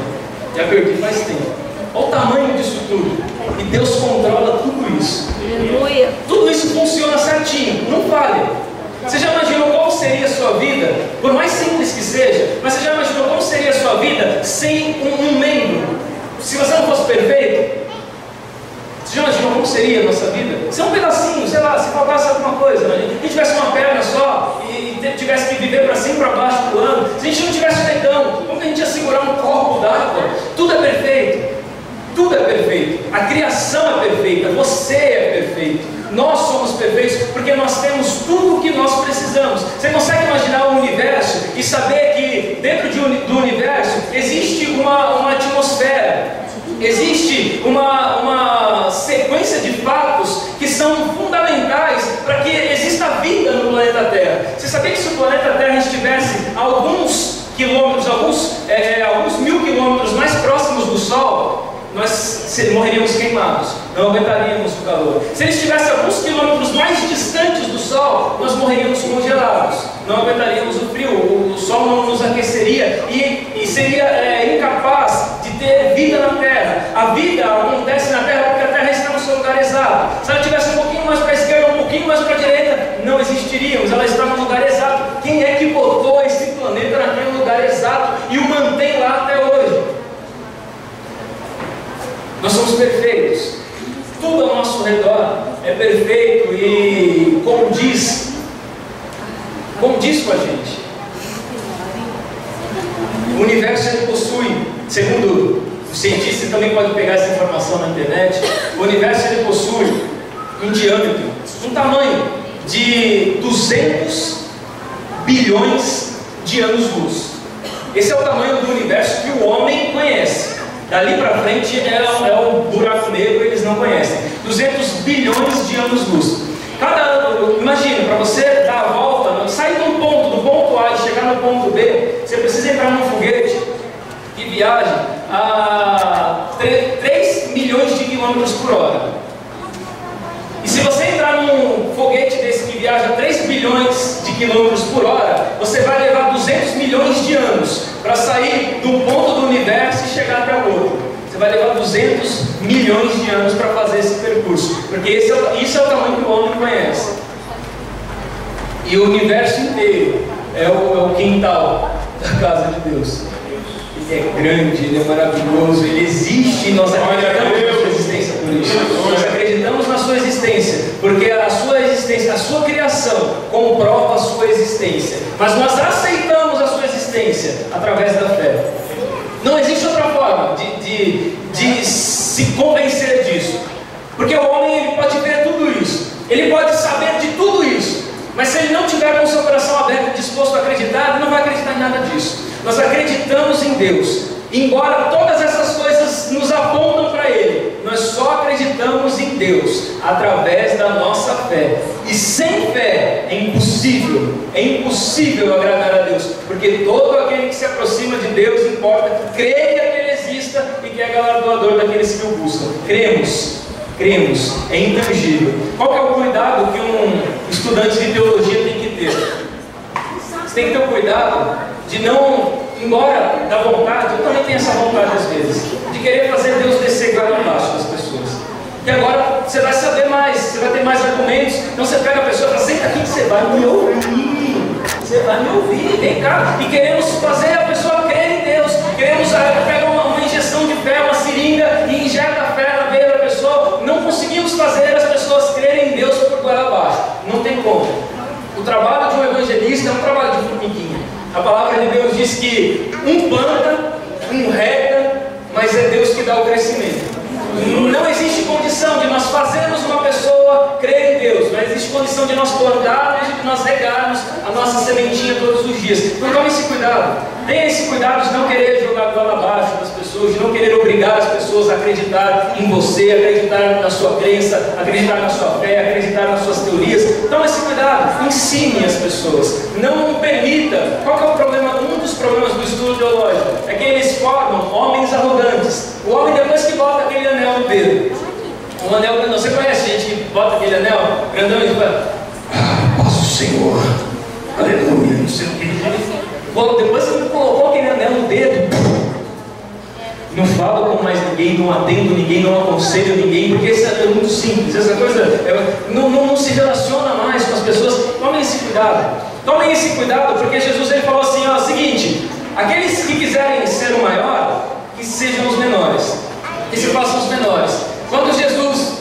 Speaker 2: Já perdi faz tempo. Olha o tamanho disso tudo. E Deus controla tudo isso.
Speaker 3: Aleluia.
Speaker 2: Tudo isso funciona certinho, não falha. Você já imaginou qual seria a sua vida, por mais simples que seja, mas você já imaginou como seria a sua vida sem um membro? Se você não fosse perfeito, você já imaginou como seria a nossa vida? Se é um pedacinho, sei lá, se faltasse alguma coisa, né? A gente tivesse uma perna só e tivesse que viver para cima e para baixo pulando, se a gente não tivesse um dedão, como que a gente ia segurar um copo d'água? Tudo é perfeito. Tudo é perfeito. A criação é perfeita. Você é perfeito. Nós somos perfeitos porque nós temos tudo o que nós precisamos. Você consegue imaginar o universo e saber que dentro do universo existe uma atmosfera? Existe uma sequência de fatos que são fundamentais para que exista vida no planeta Terra. Você sabia que se o planeta Terra estivesse a alguns quilômetros, alguns mil quilômetros mais próximos do Sol, nós morreríamos queimados, não aguentaríamos o calor. Se ele estivesse a alguns quilômetros mais distantes do Sol, nós morreríamos congelados, não aguentaríamos o frio, o Sol não nos aqueceria e seria incapaz de ter vida na Terra. A vida acontece na Terra porque a Terra está no seu lugar exato. Se ela estivesse um pouquinho mais para a esquerda, um pouquinho mais para a direita, não existiríamos, ela está no lugar exato. Quem é que botou esse planeta naquele lugar exato e o mantém lá até hoje? Nós somos perfeitos. Tudo ao nosso redor é perfeito e condiz com a gente. O universo ele possui, segundo o cientista, também pode pegar essa informação na internet, o universo ele possui um diâmetro, um tamanho de 200 bilhões de anos-luz. Esse é o tamanho do universo que o homem conhece. Dali para frente é o buraco negro, eles não conhecem. 200 bilhões de anos-luz. Cada ano, imagina, para você dar a volta, sair do ponto A e chegar no ponto B, você precisa entrar num foguete que viaja a 3 milhões de quilômetros por hora. E se você entrar num foguete desse que viaja a 3 bilhões de quilômetros por hora, você vai levar 200 milhões de anos para sair de um ponto do universo e chegar até o outro. Você vai levar 200 milhões de anos para fazer esse percurso, porque isso é o tamanho que o homem conhece. E o universo inteiro é o quintal da casa de Deus. Ele é grande, ele é maravilhoso, ele existe e nós acreditamos na sua existência por isso. Nós acreditamos na sua existência, porque a sua existência, a sua criação comprova a sua existência. Mas nós aceitamos a sua existência através da fé. Não existe outra forma de se convencer disso. Porque o homem ele pode ver tudo isso, ele pode saber de tudo isso, mas se ele não tiver com o seu coração aberto e disposto a acreditar, ele não vai acreditar em nada disso. Nós acreditamos em Deus, embora todas essas coisas nos apontam para Ele, nós só acreditamos em Deus através da nossa fé. E sem fé é impossível agradar a Deus, porque todo aquele que se aproxima de Deus importa que creia que Ele exista e que é galardoador daqueles que o buscam. Cremos, é intangível. Qual que é o cuidado que um estudante de teologia tem que ter? Você tem que ter o cuidado de não, embora da vontade, eu também tenho essa vontade às vezes, de querer fazer Deus descer lá embaixo das pessoas. que agora você vai saber mais, você vai ter mais argumentos. Então você pega a pessoa e fala, senta aqui que você vai me ouvir. Você vai me ouvir, vem cá. E queremos fazer a pessoa crer em Deus. Queremos pegar uma injeção de fé, uma seringa e injeta a fé na veia da pessoa. Não conseguimos fazer as pessoas crerem em Deus por goela abaixo. Não tem como. O trabalho de um evangelista é um trabalho de formiguinha. A palavra de Deus diz que um planta, um rega, mas é Deus que dá o crescimento. Não existe condição de nós fazermos uma pessoa crer em Deus. Não existe condição de nós plantarmos e de nós regarmos a nossa sementinha todos os dias. Então tome esse cuidado. Tenha esse cuidado de não querer jogar bola abaixo das pessoas, de não querer obrigar as pessoas a acreditar em você, acreditar na sua crença, acreditar na sua fé, acreditar nas suas teorias. Tome esse cuidado. Ensine as pessoas. Não permita. Qual que é o problema? Um dos problemas do estudo teológico é que eles formam homens arrogantes. O homem, depois que bota aquele anel no dedo, um anel grandão, você conhece gente que bota aquele anel grandão e fala, paz do Senhor, aleluia, não sei o que. Depois que ele colocou aquele anel no dedo, não fala com mais ninguém, não atendo ninguém, não aconselho ninguém, porque isso é muito simples, essa coisa não se relaciona mais com as pessoas. Tomem esse cuidado. Tomem esse cuidado, porque Jesus ele falou assim, ó, seguinte, aqueles que quiserem ser o maior, que sejam os menores, que se façam os menores. Quando Jesus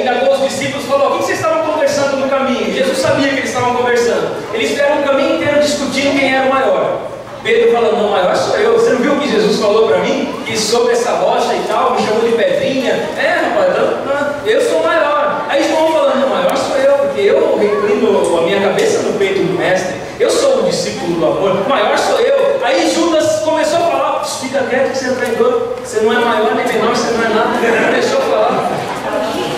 Speaker 2: indagou os discípulos, falou, o que vocês estavam conversando no caminho? Jesus sabia que eles estavam conversando. Eles fizeram o caminho inteiro discutindo quem era o maior. Pedro falando, não, o maior sou eu. Você não viu o que Jesus falou para mim? Que sobre essa rocha e tal, me chamou de pedrinha. Rapaz, eu sou o maior. Aí João falando, não, o maior sou eu, porque eu reclino a minha cabeça no peito do mestre. Eu sou o discípulo do amor, o maior sou eu. Aí Judas começou a falar, fica quieto que você é traidor, você não é maior nem menor, você não é nada. Deixou falar.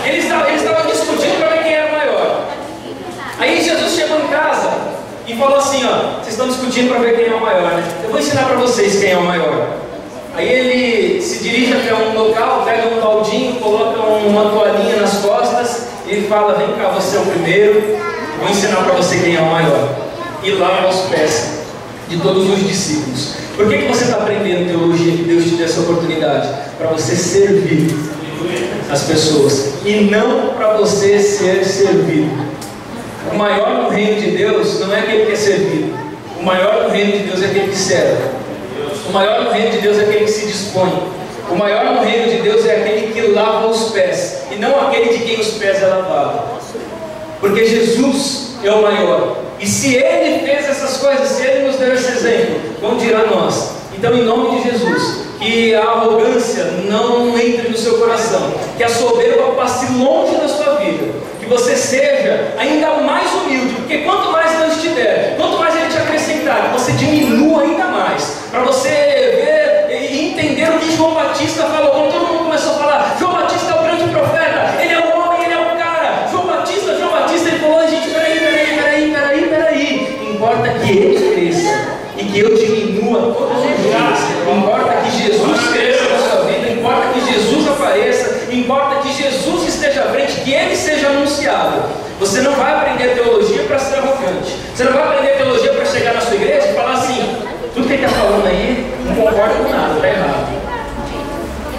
Speaker 2: Eles estavam discutindo para ver quem era o maior. Aí Jesus chegou em casa e falou assim, ó, vocês estão discutindo para ver quem é o maior, né? Eu vou ensinar para vocês quem é o maior. Aí ele se dirige até um local, pega um baldinho, coloca uma toalhinha nas costas e fala, vem cá, você é o primeiro, vou ensinar para você quem é o maior. E lava os pés de todos os discípulos. Por que você está aprendendo teologia que Deus te deu essa oportunidade? Para você servir as pessoas e não para você ser servido. O maior no reino de Deus não é aquele que é servido. O maior no reino de Deus é aquele que serve. O maior no reino de Deus é aquele que se dispõe. O maior no reino de Deus é aquele que lava os pés e não aquele de quem os pés é lavado. Porque Jesus é o maior. E se Ele fez essas coisas, se Ele nos deu esse exemplo, vamos dirá nós. Então, em nome de Jesus, que a arrogância não entre no seu coração, que a soberba passe longe da sua vida, que você seja ainda mais humilde, porque quanto mais Deus te der, quanto mais Ele te acrescentar, que você diminua ainda mais, para você ver e entender o que João Batista falou. Quando todo mundo começou a falar, João Batista é o grande profeta, ele é o homem, ele é o cara, João Batista, ele falou, gente, peraí, importa que ele cresça e que eu diminua todos os dias. Importa que Jesus cresça na sua vida, importa que Jesus apareça, importa que Jesus esteja à frente, que Ele seja anunciado. Você não vai aprender teologia para ser arrogante. Você não vai aprender teologia para chegar na sua igreja e falar assim, tudo que ele está falando aí não concorda com nada, está errado.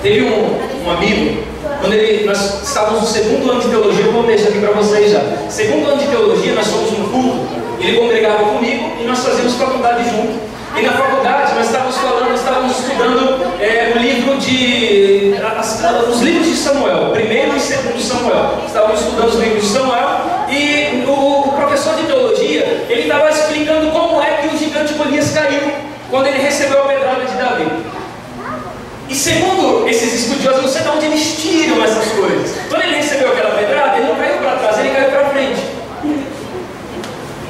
Speaker 2: Teve um amigo, quando nós estávamos no segundo ano de teologia, eu vou deixar aqui para vocês já. Segundo ano de teologia, nós fomos no culto. Ele congregava comigo e nós fazíamos faculdade junto. E na faculdade nós estávamos estudando o livro os livros de Samuel, primeiro e segundo Samuel. Estávamos estudando os livros de Samuel e o professor de teologia, ele estava explicando como é que o gigante Golias caiu quando ele recebeu a pedrada de Davi. E segundo esses estudiosos, não sei de onde eles tiram essas coisas. Quando ele recebeu aquela pedrada, ele não caiu para trás, ele caiu para frente.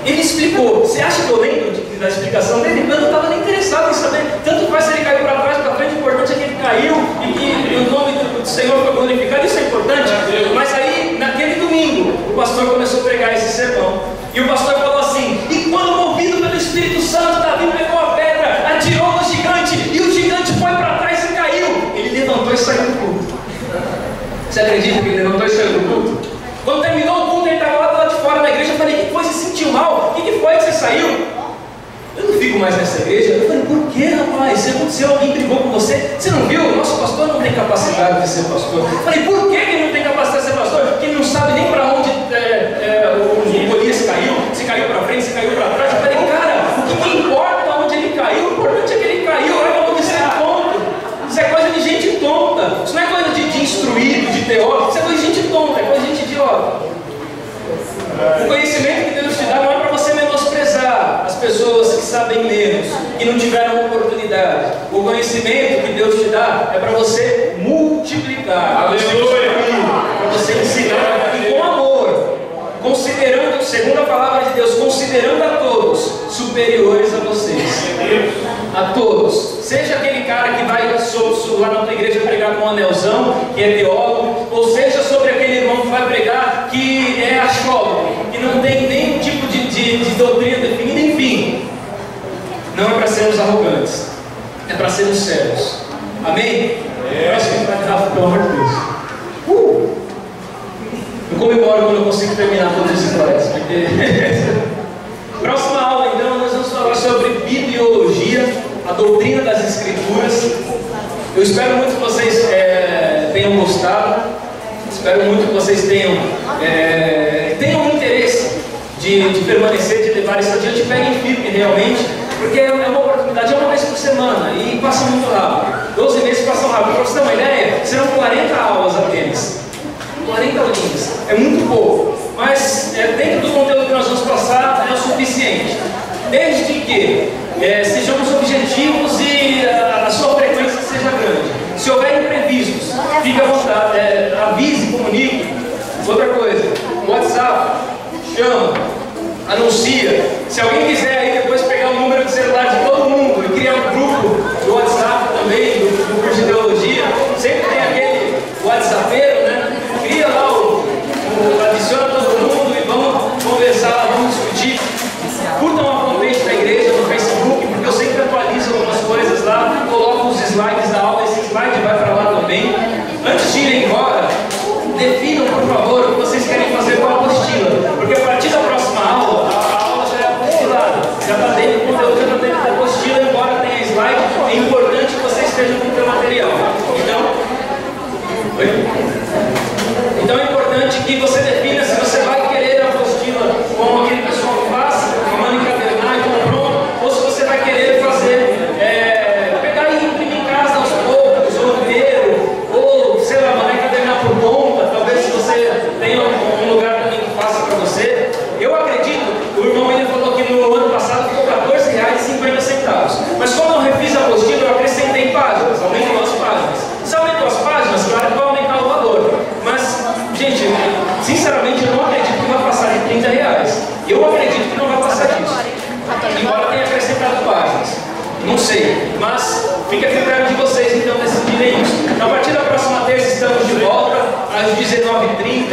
Speaker 2: Ele explicou. Você acha que eu lembro da explicação dele? Eu não estava nem interessado em saber. Tanto faz se ele caiu para trás, para frente, o importante é que ele caiu e que o nome do Senhor foi glorificado. Isso é importante. Mas aí, naquele domingo, o pastor começou a pregar esse sermão. E o pastor falou assim, e quando movido pelo Espírito Santo, Davi pegou a pedra, atirou no gigante, e o gigante foi para trás e caiu. Ele levantou e saiu do culto. Você acredita que ele levantou e saiu do culto? Quando terminou o culto, ele estava lá de fora da igreja. Eu falei, que foi? Você sentiu mal? O que foi que você saiu? eu não fico mais nessa igreja. Eu falei, por que, rapaz? Se aconteceu, alguém brigou com você? Você não viu? Nosso pastor não tem capacidade de ser pastor. Eu falei, por que ele não tem capacidade de ser pastor? Porque ele não sabe nem para onde o Golias caiu, se caiu para frente, se caiu para trás. Eu falei, cara, o que importa onde ele caiu? O importante é que ele caiu, olha onde você é tonto. Isso é coisa de gente tonta. Isso não é coisa de instruído, de teórico. Isso é coisa de gente tonta, é coisa de gente idiota. O conhecimento que Deus te dá não é para você menosprezar as pessoas que sabem menos, que não tiveram oportunidade. O conhecimento que Deus te dá é para você multiplicar. Aleluia! Para você ensinar e com amor, considerando, segundo a palavra de Deus, considerando a todos superiores a vocês. A todos. Seja aquele cara que vai lá na tua igreja pregar com um anelzão, que é teólogo, ou seja sobre aquele irmão que vai pregar que é astrólogo, que não tem nenhum tipo de doutrina definida, enfim. Não é para sermos arrogantes, é para sermos sérios. Amém? Próximo parágrafo, pelo amor de Deus. Eu comemoro quando eu consigo terminar todas as histórias. Próxima aula, então, nós vamos falar sobre bibliologia, a doutrina das Escrituras. Eu espero muito que vocês tenham gostado. Espero muito que vocês tenham interesse de permanecer, de levar isso adiante. Peguem firme realmente, porque é uma oportunidade, é uma vez por semana e passa muito rápido. 12 meses passam rápido. Para você ter uma ideia, serão 40 aulas apenas. 40 aulinhas. É muito pouco. Mas dentro do conteúdo que nós vamos passar é o suficiente. Desde que sejamos objetivos e a sua frequência seja grande. Se houver imprevistos, fique à vontade, avise, comunique. Outra coisa, WhatsApp, chama, anuncia. Se alguém quiser aí depois pegar o número de celular de todo mundo e criar um grupo do WhatsApp também, do curso de teologia, sempre tem aquele WhatsAppeiro, né? Cria lá adiciona todo mundo e vamos conversar, vamos discutir. Curtam a fanpage da igreja no Facebook, porque eu sempre atualizo algumas coisas lá, coloco os slides da aula, esse slide vai para lá também. Antes de irem embora, definam, por favor, o que vocês querem fazer com a apostila, porque a partir da próxima aula, a aula já é apostilada, já está dentro do conteúdo, já está dentro da apostila, embora tenha slide, é importante que vocês estejam com o seu material. Então é importante que você defina se você vai querer a apostila como aquele pessoal que faz, manda encadernar e comprou, ou se você vai querer fazer, pegar e imprimir em casa aos poucos, ou inteiro, ou, sei lá, mandar encadernar por conta, talvez se você tenha um lugar também que faça para você. Eu acredito, o irmão ele falou que no ano passado ficou R$14,50, mas como eu refiz a apostila, eu acrescentei páginas, aumentou as páginas. Se aumentou as páginas, claro que vai aumentar o valor, mas, gente, sinceramente eu não acredito que vai passar de R$30. Eu acredito que não vai passar disso, embora tenha acrescentado páginas. Não sei, mas fica a critério de vocês então decidirem isso. Então, a partir da próxima terça estamos de volta às 19h30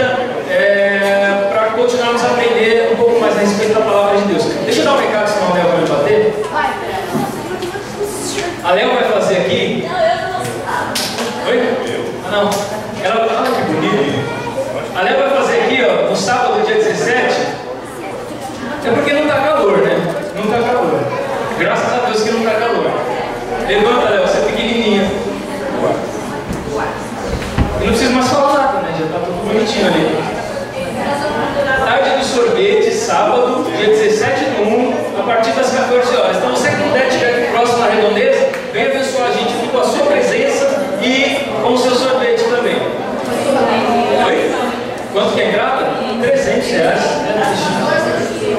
Speaker 2: para continuarmos a aprender um pouco mais a respeito da palavra de Deus. Deixa eu dar um recado, senão a Léo vai me bater. A Léo vai fazer aqui. Oi? Ah, não. Ela. Ah, que bonito. A Léo vai fazer aqui, ó, no sábado, dia 17. É porque não está calor, né? Não está calor. Graças a Deus que não está calor. Levanta, Léo, você é pequenininha. Eu não preciso mais falar nada, né? Já está tudo bonitinho ali. Tarde do sorvete, sábado, dia 17/1, a partir das 14 horas. Então, você que puder, estiver aqui próximo na Redondeza, vem abençoar a gente com a sua presença e com o seu sorvete também. Oi? Quanto que é entrada? R$300.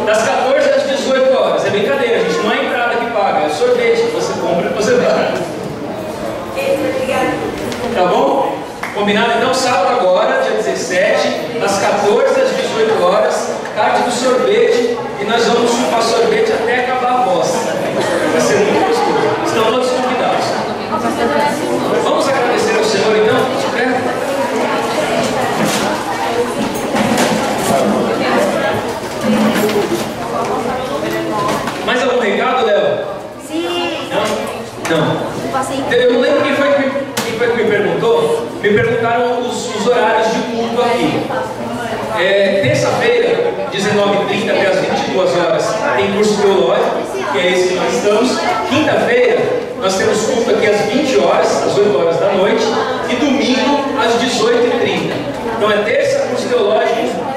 Speaker 2: Das 14 às 18 horas. É brincadeira, gente. Não é a entrada que paga, é o sorvete que você compra e você dá. Tá bom? Combinado? Então, sábado agora, dia 17, das 14 às 18 horas, tarde do sorvete, e nós vamos chupar sorvete até acabar a bosta. Vai ser muito gostoso. Estão todos convidados. Vamos agradecer ao Senhor, então? Mais algum recado, Léo?
Speaker 3: Sim.
Speaker 2: Não? Eu não lembro quem foi que me perguntou. Me perguntaram os horários de culto aqui. Terça-feira, 19h30 até as 22 horas, tem curso teológico. que é esse que nós estamos. Quinta-feira, nós temos culto aqui às 20 horas, às 8 horas da noite, e domingo às 18h30. Então é terça, curso teológico,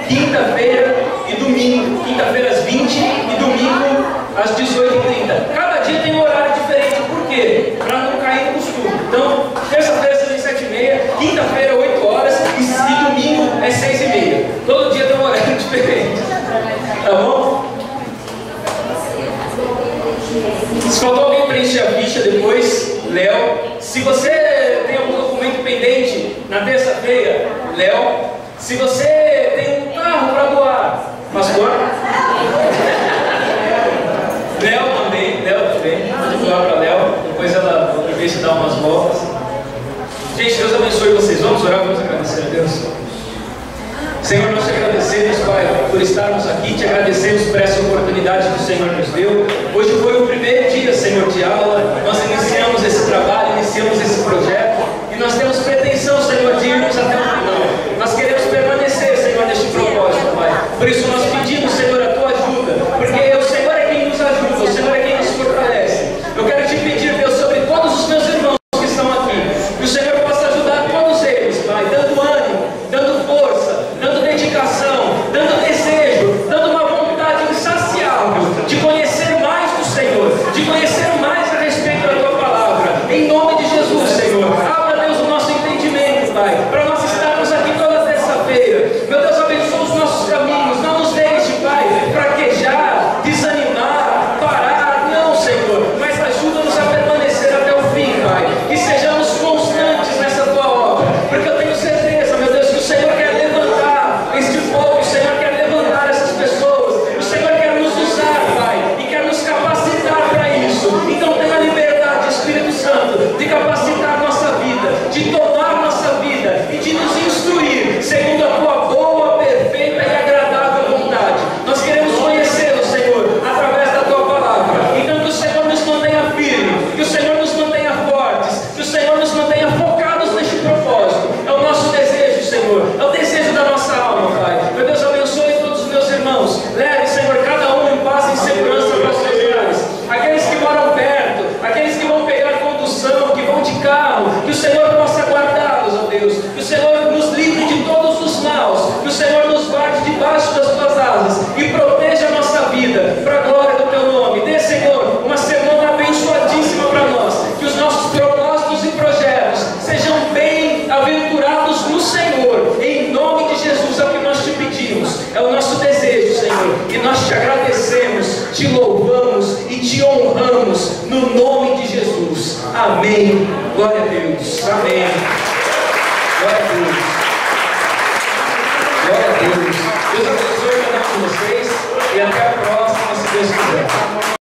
Speaker 2: quinta-feira e domingo. Quinta-feira às 20 e domingo às 18h30. Cada dia tem um horário diferente, por quê? Para não cair no costume. Então, terça-feira às 7h30, quinta-feira 8 horas e domingo é 6h30. Todo dia tem um horário diferente. Tá bom? Se faltou alguém preencher a ficha depois, Léo. Se você tem algum documento pendente na terça-feira, Léo. Se você tem um carro para doar, pastor, Léo também. Pode doar para Léo. Depois ela vai ver se dá umas voltas. Gente, Deus abençoe vocês. Vamos orar, vamos agradecer a Deus. Senhor, nós te agradecemos, Pai, por estarmos aqui, te agradecemos por essa oportunidade que o Senhor nos deu. Hoje foi o primeiro dia, Senhor, de aula. Nós iniciamos esse trabalho, iniciamos esse projeto e nós temos pretensão, Senhor, de irmos até o final. Nós queremos permanecer, Senhor, neste propósito, Pai. Por isso nós pedimos, Senhor, a tua ajuda, porque o Senhor é quem nos ajuda, o Senhor é quem nos fortalece. Eu quero te pedir, Deus, sobre todos os meus irmãos que estão aqui, que o Senhor possa ajudar todos eles, Pai, dando ânimo, dando força, dando dedicação, dando desejo, dando uma vontade insaciável de conhecer mais do Senhor, de conhecer mais a respeito da tua palavra. Em nome de Jesus, Senhor, abra, Deus, o nosso entendimento, Pai, para nós estarmos aqui toda terça-feira. Meu Deus, abençoa os nossos caminhos, não nos deixe, Pai, fraquejar, desanimar, parar, não, Senhor, mas ajuda-nos a permanecer até o fim, Pai, que sejamos constantes nessa tua obra, porque eu tenho certeza, meu Deus, que o Senhor quer levantar este povo, o Senhor quer levantar essas pessoas, o Senhor quer nos usar, Pai, e quer nos capacitar para isso. Então tenha liberdade, Espírito Santo, de capacitar a nossa vida, de tomar a nossa vida e de nos instruir segundo a tua boa, perfeita e agradável vontade. Nós queremos conhecê-lo, Senhor, através da tua palavra. Então que o Senhor nos mantenha firme, que o Senhor nos mantenha fortes, que o Senhor nos mantenha focados neste propósito. É o nosso desejo, Senhor, é o desejo da nossa alma, Pai. Meu Deus, abençoe todos os meus irmãos. Leve, Senhor, cada um em paz e em segurança para os seus lares. Aqueles que moram perto, aqueles que vão pegar condução, que vão de carro, que o Senhor possa guardá-los, ó Deus. Que o Senhor nos livre de todos os maus, que o Senhor nos guarde debaixo das tuas asas e proteja a nossa vida para a glória do teu nome. Dê, Senhor, uma semana abençoadíssima para nós, que os nossos propósitos e projetos sejam bem-aventurados no Senhor. Em nome de Jesus é o que nós te pedimos, é o nosso desejo, Senhor, e nós te agradecemos, te louvamos e te honramos no nome de Jesus. Amém. Glória a Deus. Amém. Glória a Deus. Glória a Deus. Deus abençoe cada um de vocês e até a próxima, se Deus quiser.